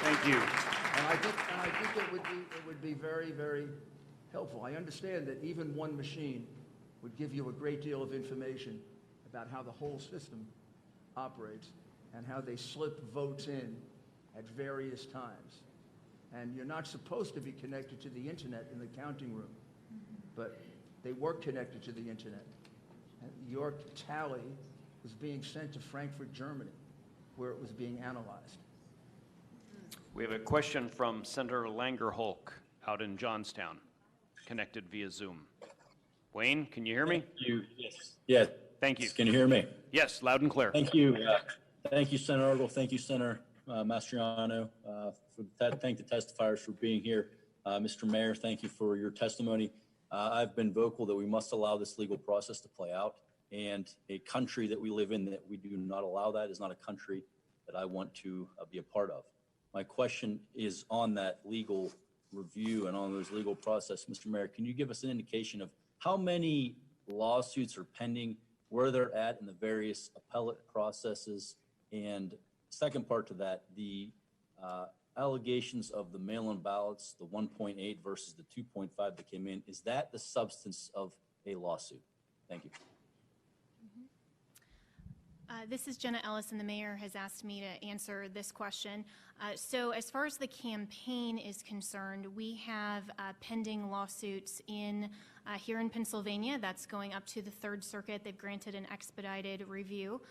Thank you. And I think it would be very, very helpful. I understand that even one machine would give you a great deal of information about how the whole system operates and how they slip votes in at various times. And you're not supposed to be connected to the internet in the counting room, but they were connected to the internet. And your tally was being sent to Frankfurt, Germany, where it was being analyzed. We have a question from Senator Langerholk out in Johnstown, connected via Zoom. Wayne, can you hear me? Thank you. Yes. Yeah. Thank you. Can you hear me? Yes, loud and clear. Thank you. Thank you, Senator Argel. Thank you, Senator Mastriano. Thank the testifiers for being here. Mr. Mayor, thank you for your testimony. I've been vocal that we must allow this legal process to play out, and a country that we live in that we do not allow that is not a country that I want to be a part of. My question is on that legal review and on those legal process. Mr. Mayor, can you give us an indication of how many lawsuits are pending, where they're at in the various appellate processes? And second part to that, the allegations of the mail-in ballots, the 1.8 versus the 2.5 that came in, is that the substance of a lawsuit? Thank you. This is Jenna Ellis, and the mayor has asked me to answer this question. So as far as the campaign is concerned, we have pending lawsuits here in Pennsylvania. That's going up to the Third Circuit. They've granted an expedited review.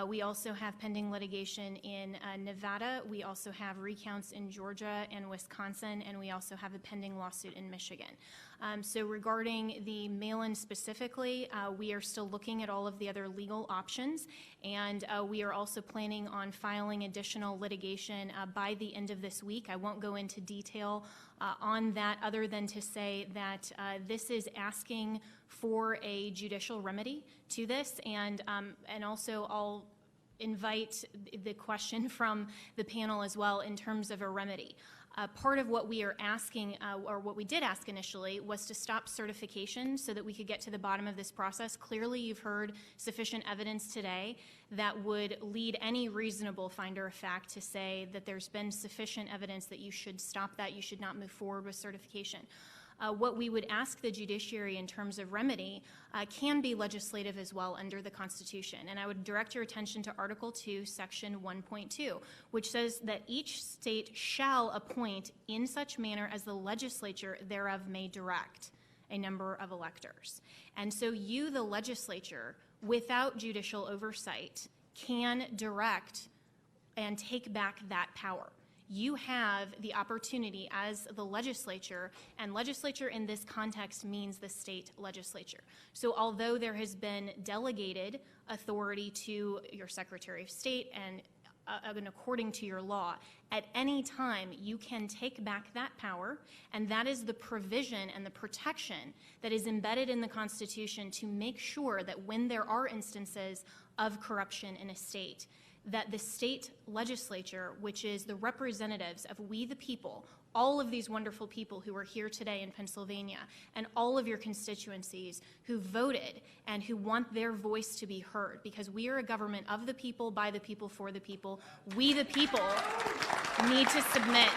We also have pending litigation in Nevada. We also have recounts in Georgia and Wisconsin, and we also have a pending lawsuit in Michigan. So regarding the mail-in specifically, we are still looking at all of the other legal options, and we are also planning on filing additional litigation by the end of this week. I won't go into detail on that other than to say that this is asking for a judicial remedy to this, and also I'll invite the question from the panel as well in terms of a remedy. Part of what we are asking, or what we did ask initially, was to stop certification so that we could get to the bottom of this process. Clearly, you've heard sufficient evidence today that would lead any reasonable finder of fact to say that there's been sufficient evidence that you should stop that, you should not move forward with certification. What we would ask the judiciary in terms of remedy can be legislative as well under the Constitution. And I would direct your attention to Article 2, Section 1.2, which says that each state shall appoint in such manner as the legislature thereof may direct a number of electors. And so you, the legislature, without judicial oversight, can direct and take back that power. You have the opportunity as the legislature, and legislature in this context means the state legislature. So although there has been delegated authority to your Secretary of State and according to your law, at any time you can take back that power, and that is the provision and the protection that is embedded in the Constitution to make sure that when there are instances of corruption in a state, that the state legislature, which is the representatives of we the people, all of these wonderful people who are here today in Pennsylvania, and all of your constituencies who voted and who want their voice to be heard, because we are a government of the people, by the people, for the people. We the people need to submit.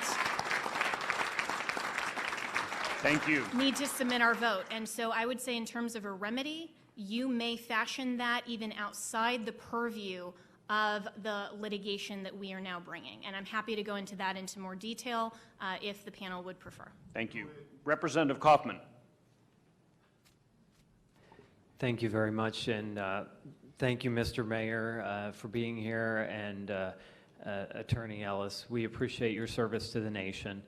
Thank you. Need to submit our vote. And so I would say in terms of a remedy, you may fashion that even outside the purview of the litigation that we are now bringing. And I'm happy to go into that into more detail if the panel would prefer. Thank you. Representative Kaufman. Thank you very much, and thank you, Mr. Mayor, for being here, and Attorney Ellis. We appreciate your service to the nation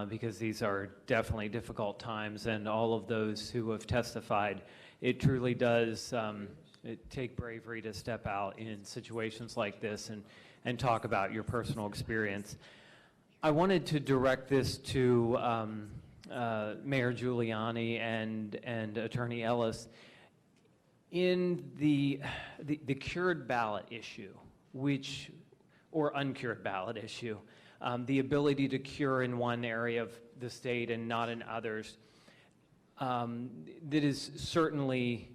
because these are definitely difficult times, and all of those who have testified, it truly does take bravery to step out in situations like this and talk about your personal experience. I wanted to direct this to Mayor Giuliani and Attorney Ellis. In the cured ballot issue, or uncured ballot issue, the ability to cure in one area of the state and not in others, that is certainly,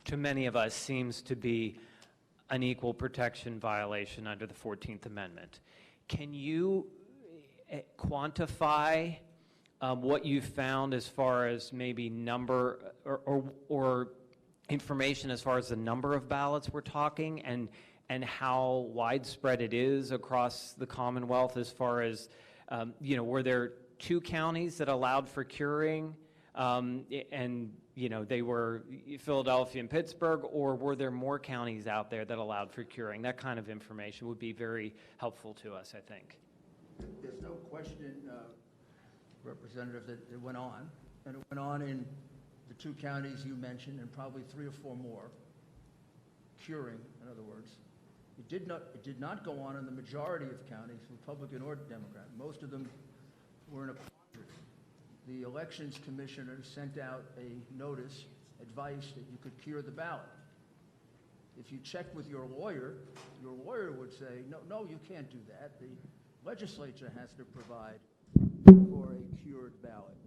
to many of us, seems to be an equal protection violation under the 14th Amendment. Can you quantify what you found as far as maybe number or information as far as the number of ballots we're talking, and how widespread it is across the Commonwealth as far as, were there 2 counties that allowed for curing, and they were Philadelphia and Pittsburgh, or were there more counties out there that allowed for curing? That kind of information would be very helpful to us, I think. There's no question, Representative, that it went on, and it went on in the 2 counties you mentioned, and probably 3 or 4 more, curing, in other words. It did not go on in the majority of counties, Republican or Democrat. Most of them were in a quandary. The Elections Commissioner sent out a notice, advice that you could cure the ballot. If you check with your lawyer would say, no, you can't do that. The legislature has to provide for a cured ballot.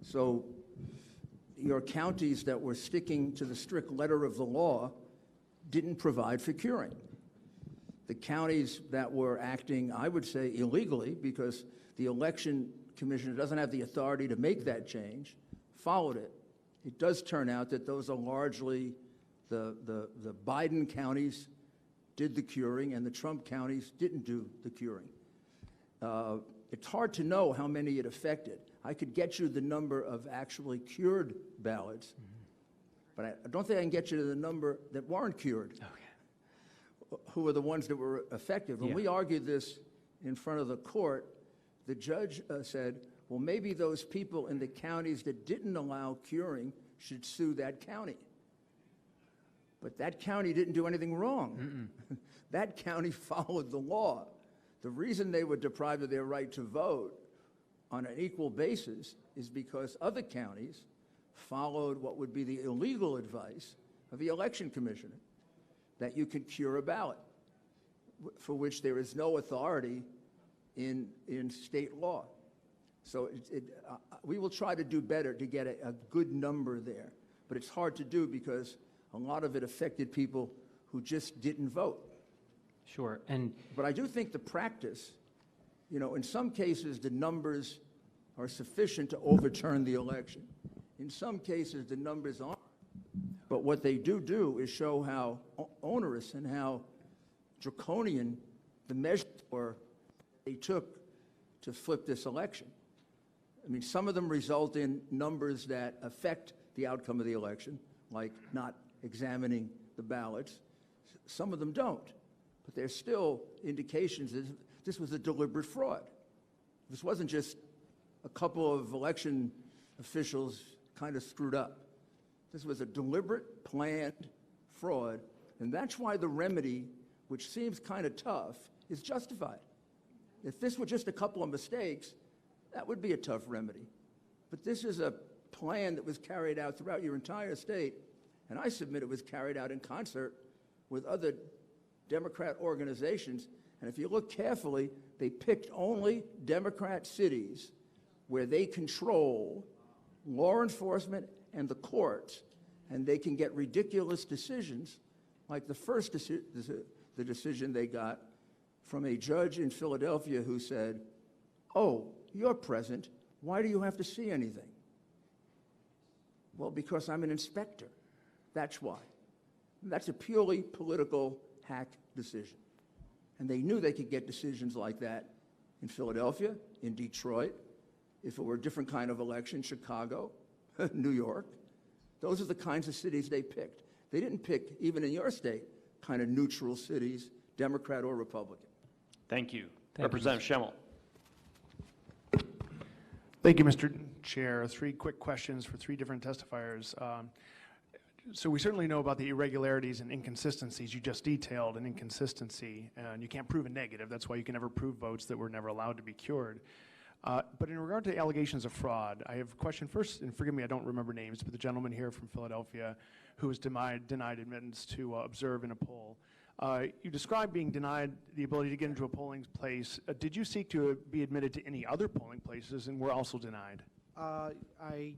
So your counties that were sticking to the strict letter of the law didn't provide for curing. The counties that were acting, I would say, illegally, because the Election Commissioner doesn't have the authority to make that change, followed it. It does turn out that those are largely the Biden counties did the curing, and the Trump counties didn't do the curing. It's hard to know how many it affected. I could get you the number of actually cured ballots, but I don't think I can get you to the number that weren't cured. Okay. Who were the ones that were affected. When we argued this in front of the court, the judge said, well, maybe those people in the counties that didn't allow curing should sue that county. But that county didn't do anything wrong. That county followed the law. The reason they were deprived of their right to vote on an equal basis is because other counties followed what would be the illegal advice of the Election Commissioner, that you could cure a ballot, for which there is no authority in state law. So we will try to do better to get a good number there, but it's hard to do because a lot of it affected people who just didn't vote. Sure. But I do think the practice, in some cases the numbers are sufficient to overturn the election. In some cases the numbers aren't. But what they do is show how onerous and how draconian the measures were they took to flip this election. I mean, some of them result in numbers that affect the outcome of the election, like not examining the ballots. Some of them don't. But there's still indications that this was a deliberate fraud. This wasn't just a couple of election officials kind of screwed up. This was a deliberate, planned fraud, and that's why the remedy, which seems kind of tough, is justified. If this were just a couple of mistakes, that would be a tough remedy. But this is a plan that was carried out throughout your entire state, and I submit it was carried out in concert with other Democrat organizations. And if you look carefully, they picked only Democrat cities where they control law enforcement and the courts, and they can get ridiculous decisions, like the first the decision they got from a judge in Philadelphia who said, oh, you're present, why do you have to see anything? Well, because I'm an inspector. That's why. That's a purely political hack decision. And they knew they could get decisions like that in Philadelphia, in Detroit, if it were a different kind of election, Chicago, New York. Those are the kinds of cities they picked. They didn't pick, even in your state, kind of neutral cities, Democrat or Republican. Thank you. Thank you, Representative Schemmel. Thank you, Mr. Chair. 3 quick questions for 3 different testifiers. So we certainly know about the irregularities and inconsistencies. You just detailed an inconsistency, and you can't prove a negative. That's why you can never prove votes that were never allowed to be cured. But in regard to allegations of fraud, I have a question first, and forgive me, I don't remember names, but the gentleman here from Philadelphia who was denied admittance to observe in a poll. You described being denied the ability to get into a polling place. Did you seek to be admitted to any other polling places and were also denied? I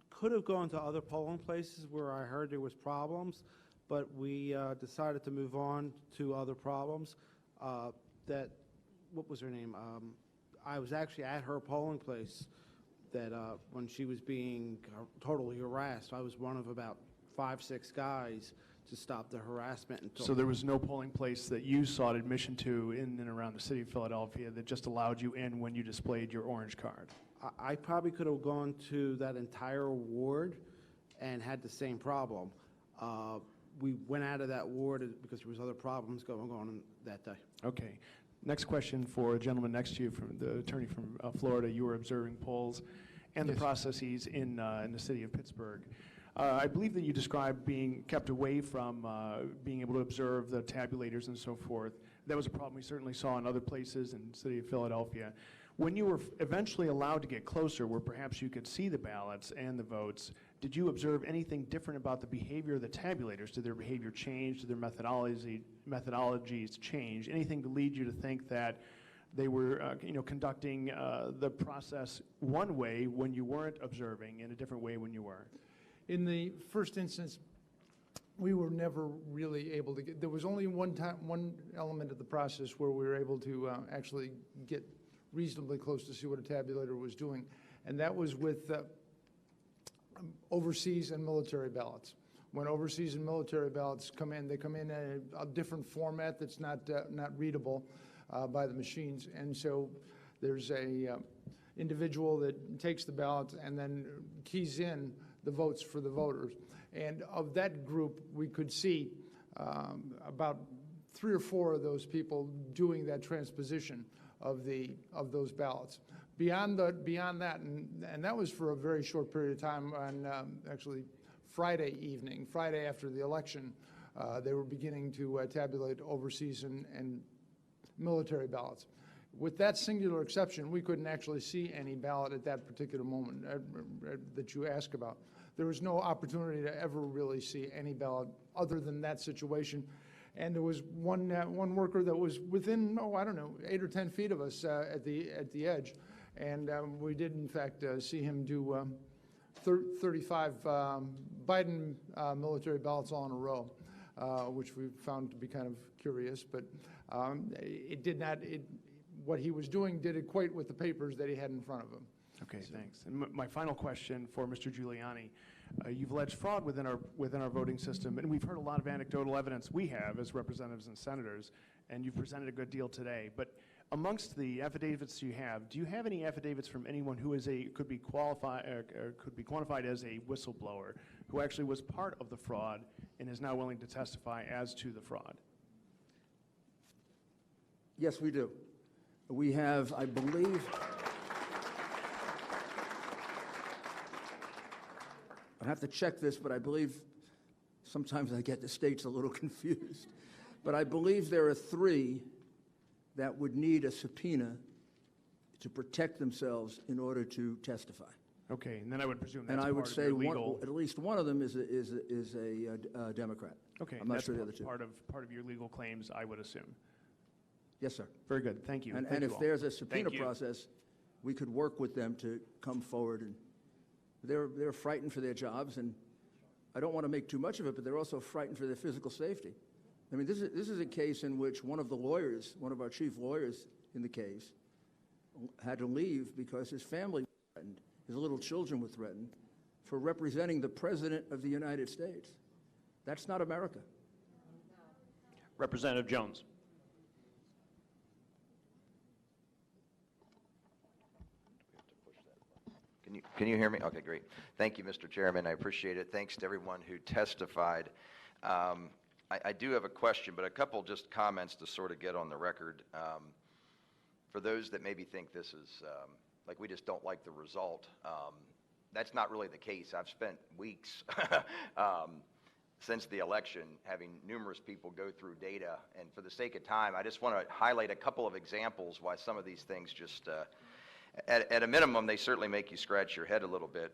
could have gone to other polling places where I heard there was problems, but we decided to move on to other problems. What was her name? I was actually at her polling place that when she was being totally harassed. I was one of about 5, 6 guys to stop the harassment. So there was no polling place that you sought admission to in and around the city of Philadelphia that just allowed you in when you displayed your orange card? I probably could have gone to that entire ward and had the same problem. We went out of that ward because there was other problems going on that day. Okay. Next question for a gentleman next to you, from the attorney from Florida. You were observing polls and the processes in the city of Pittsburgh. I believe that you described being kept away from being able to observe the tabulators and so forth. That was a problem we certainly saw in other places in the city of Philadelphia. When you were eventually allowed to get closer, where perhaps you could see the ballots and the votes, did you observe anything different about the behavior of the tabulators? Did their behavior change? Did their methodologies change? Anything to lead you to think that they were conducting the process one way when you weren't observing, and a different way when you were? In the first instance, we were never really able to get, there was only one element of the process where we were able to actually get reasonably close to see what a tabulator was doing, and that was with overseas and military ballots. When overseas and military ballots come in, they come in a different format that's not readable by the machines, and so there's a individual that takes the ballots and then keys in the votes for the voters. And of that group, we could see about 3 or 4 of those people doing that transposition of those ballots. Beyond that, and that was for a very short period of time on actually Friday evening, Friday after the election, they were beginning to tabulate overseas and military ballots. With that singular exception, we couldn't actually see any ballot at that particular moment that you ask about. There was no opportunity to ever really see any ballot other than that situation. And there was one worker that was within, I don't know, 8 or 10 feet of us at the edge. And we did, in fact, see him do 35 Biden military ballots all in a row, which we found to be kind of curious. But what he was doing did equate with the papers that he had in front of him. Okay, thanks. And my final question for Mr. Giuliani. You've alleged fraud within our voting system, and we've heard a lot of anecdotal evidence we have as representatives and senators, and you've presented a good deal today. But amongst the affidavits you have, do you have any affidavits from anyone who could be qualified or could be quantified as a whistleblower, who actually was part of the fraud and is now willing to testify as to the fraud? Yes, we do. We have, I believe, I have to check this, but I believe sometimes I get the states a little confused. But I believe there are 3 that would need a subpoena to protect themselves in order to testify. Okay, and then I would presume that's and I would part say of your legal... at least one of them is a Democrat. Okay, I'm not that's sure the other 2. part of your legal claims, I would assume. Yes, sir. Very good. Thank you. And Thank you if all. there's a subpoena Thank you. process, we could work with them to come forward. And they're frightened for their jobs, and I don't want to make too much of it, but they're also frightened for their physical safety. I mean, this is a case in which one of our chief lawyers in the case, had to leave because his family was threatened, his little children were threatened, for representing the President of the United States. That's not America. Representative Jones. Can you hear me? Okay, great. Thank you, Mr. Chairman. I appreciate it. Thanks to everyone who testified. I do have a question, but a couple just comments to sort of get on the record. for those that maybe think this is like we just don't like the result, that's not really the case. I've spent weeks since the election having numerous people go through data, and for the sake of time, I just want to highlight a couple of examples why some of these things just, at a minimum, they certainly make you scratch your head a little bit.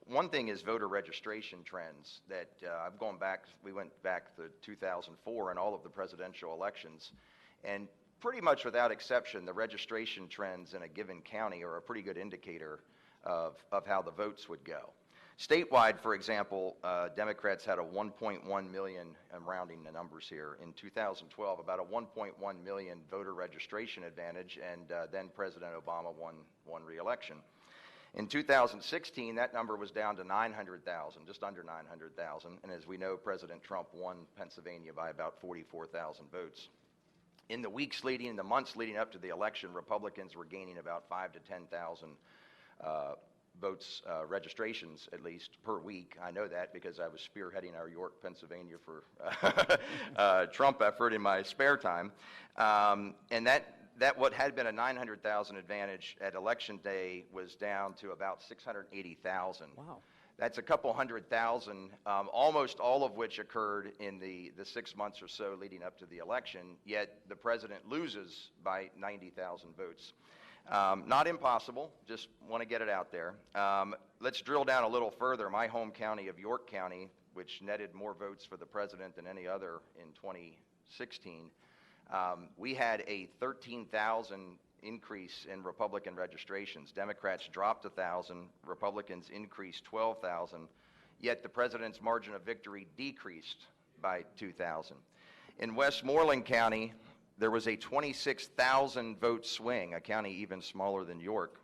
One thing is voter registration trends that I've gone back, we went back to 2004 and all of the presidential elections, and pretty much without exception, the registration trends in a given county are a pretty good indicator of how the votes would go. Statewide, for example, Democrats had a 1.1 million, I'm rounding the numbers here, in 2012, about a 1.1 million voter registration advantage, and then President Obama won re-election. In 2016, that number was down to 900,000, just under 900,000, and as we know, President Trump won Pennsylvania by about 44,000 votes. In the months leading up to the election, Republicans were gaining about 5,000 to 10,000 votes, registrations at least, per week. I know that because I was spearheading our York, Pennsylvania for Trump effort in my spare time. And that what had been a 900,000 advantage at election day was down to about 680,000. Wow. That's a couple 100,000, almost all of which occurred in the 6 months or so leading up to the election, yet the president loses by 90,000 votes. Not impossible, just want to get it out there. Let's drill down a little further. My home county of York County, which netted more votes for the president than any other in 2016, we had a 13,000 increase in Republican registrations. Democrats dropped 1,000, Republicans increased 12,000, yet the president's margin of victory decreased by 2,000. In Westmoreland County, there was a 26,000 vote swing, a county even smaller than York.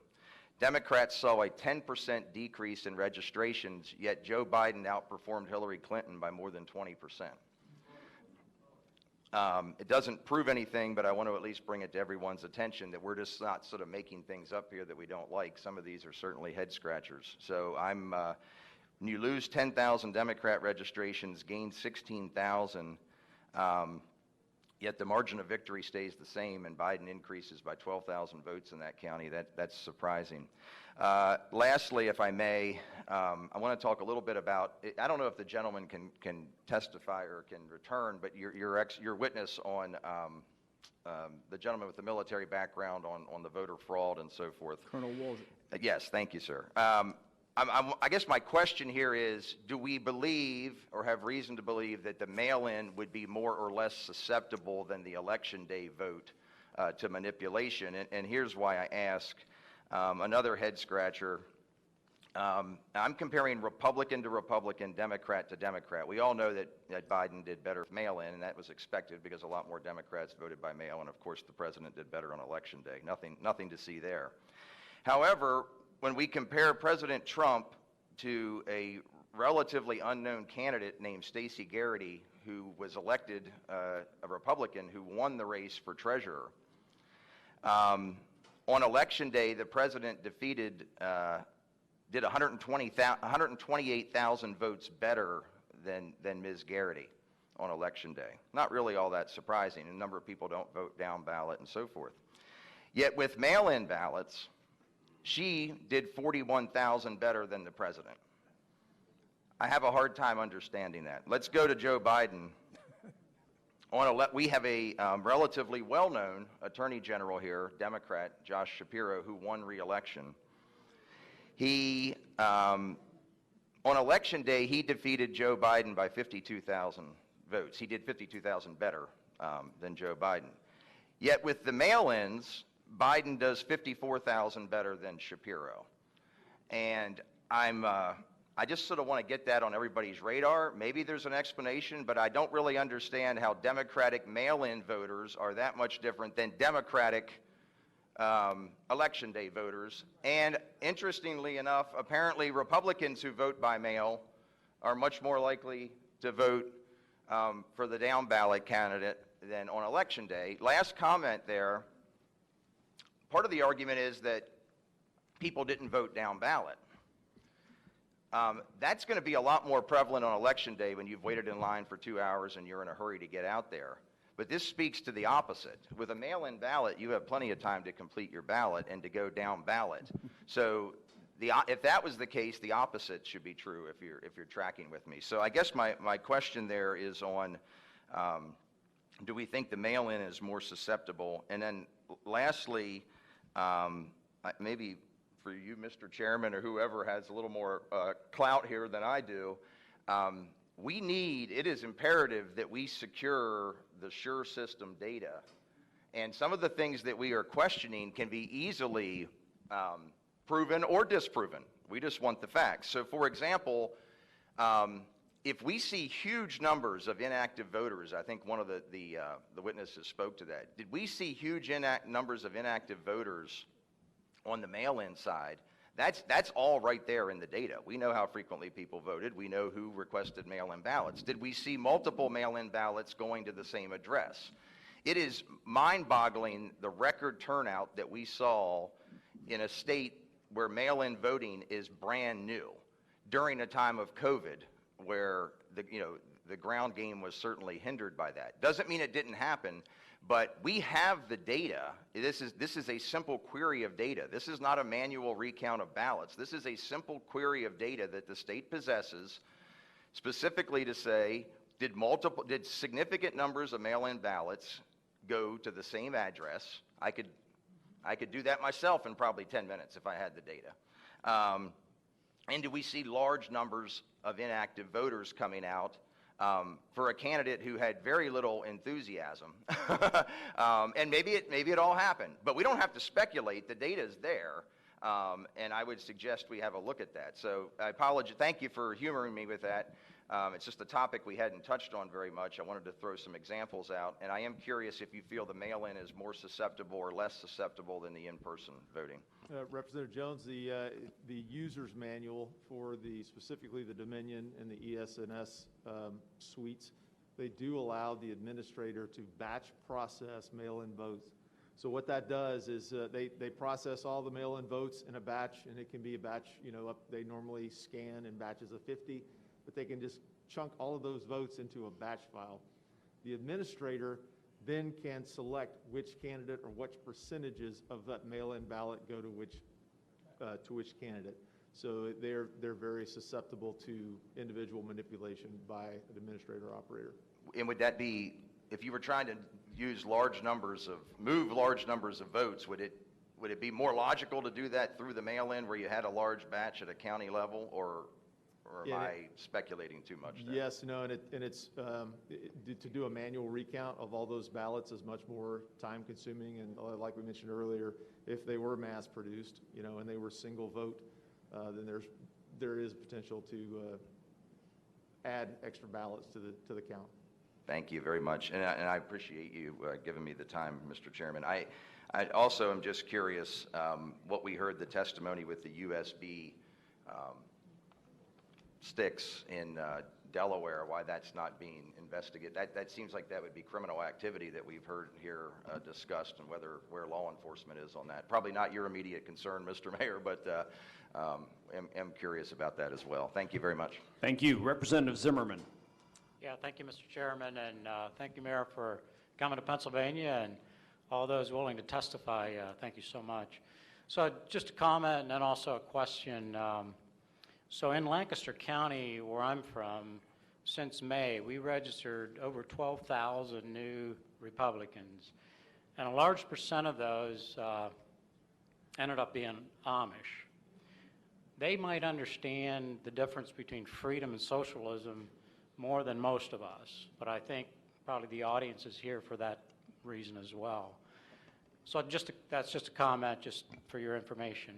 Democrats saw a 10% decrease in registrations, yet Joe Biden outperformed Hillary Clinton by more than 20%. It doesn't prove anything, but I want to at least bring it to everyone's attention that we're just not sort of making things up here that we don't like. Some of these are certainly head scratchers. So when you lose 10,000 Democrat registrations, gain 16,000, yet the margin of victory stays the same, and Biden increases by 12,000 votes in that county. That's surprising. Lastly, if I may, I want to talk a little bit about, I don't know if the gentleman can testify or can return, but your witness on the gentleman with the military background on the voter fraud and so forth. Colonel Walsh. Yes, thank you, sir. I guess my question here is, do we believe or have reason to believe that the mail-in would be more or less susceptible than the election day vote to manipulation? And here's why I ask. Another head scratcher. I'm comparing Republican to Republican, Democrat to Democrat. We all know that Biden did better with mail-in, and that was expected because a lot more Democrats voted by mail, and of course the president did better on election day. Nothing to see there. However, when we compare President Trump to a relatively unknown candidate named Stacey Garrity, who was elected a Republican who won the race for treasurer, on election day, the president did 128,000 votes better than Ms. Garrity on election day. Not really all that surprising. A number of people don't vote down ballot and so forth. Yet with mail-in ballots, she did 41,000 better than the president. I have a hard time understanding that. Let's go to Joe Biden. We have a relatively well-known attorney general here, Democrat, Josh Shapiro, who won re-election. He, on election day, he defeated Joe Biden by 52,000 votes. He did 52,000 better than Joe Biden. Yet with the mail-ins, Biden does 54,000 better than Shapiro. And I just sort of want to get that on everybody's radar. Maybe there's an explanation, but I don't really understand how Democratic mail-in voters are that much different than Democratic election day voters. And interestingly enough, apparently Republicans who vote by mail are much more likely to vote for the down ballot candidate than on election day. Last comment there, part of the argument is that people didn't vote down ballot. That's going to be a lot more prevalent on election day when you've waited in line for 2 hours and you're in a hurry to get out there. But this speaks to the opposite. With a mail-in ballot, you have plenty of time to complete your ballot and to go down ballot. So if that was the case, the opposite should be true if you're tracking with me. So I guess my question there is on, do we think the mail-in is more susceptible? And then lastly, maybe for you, Mr. Chairman, or whoever has a little more clout here than I do, it is imperative that we secure the SURE system data. And some of the things that we are questioning can be easily proven or disproven. We just want the facts. So for example, if we see huge numbers of inactive voters, I think one of the witnesses spoke to that. Did we see huge numbers of inactive voters on the mail-in side? That's all right there in the data. We know how frequently people voted. We know who requested mail-in ballots. Did we see multiple mail-in ballots going to the same address? It is mind-boggling the record turnout that we saw in a state where mail-in voting is brand new during a time of COVID, where the ground game was certainly hindered by that. Doesn't mean it didn't happen, but we have the data. This is a simple query of data. This is not a manual recount of ballots. This is a simple query of data that the state possesses, specifically to say, did significant numbers of mail-in ballots go to the same address? I could do that myself in probably 10 minutes if I had the data. And do we see large numbers of inactive voters coming out for a candidate who had very little enthusiasm? And maybe it all happened, but we don't have to speculate. The data is there, and I would suggest we have a look at that. So I apologize. Thank you for humoring me with that. It's just a topic we hadn't touched on very much. I wanted to throw some examples out, and I am curious if you feel the mail-in is more susceptible or less susceptible than the in-person voting. Representative Jones, the user's manual for specifically the Dominion and the ES&S suites, they do allow the administrator to batch process mail-in votes. So what that does is they process all the mail-in votes in a batch, and it can be a batch, they normally scan in batches of 50, but they can just chunk all of those votes into a batch file. The administrator then can select which candidate or which percentages of that mail-in ballot go to which candidate. So they're very susceptible to individual manipulation by an administrator operator. And would that be, if you were trying to move large numbers of votes, would it be more logical to do that through the mail-in where you had a large batch at a county level, or am I speculating too much there? Yes, no, and it's to do a manual recount of all those ballots is much more time consuming, and like we mentioned earlier, if they were mass produced, and they were single vote, then there is potential to add extra ballots to the count. Thank you very much, and I appreciate you giving me the time, Mr. Chairman. I also am just curious what we heard the testimony with the USB sticks in Delaware, why that's not being investigated. That seems like that would be criminal activity that we've heard here discussed, and where law enforcement is on that. Probably not your immediate concern, Mr. Mayor, but am curious about that as well. Thank you very much. Thank you. Representative Zimmerman. Yeah, thank you, Mr. Chairman, and thank you, Mayor, for coming to Pennsylvania, and all those willing to testify. Thank you so much. So just a comment and then also a question. So in Lancaster County, where I'm from, since May, we registered over 12,000 new Republicans, and a large percent of those ended up being Amish. They might understand the difference between freedom and socialism more than most of us, but I think probably the audience is here for that reason as well. So that's just a comment, just for your information.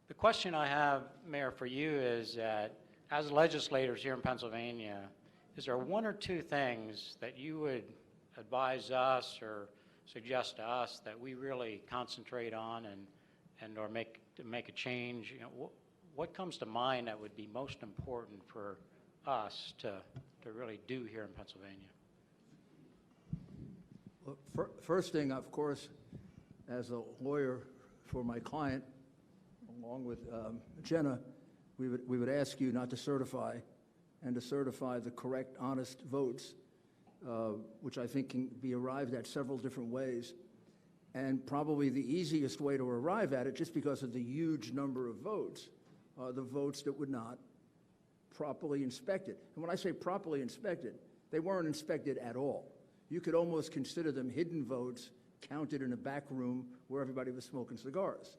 The question I have, Mayor, for you is that as legislators here in Pennsylvania, is there one or two things that you would advise us or suggest to us that we really concentrate on and or make a change? What comes to mind that would be most important for us to really do here in Pennsylvania? Well, first thing, of course, as a lawyer for my client, along with Jenna, we would ask you not to certify, and to certify the correct, honest votes which I think can be arrived at several different ways. And probably the easiest way to arrive at it, just because of the huge number of votes, are the votes that were not properly inspected. And when I say properly inspected, they weren't inspected at all. You could almost consider them hidden votes counted in a back room where everybody was smoking cigars.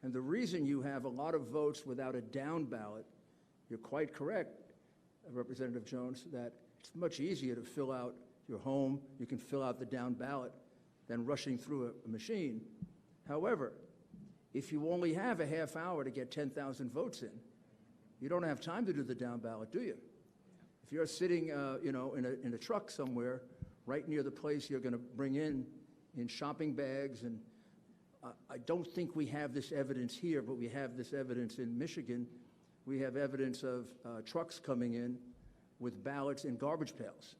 And the reason you have a lot of votes without a down ballot, you're quite correct, Representative Jones, that it's much easier to fill out your home, you can fill out the down ballot, than rushing through a machine. However, if you only have a half hour to get 10,000 votes in, you don't have time to do the down ballot, do you? If you're sitting, in a truck somewhere, right near the place you're going to bring in shopping bags, and I don't think we have this evidence here, but we have this evidence in Michigan. We have evidence of trucks coming in with ballots in garbage pails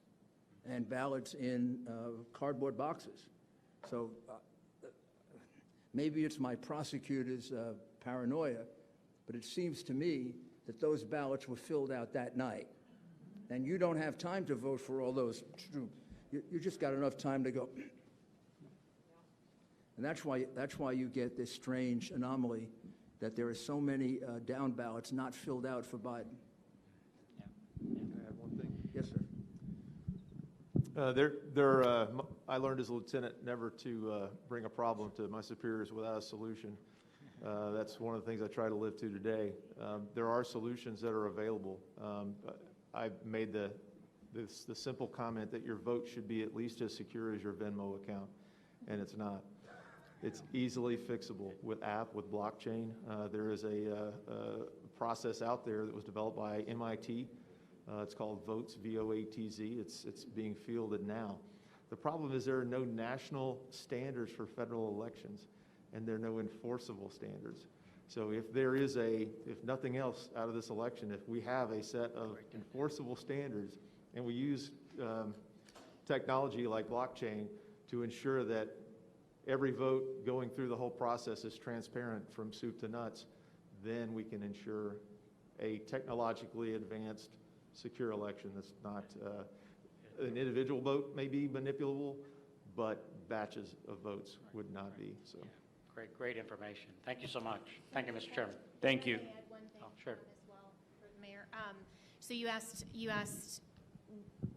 and ballots in cardboard boxes. So maybe it's my prosecutor's paranoia, but it seems to me that those ballots were filled out that night. And you don't have time to vote for all those. You just got enough time to go. And that's why you get this strange anomaly that there are so many down ballots not filled out for Biden. Can I add one thing? Yes, sir. I learned as a lieutenant never to bring a problem to my superiors without a solution. That's one of the things I try to live to today. There are solutions that are available. I made the simple comment that your vote should be at least as secure as your Venmo account, and it's not. It's easily fixable with blockchain. There is a process out there that was developed by MIT. It's called Votes, V-O-A-T-Z. It's being fielded now. The problem is there are no national standards for federal elections, and there are no enforceable standards. So if nothing else out of this election, if we have a set of enforceable standards and we use technology like blockchain to ensure that every vote going through the whole process is transparent from soup to nuts, then we can ensure a technologically advanced, secure election that's not, an individual vote may be manipulable, but batches of votes would not be. So, Great information. Thank you so much. Thank you, Mr. Chairman. Thank you. Can I add one thing Sure. as well for the mayor? So you asked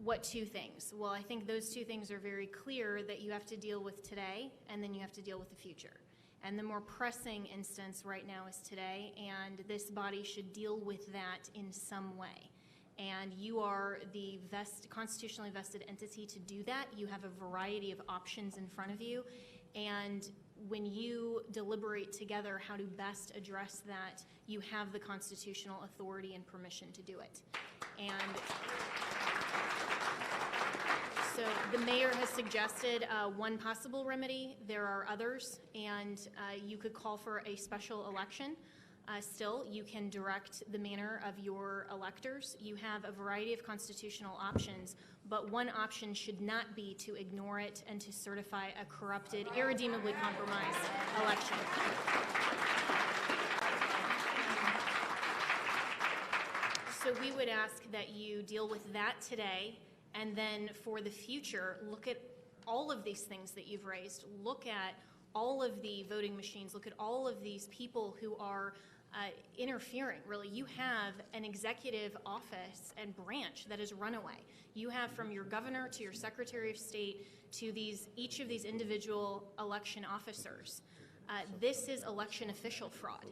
what two things? Well, I think those two things are very clear, that you have to deal with today and then you have to deal with the future. And the more pressing instance right now is today, and this body should deal with that in some way. And you are the constitutionally vested entity to do that. You have a variety of options in front of you. And when you deliberate together how to best address that, you have the constitutional authority and permission to do it. And so the mayor has suggested one possible remedy. There are others, and you could call for a special election. Still, you can direct the manner of your electors. You have a variety of constitutional options, but one option should not be to ignore it and to certify a corrupted, irredeemably compromised election. So we would ask that you deal with that today, and then for the future, look at all of these things that you've raised. Look at all of the voting machines. Look at all of these people who are interfering, really. You have an executive office and branch that is runaway. You have from your governor to your secretary of state to each of these individual election officers. This is election official fraud,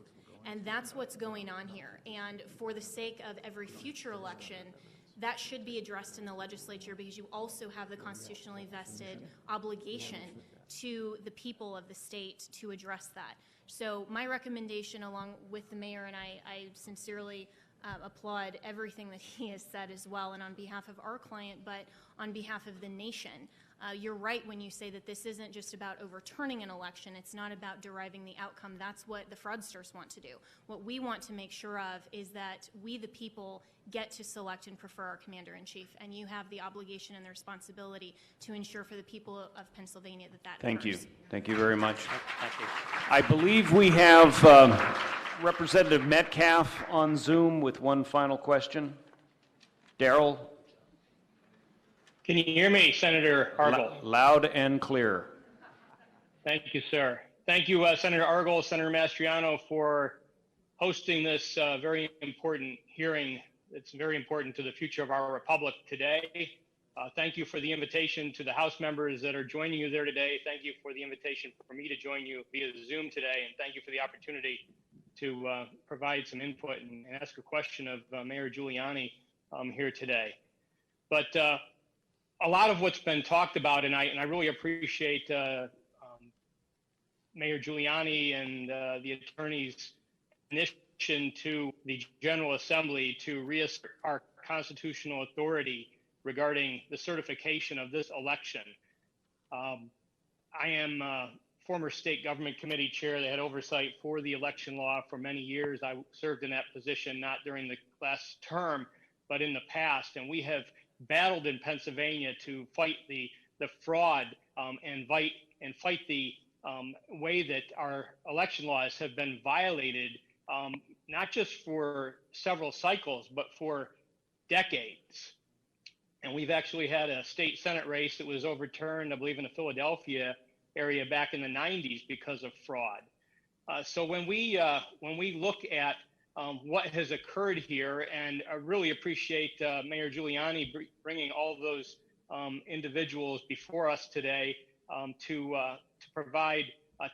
and that's what's going on here. And for the sake of every future election, that should be addressed in the legislature, because you also have the constitutionally vested obligation to the people of the state to address that. So my recommendation, along with the mayor, and I sincerely applaud everything that he has said as well, and on behalf of our client, but on behalf of the nation. You're right when you say that this isn't just about overturning an election. It's not about deriving the outcome. That's what the fraudsters want to do. What we want to make sure of is that we, the people, get to select and prefer our commander-in-chief, and you have the obligation and the responsibility to ensure for the people of Pennsylvania that Thank you. occurs. Thank you very much. Thank you. I believe we have Representative Metcalf on Zoom with one final question. Darrell? Can you hear me, Senator Argyle? Loud and clear. Thank you, sir. Thank you, Senator Argyle, Senator Mastriano, for hosting this very important hearing. It's very important to the future of our republic today. Thank you for the invitation to the House members that are joining you there today. Thank you for the invitation for me to join you via Zoom today, and thank you for the opportunity to provide some input and ask a question of Mayor Giuliani here today. But a lot of what's been talked about, and I really appreciate Mayor Giuliani and the attorney's initiative to the General Assembly to reassert our constitutional authority regarding the certification of this election. I am former state government committee chair that had oversight for the election law for many years. I served in that position not during the last term, but in the past, and we have battled in Pennsylvania to fight the fraud and fight the way that our election laws have been violated, not just for several cycles, but for decades. And we've actually had a state Senate race that was overturned, I believe, in the Philadelphia area back in the 90s because of fraud. So when we look at what has occurred here, and I really appreciate Mayor Giuliani bringing all of those individuals before us today to provide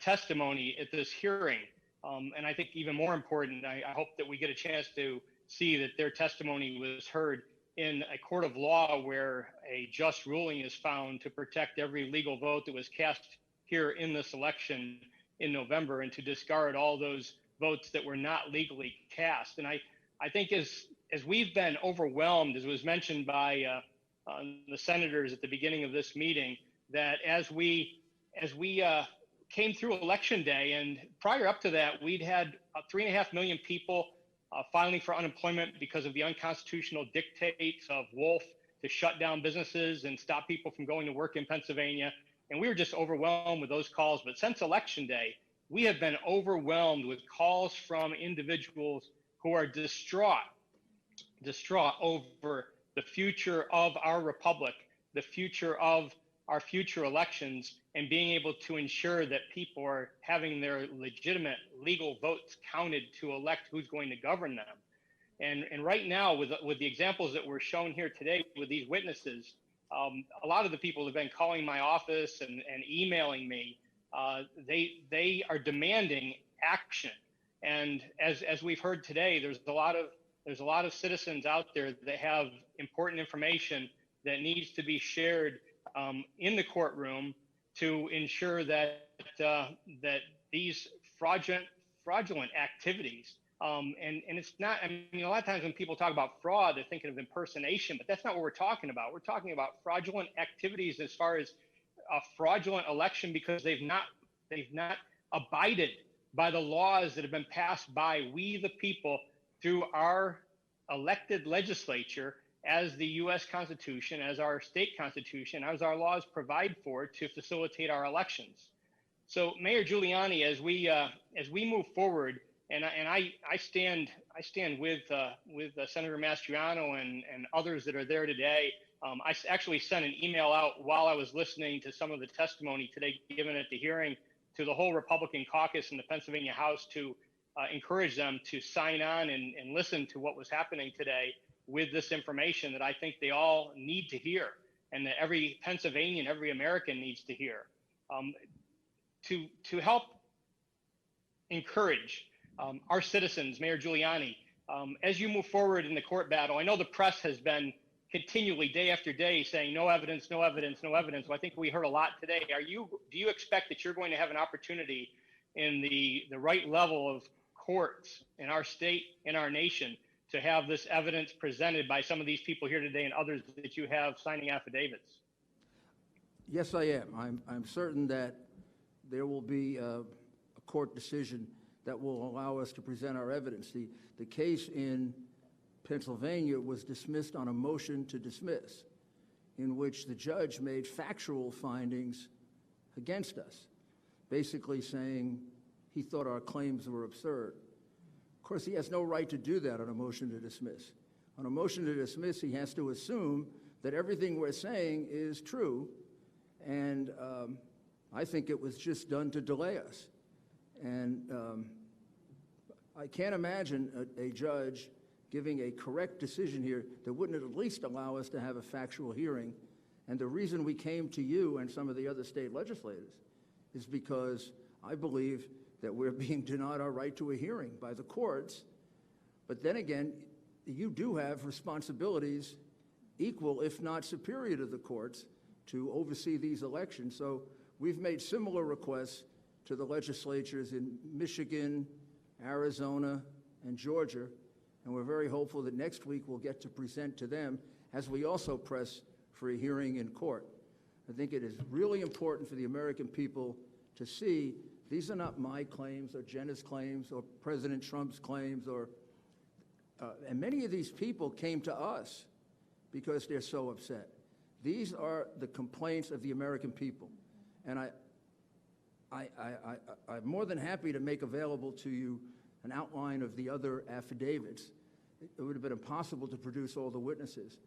testimony at this hearing. And I think even more important, I hope that we get a chance to see that their testimony was heard in a court of law where a just ruling is found to protect every legal vote that was cast here in this election in November, and to discard all those votes that were not legally cast. And I think as we've been overwhelmed, as was mentioned by the senators at the beginning of this meeting, that as we came through election day, and prior up to that, we'd had 3.5 million people filing for unemployment because of the unconstitutional dictates of Wolf to shut down businesses and stop people from going to work in Pennsylvania. And we were just overwhelmed with those calls. But since election day, we have been overwhelmed with calls from individuals who are distraught over the future of our republic, the future of our future elections, and being able to ensure that people are having their legitimate legal votes counted to elect who's going to govern them. And right now, with the examples that were shown here today with these witnesses, a lot of the people have been calling my office and emailing me. They are demanding action. And as we've heard today, there's a lot of citizens out there that have important information that needs to be shared in the courtroom to ensure that these fraudulent activities, and it's not, I mean, a lot of times when people talk about fraud, they're thinking of impersonation, but that's not what we're talking about. We're talking about fraudulent activities as far as a fraudulent election because they've not abided by the laws that have been passed by we the people through our elected legislature as the U.S. Constitution, as our state constitution, as our laws provide for to facilitate our elections. So, Mayor Giuliani, as we move forward, and I stand with Senator Mastriano and others that are there today. I actually sent an email out while I was listening to some of the testimony today given at the hearing to the whole Republican caucus in the Pennsylvania House to encourage them to sign on and listen to what was happening today with this information that I think they all need to hear, and that every Pennsylvanian, every American needs to hear, to help encourage our citizens, Mayor Giuliani, as you move forward in the court battle. I know the press has been continually, day after day, saying no evidence, no evidence, no evidence. Well, I think we heard a lot today. Do you expect that you're going to have an opportunity in the right level of courts in our state, in our nation, to have this evidence presented by some of these people here today and others that you have signing affidavits? Yes, I am. I'm certain that there will be a court decision that will allow us to present our evidence. The case in Pennsylvania was dismissed on a motion to dismiss, in which the judge made factual findings against us, basically saying he thought our claims were absurd. Of course, he has no right to do that on a motion to dismiss. On a motion to dismiss, he has to assume that everything we're saying is true, and I think it was just done to delay us. And I can't imagine a judge giving a correct decision here that wouldn't at least allow us to have a factual hearing. And the reason we came to you and some of the other state legislators is because I believe that we're being denied our right to a hearing by the courts. But then again, you do have responsibilities equal, if not superior to the courts, to oversee these elections. So we've made similar requests to the legislatures in Michigan, Arizona, and Georgia, and we're very hopeful that next week we'll get to present to them as we also press for a hearing in court. I think it is really important for the American people to see these are not my claims or Jenna's claims or President Trump's claims, and many of these people came to us because they're so upset. These are the complaints of the American people. And I'm more than happy to make available to you an outline of the other affidavits. It would have been impossible to produce all the witnesses,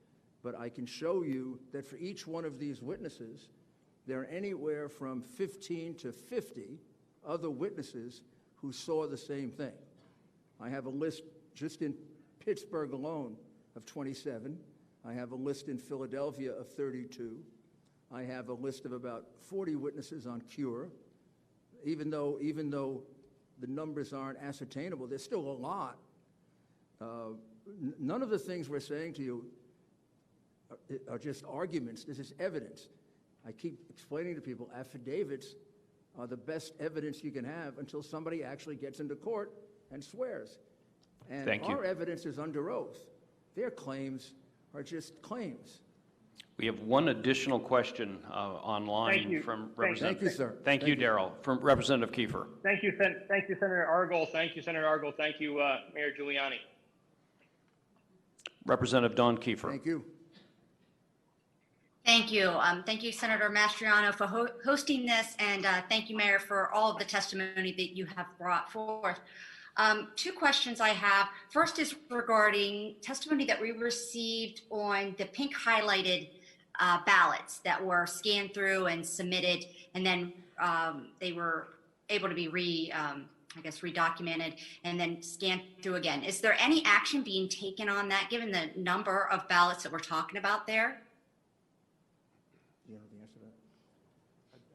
but I can show you that for each one of these witnesses, there are anywhere from 15 to 50 other witnesses who saw the same thing. I have a list just in Pittsburgh alone of 27. I have a list in Philadelphia of 32. I have a list of about 40 witnesses on cure. Even though the numbers aren't ascertainable, there's still a lot. None of the things we're saying to you are just arguments. This is evidence. I keep explaining to people, affidavits are the best evidence you can have until somebody actually gets into court and swears. And Thank you. Our evidence is under oath. Their claims are just claims. We have one additional question online Thank you. from Thank you. Representative. Thank you, sir. Thank you, Darrell. From Representative Kiefer. Thank you, Senator Argel. Thank you, Senator Argel. Thank you, Mayor Giuliani. Representative Don Kiefer. Thank you. Thank you. Thank you, Senator Mastriano, for hosting this, and thank you, Mayor, for all of the testimony that you have brought forth. Two questions I have. First is regarding testimony that we received on the pink highlighted ballots that were scanned through and submitted, and then they were able to be redocumented and then scanned through again. Is there any action being taken on that, given the number of ballots that we're talking about there? Do you know the answer to that?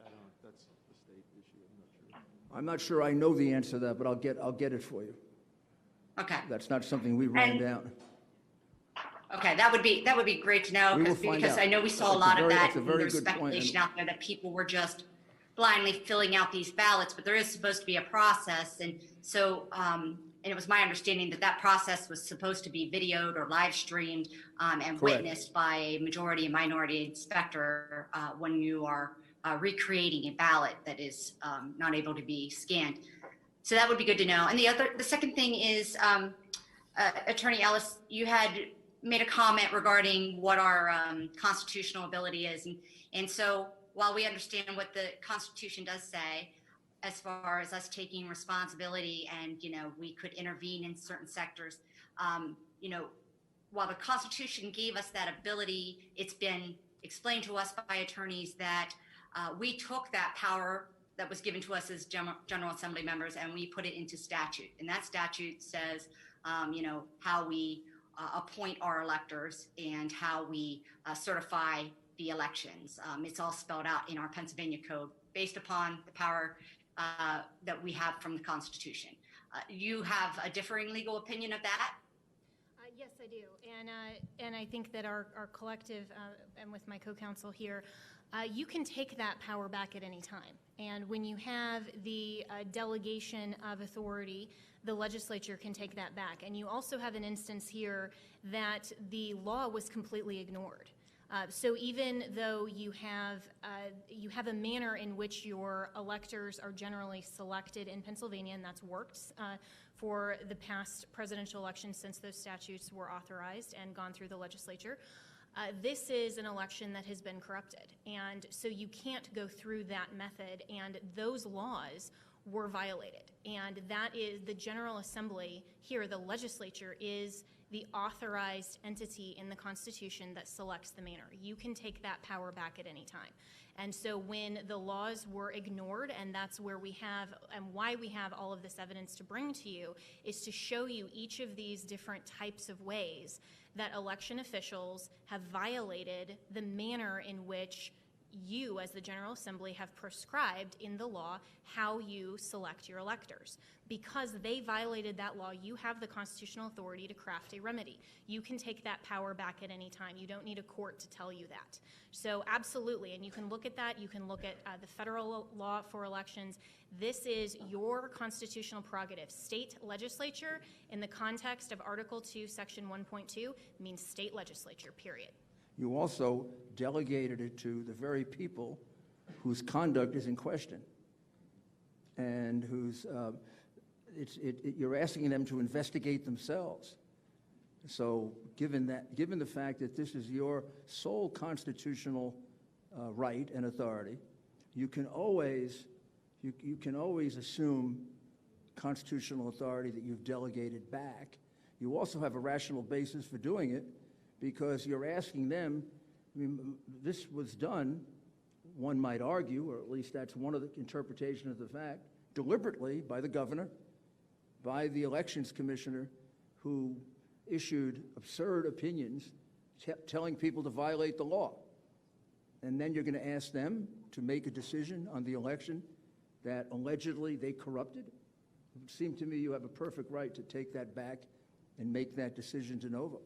I don't, that's the state issue, I'm not sure. I'm not sure I know the answer to that, but I'll get it for you. Okay. That's not something we ran down. Okay, that would be great to know, We will find because out. I know we saw a That's lot of that, that's a and very there's good point, speculation and- out there that people were just blindly filling out these ballots, but there is supposed to be a process, and so, and it was my understanding that that process was supposed to be videoed or live streamed and Correct. witnessed by a majority and minority inspector when you are recreating a ballot that is not able to be scanned. So that would be good to know. And the second thing is, Attorney Ellis, you had made a comment regarding what our constitutional ability is. And so while we understand what the Constitution does say, as far as us taking responsibility and, we could intervene in certain sectors, while the Constitution gave us that ability, it's been explained to us by attorneys that we took that power that was given to us as General Assembly members and we put it into statute. And that statute says, how we appoint our electors and how we certify the elections. It's all spelled out in our Pennsylvania Code based upon the power that we have from the Constitution. You have a differing legal opinion of that? Yes, I do. And I think that our collective, and with my co-counsel here, you can take that power back at any time. And when you have the delegation of authority, the legislature can take that back. And you also have an instance here that the law was completely ignored. So even though you have a manner in which your electors are generally selected in Pennsylvania, and that's worked for the past presidential elections since those statutes were authorized and gone through the legislature, this is an election that has been corrupted. And so you can't go through that method, and those laws were violated. And that is the General Assembly here, the legislature, is the authorized entity in the Constitution that selects the manner. You can take that power back at any time. And so when the laws were ignored, and that's where we have, and why we have all of this evidence to bring to you, is to show you each of these different types of ways that election officials have violated the manner in which you, as the General Assembly, have prescribed in the law how you select your electors. Because they violated that law, you have the constitutional authority to craft a remedy. You can take that power back at any time. You don't need a court to tell you that. So absolutely, and you can look at that. You can look at the federal law for elections. This is your constitutional prerogative. State legislature, in the context of Article 2, Section 1.2, means state legislature, period. You also delegated it to the very people whose conduct is in question and whose you're asking them to investigate themselves. So given the fact that this is your sole constitutional right and authority, you can always assume constitutional authority that you've delegated back. You also have a rational basis for doing it, because you're asking them. I mean, this was done, one might argue, or at least that's one of the interpretations of the fact, deliberately by the governor, by the elections commissioner, who issued absurd opinions telling people to violate the law. And then you're going to ask them to make a decision on the election that allegedly they corrupted? It would seem to me you have a perfect right to take that back and make that decision de novo.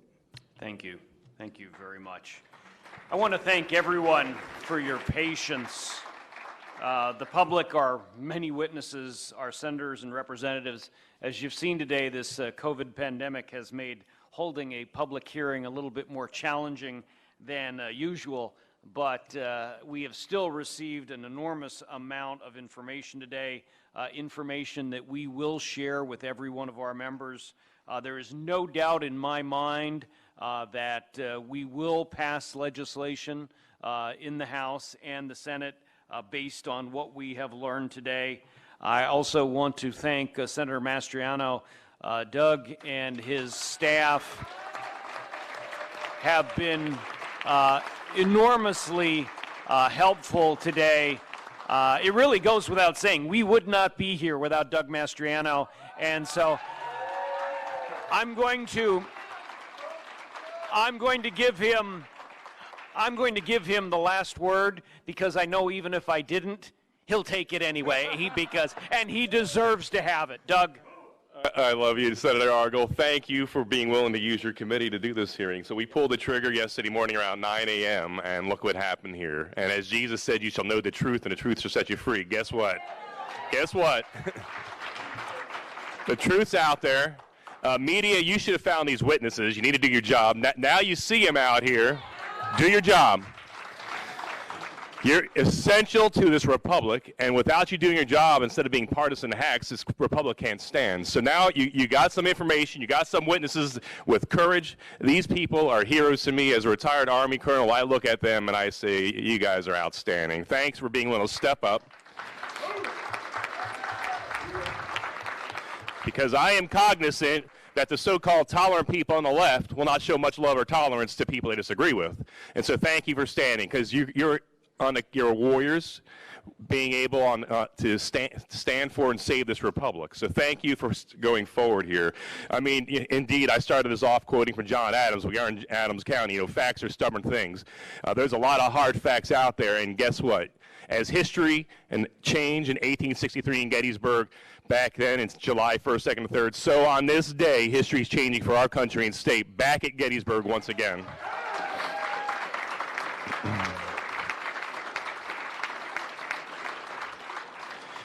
Thank you. Thank you very much. I want to thank everyone for your patience. The public, our many witnesses, our senators and representatives. As you've seen today, this COVID pandemic has made holding a public hearing a little bit more challenging than usual, but we have still received an enormous amount of information today, information that we will share with every one of our members. There is no doubt in my mind that we will pass legislation in the House and the Senate based on what we have learned today. I also want to thank Senator Mastriano. Doug and his staff have been enormously helpful today. It really goes without saying, we would not be here without Doug Mastriano, and so I'm going to give him the last word, because I know even if I didn't, he'll take it anyway. And he deserves to have it. Doug. I love you, Senator Argel. Thank you for being willing to use your committee to do this hearing. So we pulled the trigger yesterday morning around 9 a.m. and look what happened here. And as Jesus said, you shall know the truth, and the truth shall set you free. Guess what? Guess what? The truth's out there. Media, you should have found these witnesses. You need to do your job. Now you see them out here. Do your job. You're essential to this republic, and without you doing your job, instead of being partisan hacks, this republic can't stand. So now you got some information, you got some witnesses with courage. These people are heroes to me. As a retired Army colonel, I look at them and I say, you guys are outstanding. Thanks for being willing to step up. Because I am cognizant that the so-called tolerant people on the left will not show much love or tolerance to people they disagree with. And so thank you for standing, because you're warriors, being able to stand for and save this republic. So thank you for going forward here. I mean, indeed, I started this off quoting from John Adams. We are in Adams County. You know, facts are stubborn things. There's a lot of hard facts out there, and guess what? As history and change in 1863 in Gettysburg, back then it's July 1st, 2nd, and 3rd, so on this day, history is changing for our country and state, back at Gettysburg once again.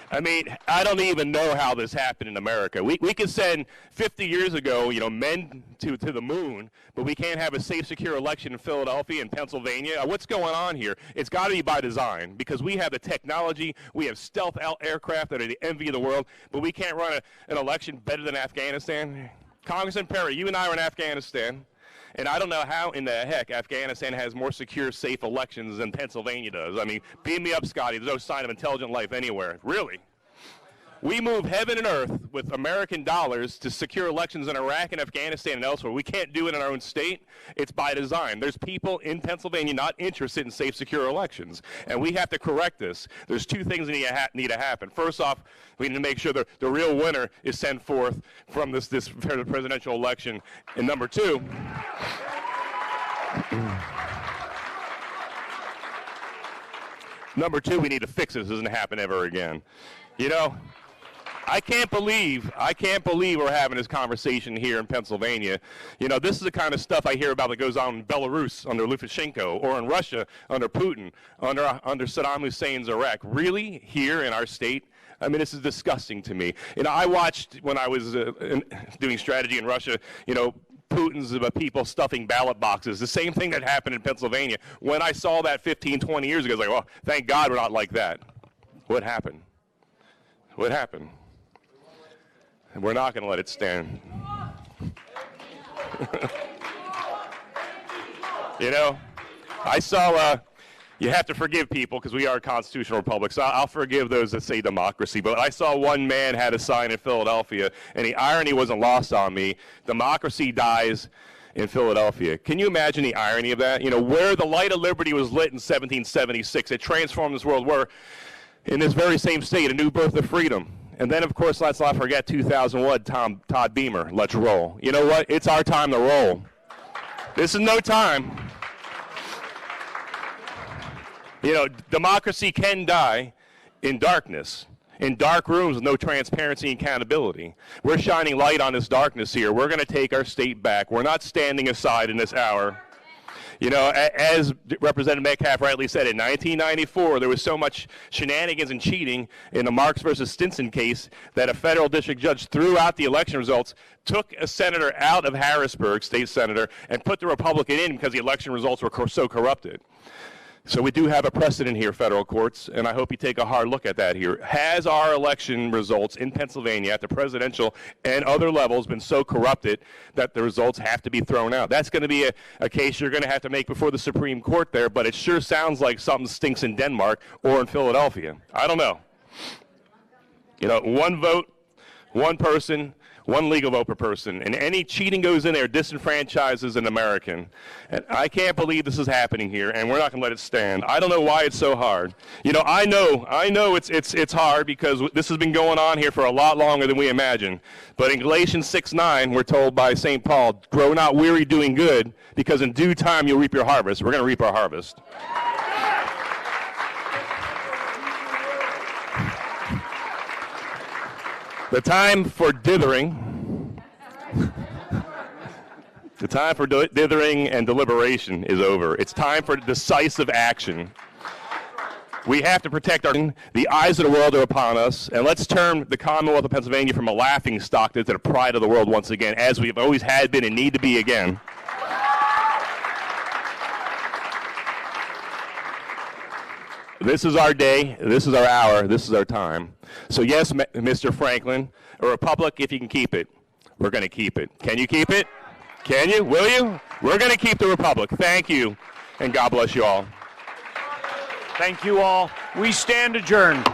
I mean, I don't even know how this happened in America. We could send 50 years ago, men to the moon, but we can't have a safe, secure election in Philadelphia and Pennsylvania. What's going on here? It's got to be by design, because we have the technology, we have stealth aircraft that are the envy of the world, but we can't run an election better than Afghanistan. Congressman Perry, you and I are in Afghanistan, and I don't know how in the heck Afghanistan has more secure, safe elections than Pennsylvania does. I mean, beam me up, Scotty. There's no sign of intelligent life anywhere. Really? We move heaven and earth with American dollars to secure elections in Iraq and Afghanistan and elsewhere. We can't do it in our own state. It's by design. There's people in Pennsylvania not interested in safe, secure elections, and we have to correct this. There's two things that need to happen. First off, we need to make sure the real winner is sent forth from this presidential election. And number two, we need to fix it. This doesn't happen ever again. You know, I can't believe we're having this conversation here in Pennsylvania. You know, this is the kind of stuff I hear about that goes on in Belarus under Lukashenko, or in Russia under Putin, under Saddam Hussein's Iraq. Really, here in our state? I mean, this is disgusting to me. You know, I watched when I was doing strategy in Russia, you know, Putin's people stuffing ballot boxes, the same thing that happened in Pennsylvania. When I saw that 15, 20 years ago, I was like, well, thank God we're not like that. What happened? What happened? And we're not going to let it stand. You know, I saw, you have to forgive people because we are a constitutional republic, so I'll forgive those that say democracy, but I saw one man had a sign in Philadelphia, and the irony wasn't lost on me. Democracy dies in Philadelphia. Can you imagine the irony of that? You know, where the light of liberty was lit in 1776, it transformed this world, where in this very same state, a new birth of freedom. And then, of course, let's not forget 2001, Todd Beamer, let's roll. You know what? It's our time to roll. This is no time. You know, democracy can die in darkness, in dark rooms with no transparency and accountability. We're shining light on this darkness here. We're going to take our state back. We're not standing aside in this hour. You know, as Representative Metcalf rightly said, in 1994, there was so much shenanigans and cheating in the Marks versus Stinson case that a federal district judge threw out the election results, took a senator out of Harrisburg, state senator, and put the Republican in because the election results were so corrupted. So we do have a precedent here, federal courts, and I hope you take a hard look at that here. Has our election results in Pennsylvania at the presidential and other levels been so corrupted that the results have to be thrown out? That's going to be a case you're going to have to make before the Supreme Court there, but it sure sounds like something stinks in Denmark or in Philadelphia. I don't know. You know, one vote, one person, one legal vote per person, and any cheating goes in there disenfranchises an American. And I can't believe this is happening here, and we're not going to let it stand. I don't know why it's so hard. You know, I know it's hard because this has been going on here for a lot longer than we imagine. But in Galatians 6:9, we're told by St. Paul, grow not weary doing good, because in due time you'll reap your harvest. We're going to reap our harvest. The time for dithering, dithering and deliberation is over. It's time for decisive action. We have to protect the eyes of the world are upon us, and let's turn the Commonwealth of Pennsylvania from a laughing stock to the pride of the world once again, as we've always had been and need to be again. This is our day, this is our hour, this is our time. So yes, Mr. Franklin, a republic, if you can keep it, we're going to keep it. Can you keep it? Can you? Will you? We're going to keep the republic. Thank you, and God bless you all. Thank you all. We stand adjourned.